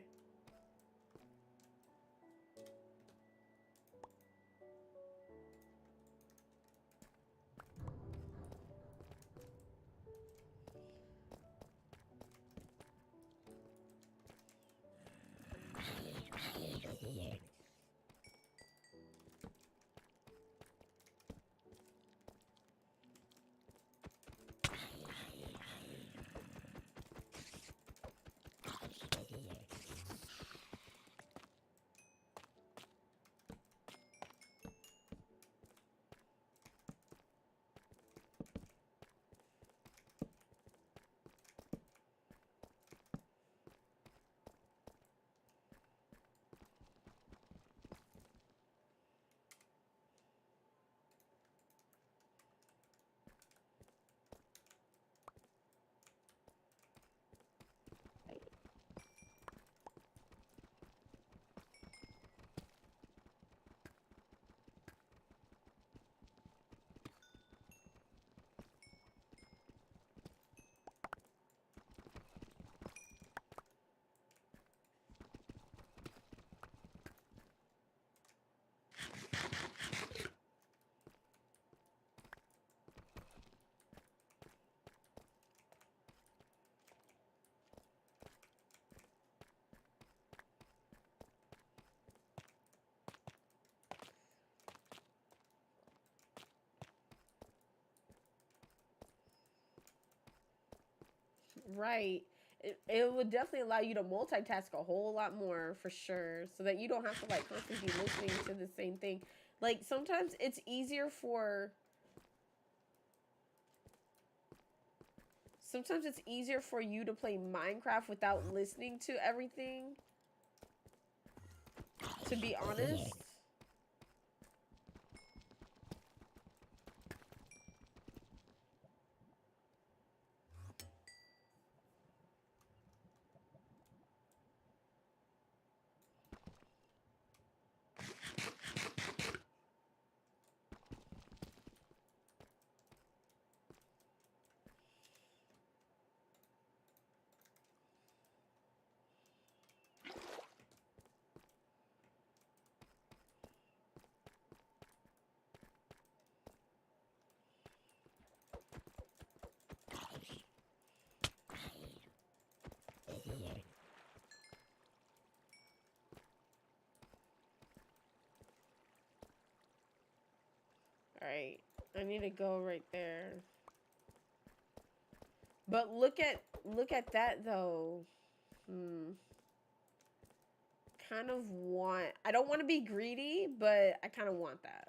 Right. It would definitely allow you to multitask a whole lot more for sure, so that you don't have to like constantly be listening to the same thing. Like sometimes it's easier for you to play Minecraft without listening to everything. To be honest. Alright. I need to go right there. But look at that though. Kind of want, I don't want to be greedy, but I kind of want that.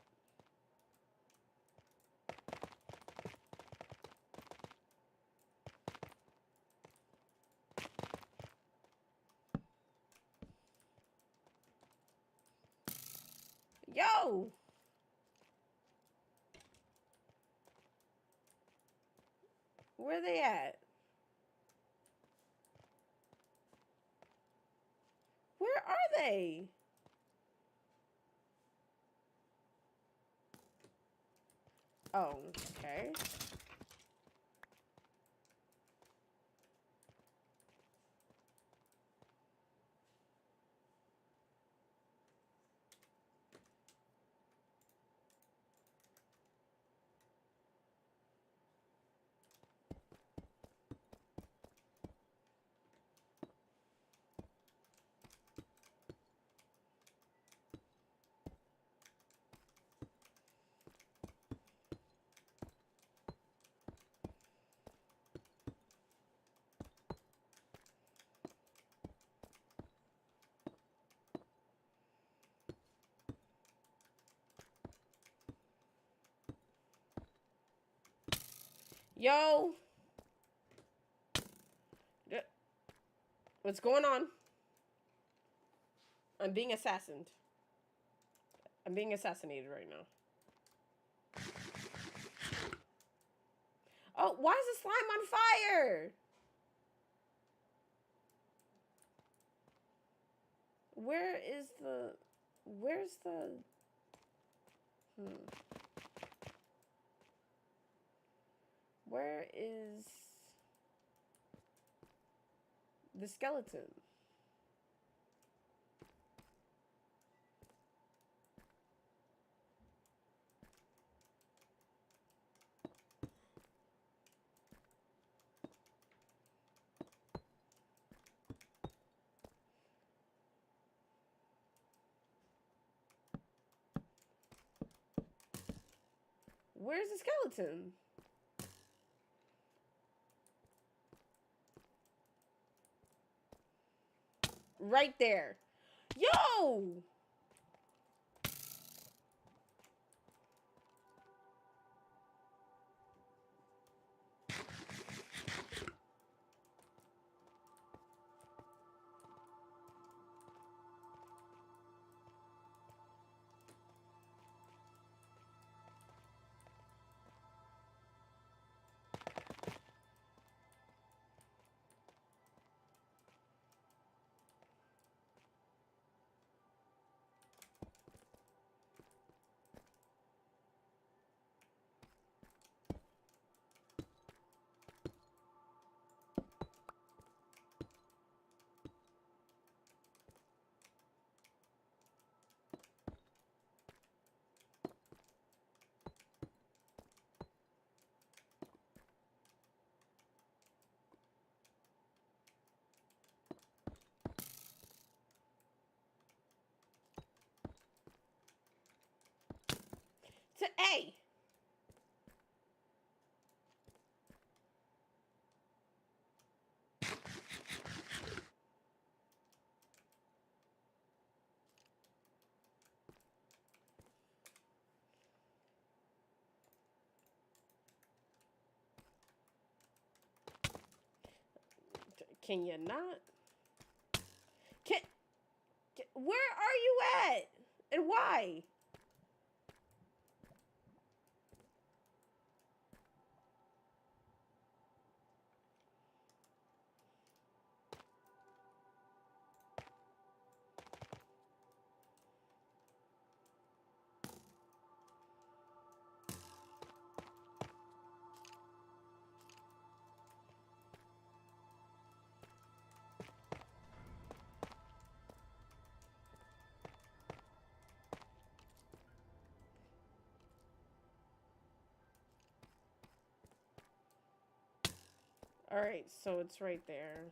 Yo! Where are they at? Where are they? Oh, okay. Yo! What's going on? I'm being assassinated. I'm being assassinated right now. Oh, why is the slime on fire? Where's the... Where is the skeleton? Where's the skeleton? Right there. Yo! To A. Can you not? Where are you at? And why? Alright, so it's right there.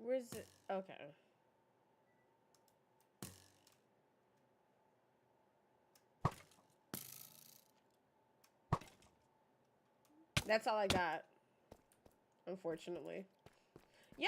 Where's it? Okay. That's all I got. Unfortunately. Yo!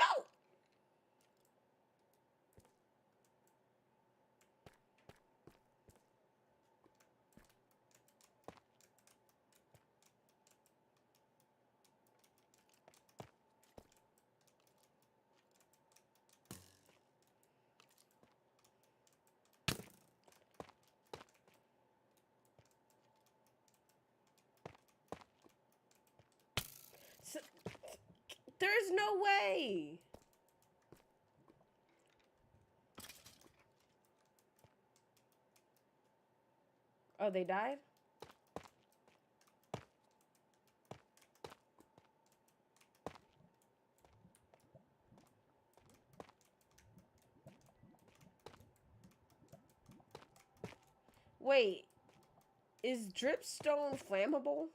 So, there's no way. Oh, they died? Wait. Is dripstone flammable?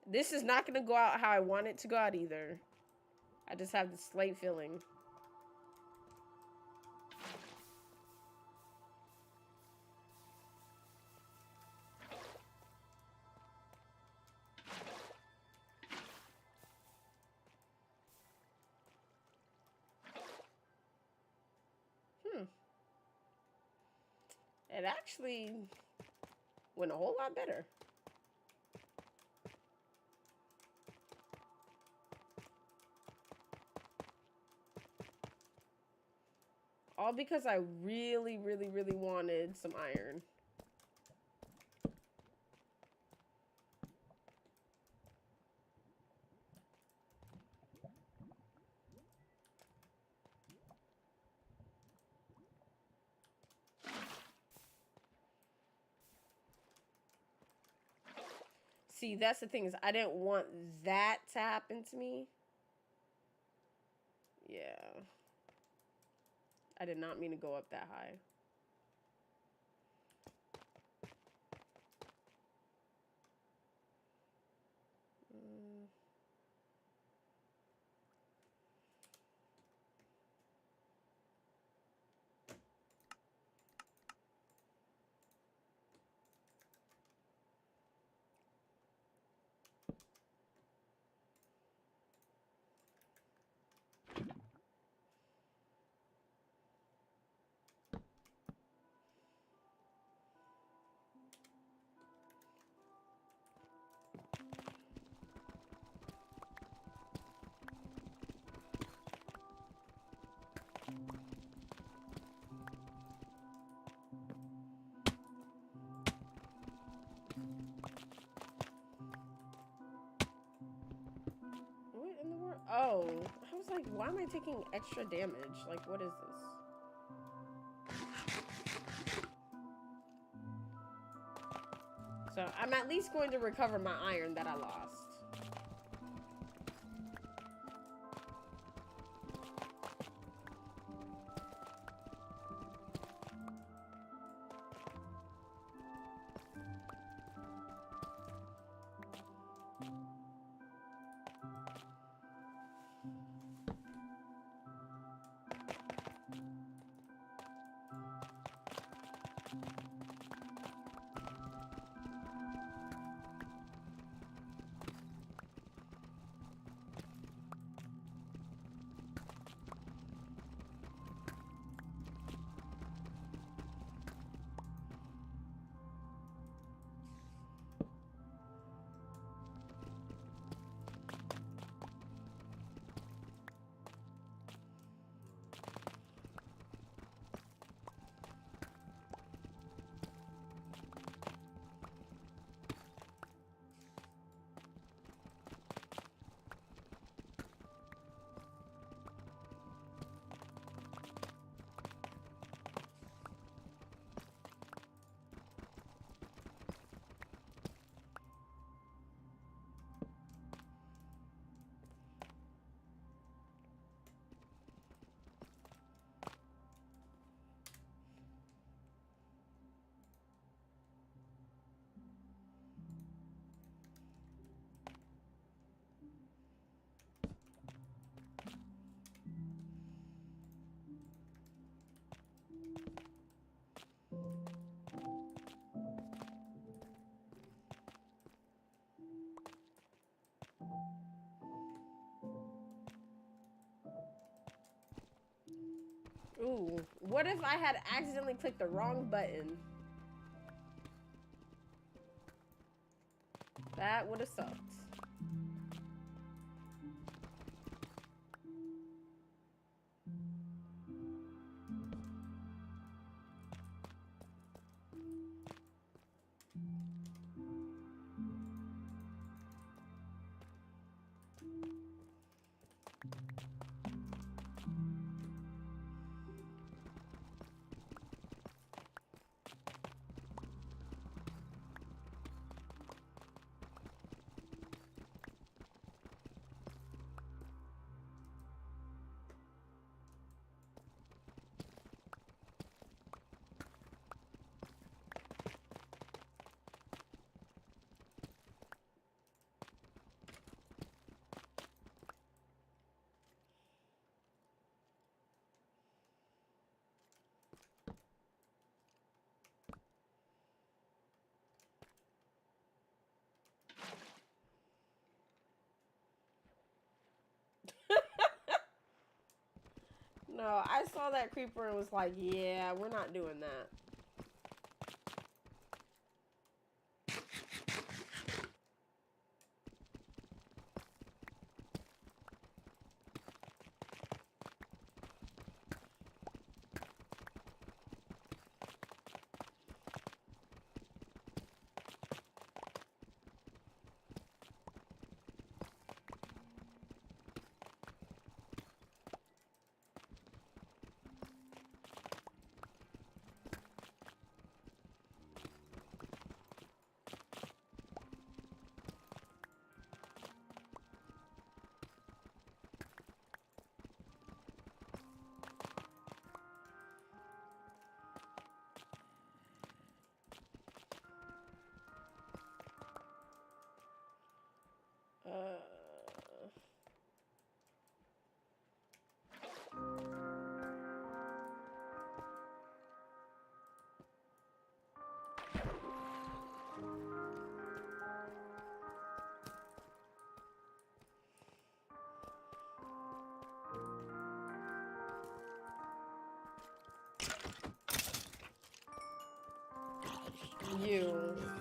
This is not going to go out how I want it to go out either. I just have this slight feeling. It actually went a whole lot better. All because I really, really, really wanted some iron. See, that's the thing is I didn't want that to happen to me. Yeah. I did not mean to go up that high. What in the world? Oh, I was like, why am I taking extra damage? Like, what is this? So, I'm at least going to recover my iron that I lost. What if I had accidentally clicked the wrong button? That would have sucked. No, I saw that creeper and was like, yeah, we're not doing that.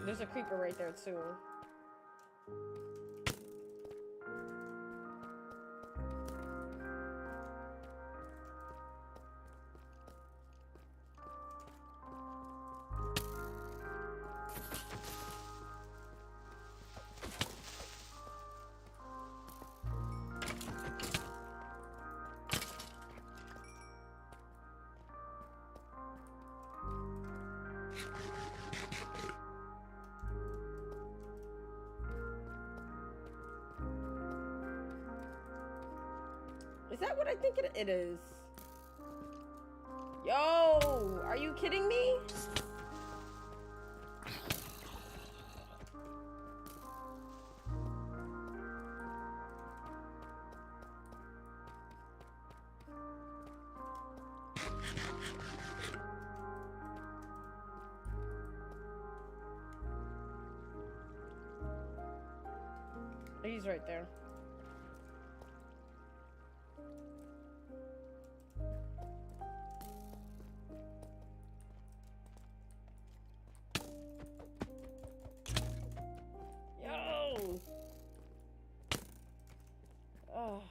There's a creeper right there too. Is that what I think it is? Yo, are you kidding me? He's right there. Yo! Oh.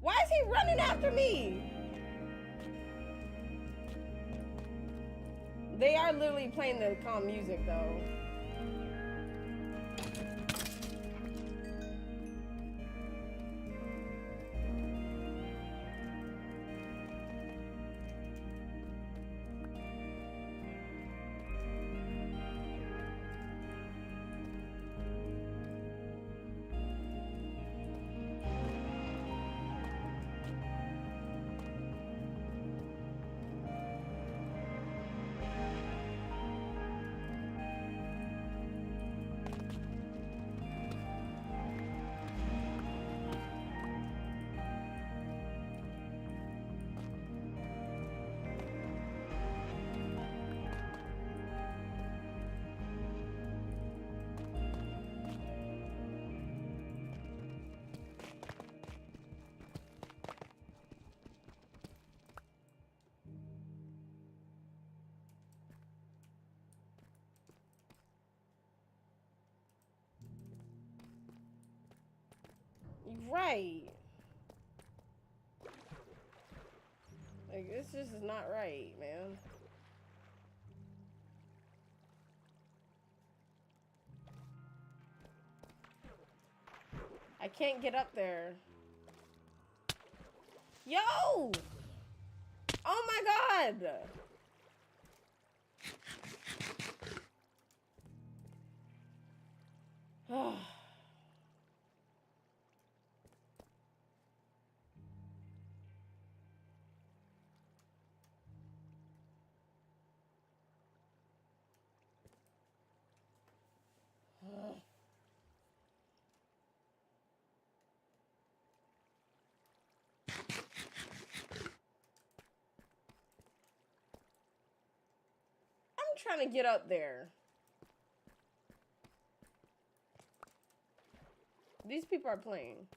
Why is he running after me? They are literally playing the calm music though. Right. Like, this just is not right, man. I can't get up there. Yo! Oh my god! I'm trying to get up there. These people are playing.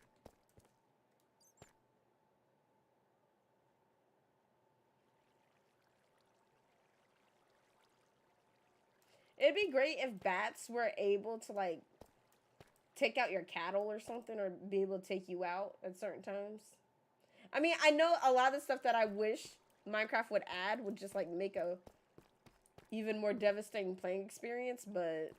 It'd be great if bats were able to, like, take out your cattle or something, or be able to take you out at certain times. I mean, I know a lot of the stuff that I wish Minecraft would add would just, like, make a even more devastating playing experience, but...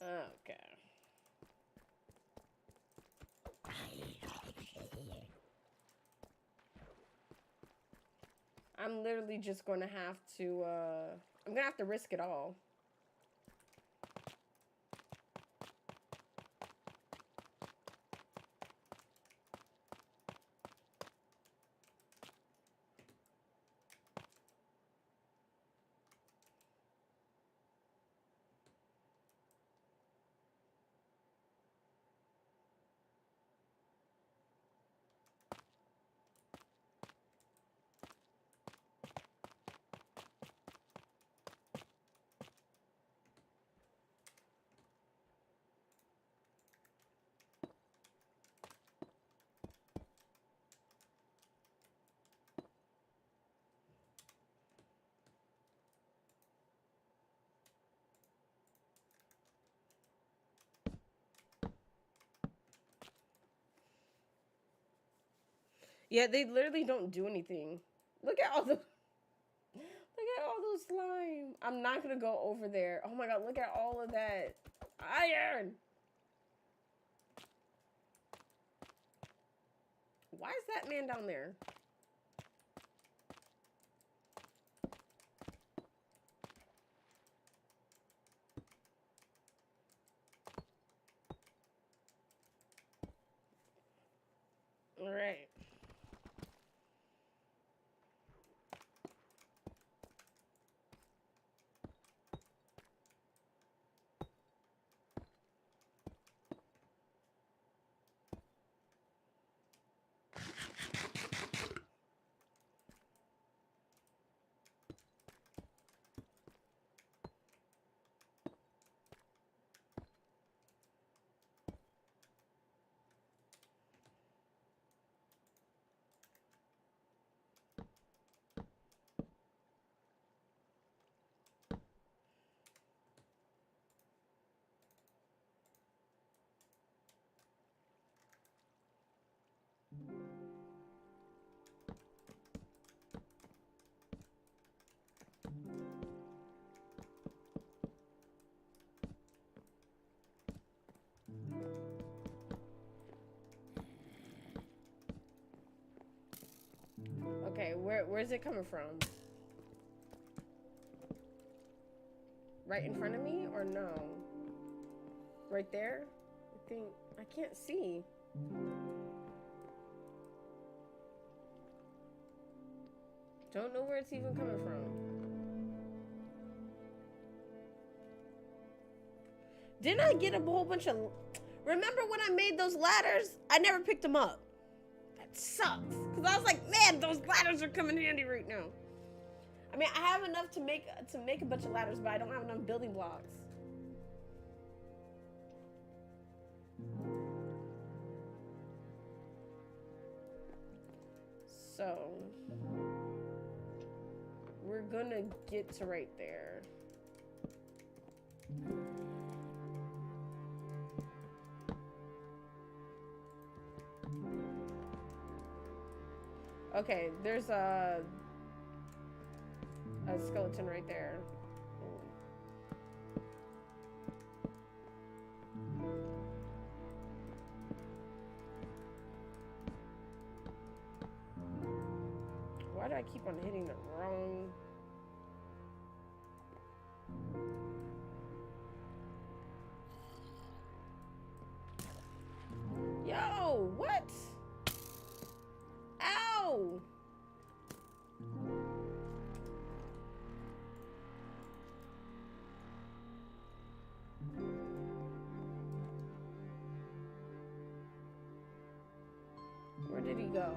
Okay. I'm literally just gonna have to, I'm gonna have to risk it all. Yeah, they literally don't do anything. Look at all the... Look at all those slime. I'm not gonna go over there. Oh my god, look at all of that iron. Why is that man down there? All right. Okay, where's it coming from? Right in front of me or no? Right there? I think I can't see. Don't know where it's even coming from. Didn't I get a whole bunch of... Remember when I made those ladders? I never picked them up. That sucks. Because I was like, man, those ladders are coming handy right now. I mean, I have enough to make a bunch of ladders, but I don't have enough building blocks. So... we're gonna get to right there. Okay, there's a skeleton right there. Why do I keep on hitting the wrong? Yo, what? Ow! Where did he go?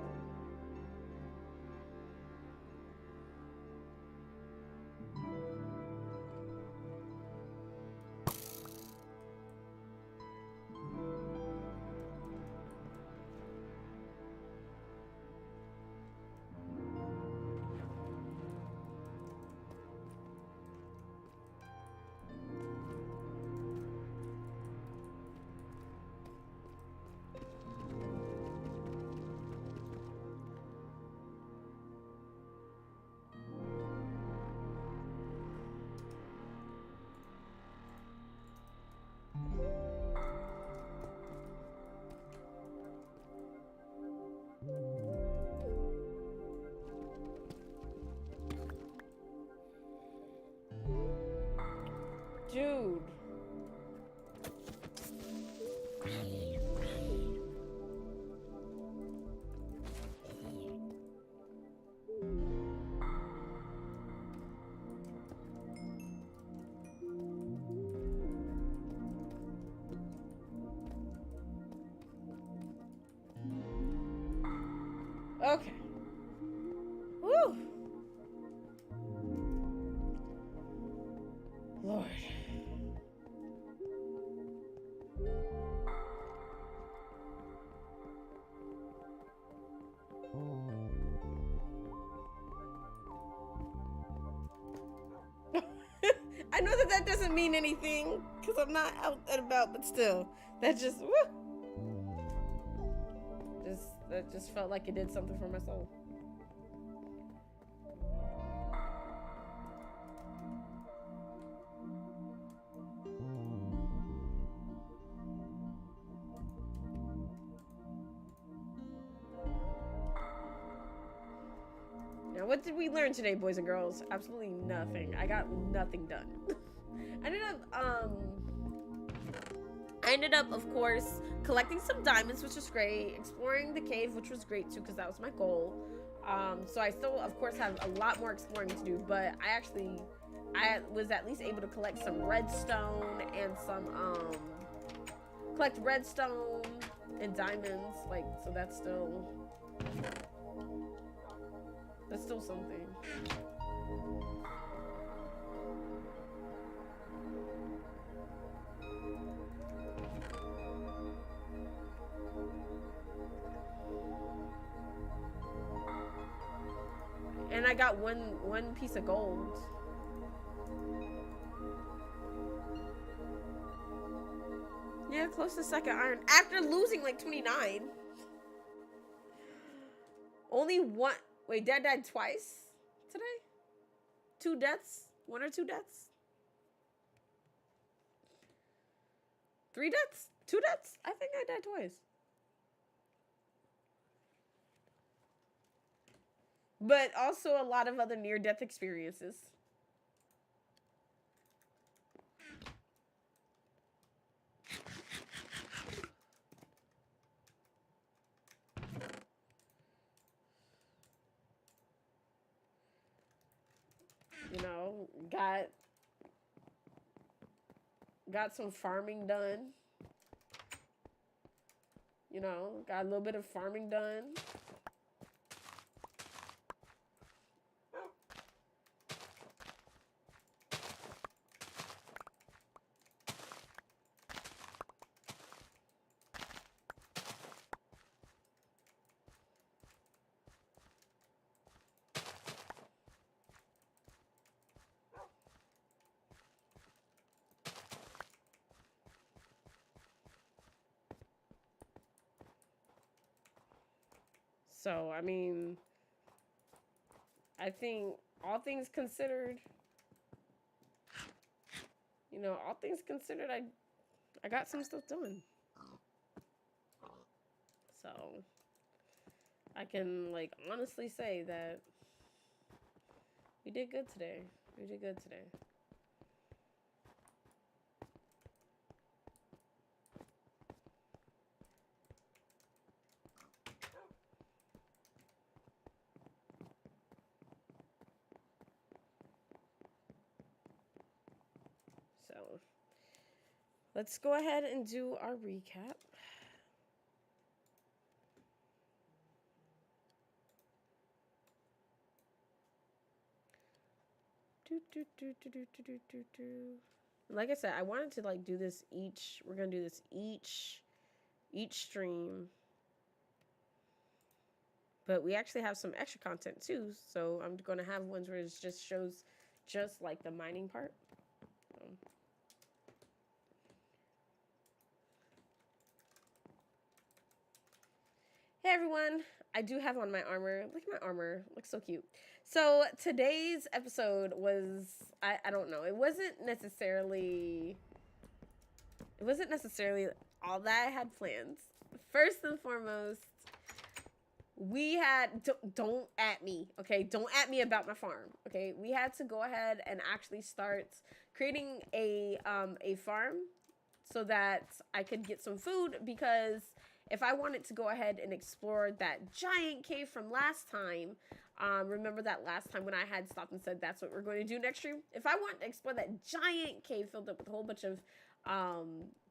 Dude. Okay. Woo. Lord. I know that that doesn't mean anything because I'm not out and about, but still, that just, woo. That just felt like it did something for my soul. Now, what did we learn today, boys and girls? Absolutely nothing. I got nothing done. I ended up, of course, collecting some diamonds, which was great. Exploring the cave, which was great too, because that was my goal. So I still, of course, have a lot more exploring to do, but I was at least able to collect some redstone and some, collect redstone and diamonds, like, so that's still something. And I got one piece of gold. Yeah, close to second iron. After losing like 29. Only one. Wait, Dad died twice today? 2 deaths? 1 or 2 deaths? 3 deaths? 2 deaths? I think I died twice. But also a lot of other near-death experiences. You know, got some farming done. You know, got a little bit of farming done. So, I mean, I think all things considered, you know, all things considered, I got some stuff done. So, I can, like, honestly say that we did good today. We did good today. So, let's go ahead and do our recap. Like I said, I wanted to like do this each. We're gonna do this each stream, but we actually have some extra content too. So I'm gonna have ones where it just shows just like the mining part. Hey everyone, I do have on my armor. Look at my armor, looks so cute. So today's episode was, I don't know, it wasn't necessarily all that I had plans. First and foremost, we had, don't at me, okay? Don't at me about my farm, okay? We had to go ahead and actually start creating a farm so that I could get some food, because if I wanted to go ahead and explore that giant cave from last time, remember that last time when I had stopped and said that's what we're going to do next stream? If I want to explore that giant cave filled up with a whole bunch of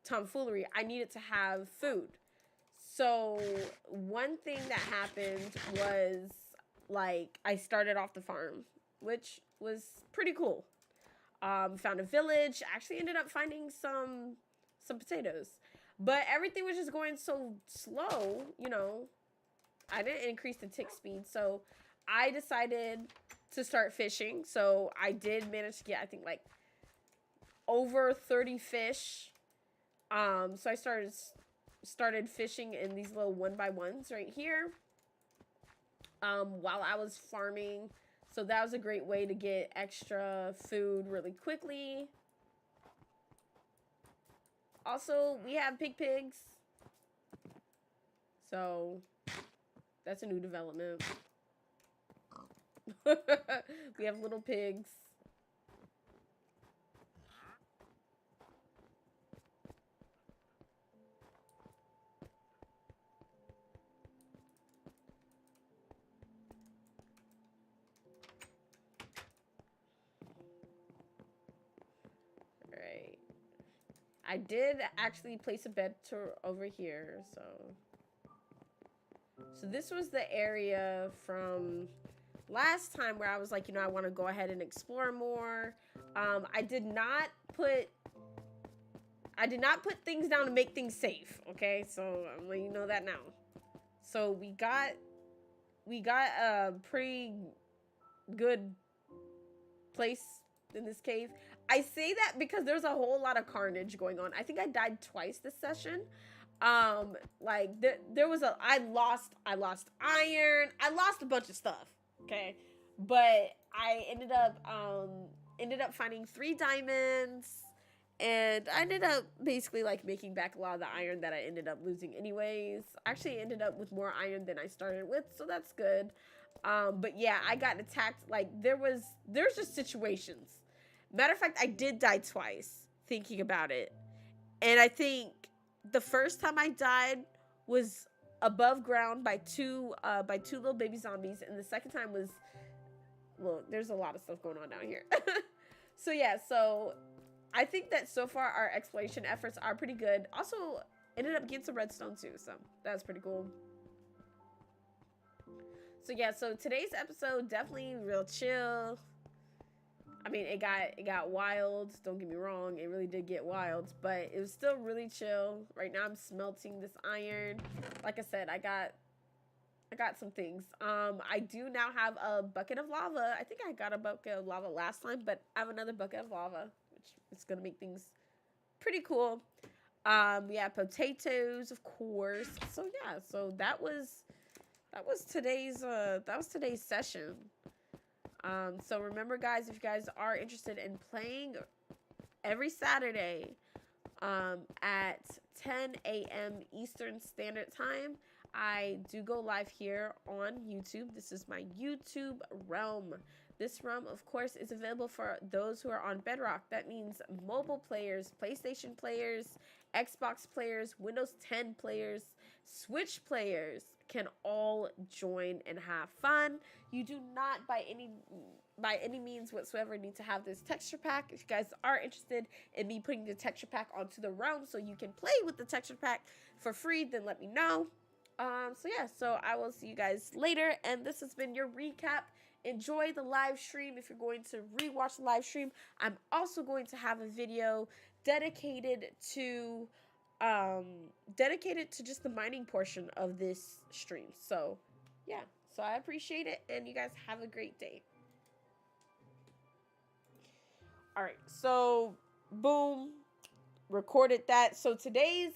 tomfoolery, I needed to have food. So one thing that happened was, like, I started off the farm, which was pretty cool. Found a village, actually ended up finding some potatoes. But everything was just going so slow, you know. I didn't increase the tick speed, so I decided to start fishing. So I did manage to get, I think, like, over 30 fish. So I started fishing in these little 1x1s right here, while I was farming. So that was a great way to get extra food really quickly. Also, we have pigs. So that's a new development. We have little pigs. Alright. I did actually place a bed over here, so this was the area from last time where I was like, you know, I want to go ahead and explore more. I did not put things down to make things safe, okay? So I'm letting you know that now. So we got a pretty good place in this cave. I say that because there's a whole lot of carnage going on. I think I died twice this session. Like there was I lost iron. I lost a bunch of stuff, okay? But I ended up finding 3 diamonds, and I ended up basically like making back a lot of the iron that I ended up losing anyways. Actually ended up with more iron than I started with, so that's good. But yeah, I got attacked. Like there's just situations. Matter of fact, I did die twice, thinking about it. And I think the first time I died was above ground by two little baby zombies, and the second time was, well, there's a lot of stuff going on down here. So yeah, so I think that so far our exploration efforts are pretty good. Also, ended up getting some redstone too, so that's pretty cool. So yeah, so today's episode definitely real chill. I mean, it got wild. Don't get me wrong, it really did get wild, but it was still really chill. Right now, I'm smelting this iron. Like I said, I got some things. I do now have a bucket of lava. I think I got a bucket of lava last time, but I have another bucket of lava, which is gonna make things pretty cool. We have potatoes, of course. So yeah, so that was that was today's session. So remember, guys, if you guys are interested in playing every Saturday, at 10 a.m. Eastern Standard Time, I do go live here on YouTube. This is my YouTube realm. This realm, of course, is available for those who are on Bedrock. That means mobile players, PlayStation players, Xbox players, Windows 10 players, Switch players can all join and have fun. You do not by any means whatsoever need to have this texture pack. If you guys are interested in me putting the texture pack onto the realm so you can play with the texture pack for free, then let me know. So yeah, so I will see you guys later, and this has been your recap. Enjoy the live stream. If you're going to rewatch the live stream, I'm also going to have a video dedicated to just the mining portion of this stream. So yeah, so I appreciate it, and you guys have a great day. All right, so boom, recorded that. So today's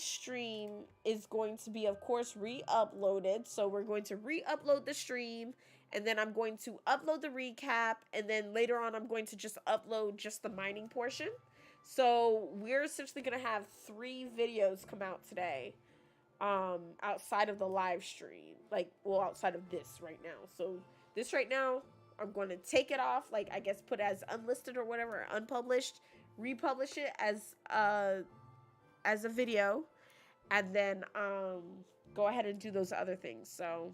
stream is going to be, of course, re-uploaded. So we're going to re-upload the stream, and then I'm going to upload the recap, and then later on I'm going to just upload just the mining portion. So we're essentially going to have 3 videos come out today, outside of the live stream, outside of this right now. So this right now, I'm going to take it off, I guess put as unlisted or whatever, or unpublished, republish it as a video, and then go ahead and do those other things. So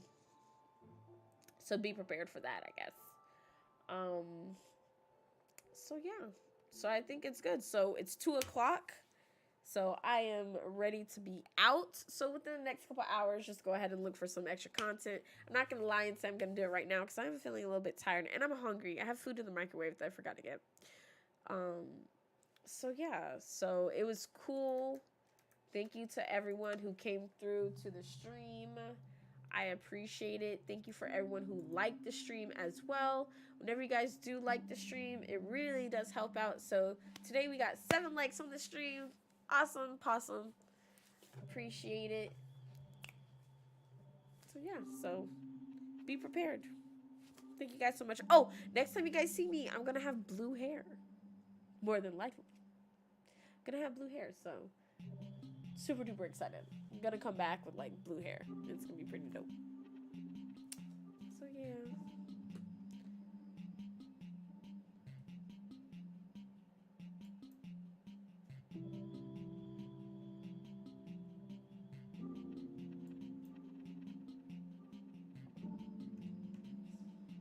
be prepared for that, I guess. So yeah, so I think it's good. So it's 2 o'clock. So I am ready to be out. So within the next couple hours, just go ahead and look for some extra content. I'm not going to lie and say I'm going to do it right now because I'm feeling a little bit tired and I'm hungry. I have food in the microwave that I forgot to get. So yeah, so it was cool. Thank you to everyone who came through to the stream. I appreciate it. Thank you for everyone who liked the stream as well. Whenever you guys do like the stream, it really does help out. So today we got 7 likes on the stream. Awesome, possum. Appreciate it. So yeah, so be prepared. Thank you guys so much. Oh, next time you guys see me, I'm gonna have blue hair. More than likely. I'm gonna have blue hair, so super duper excited. I'm gonna come back with blue hair. It's gonna be pretty dope. So yeah.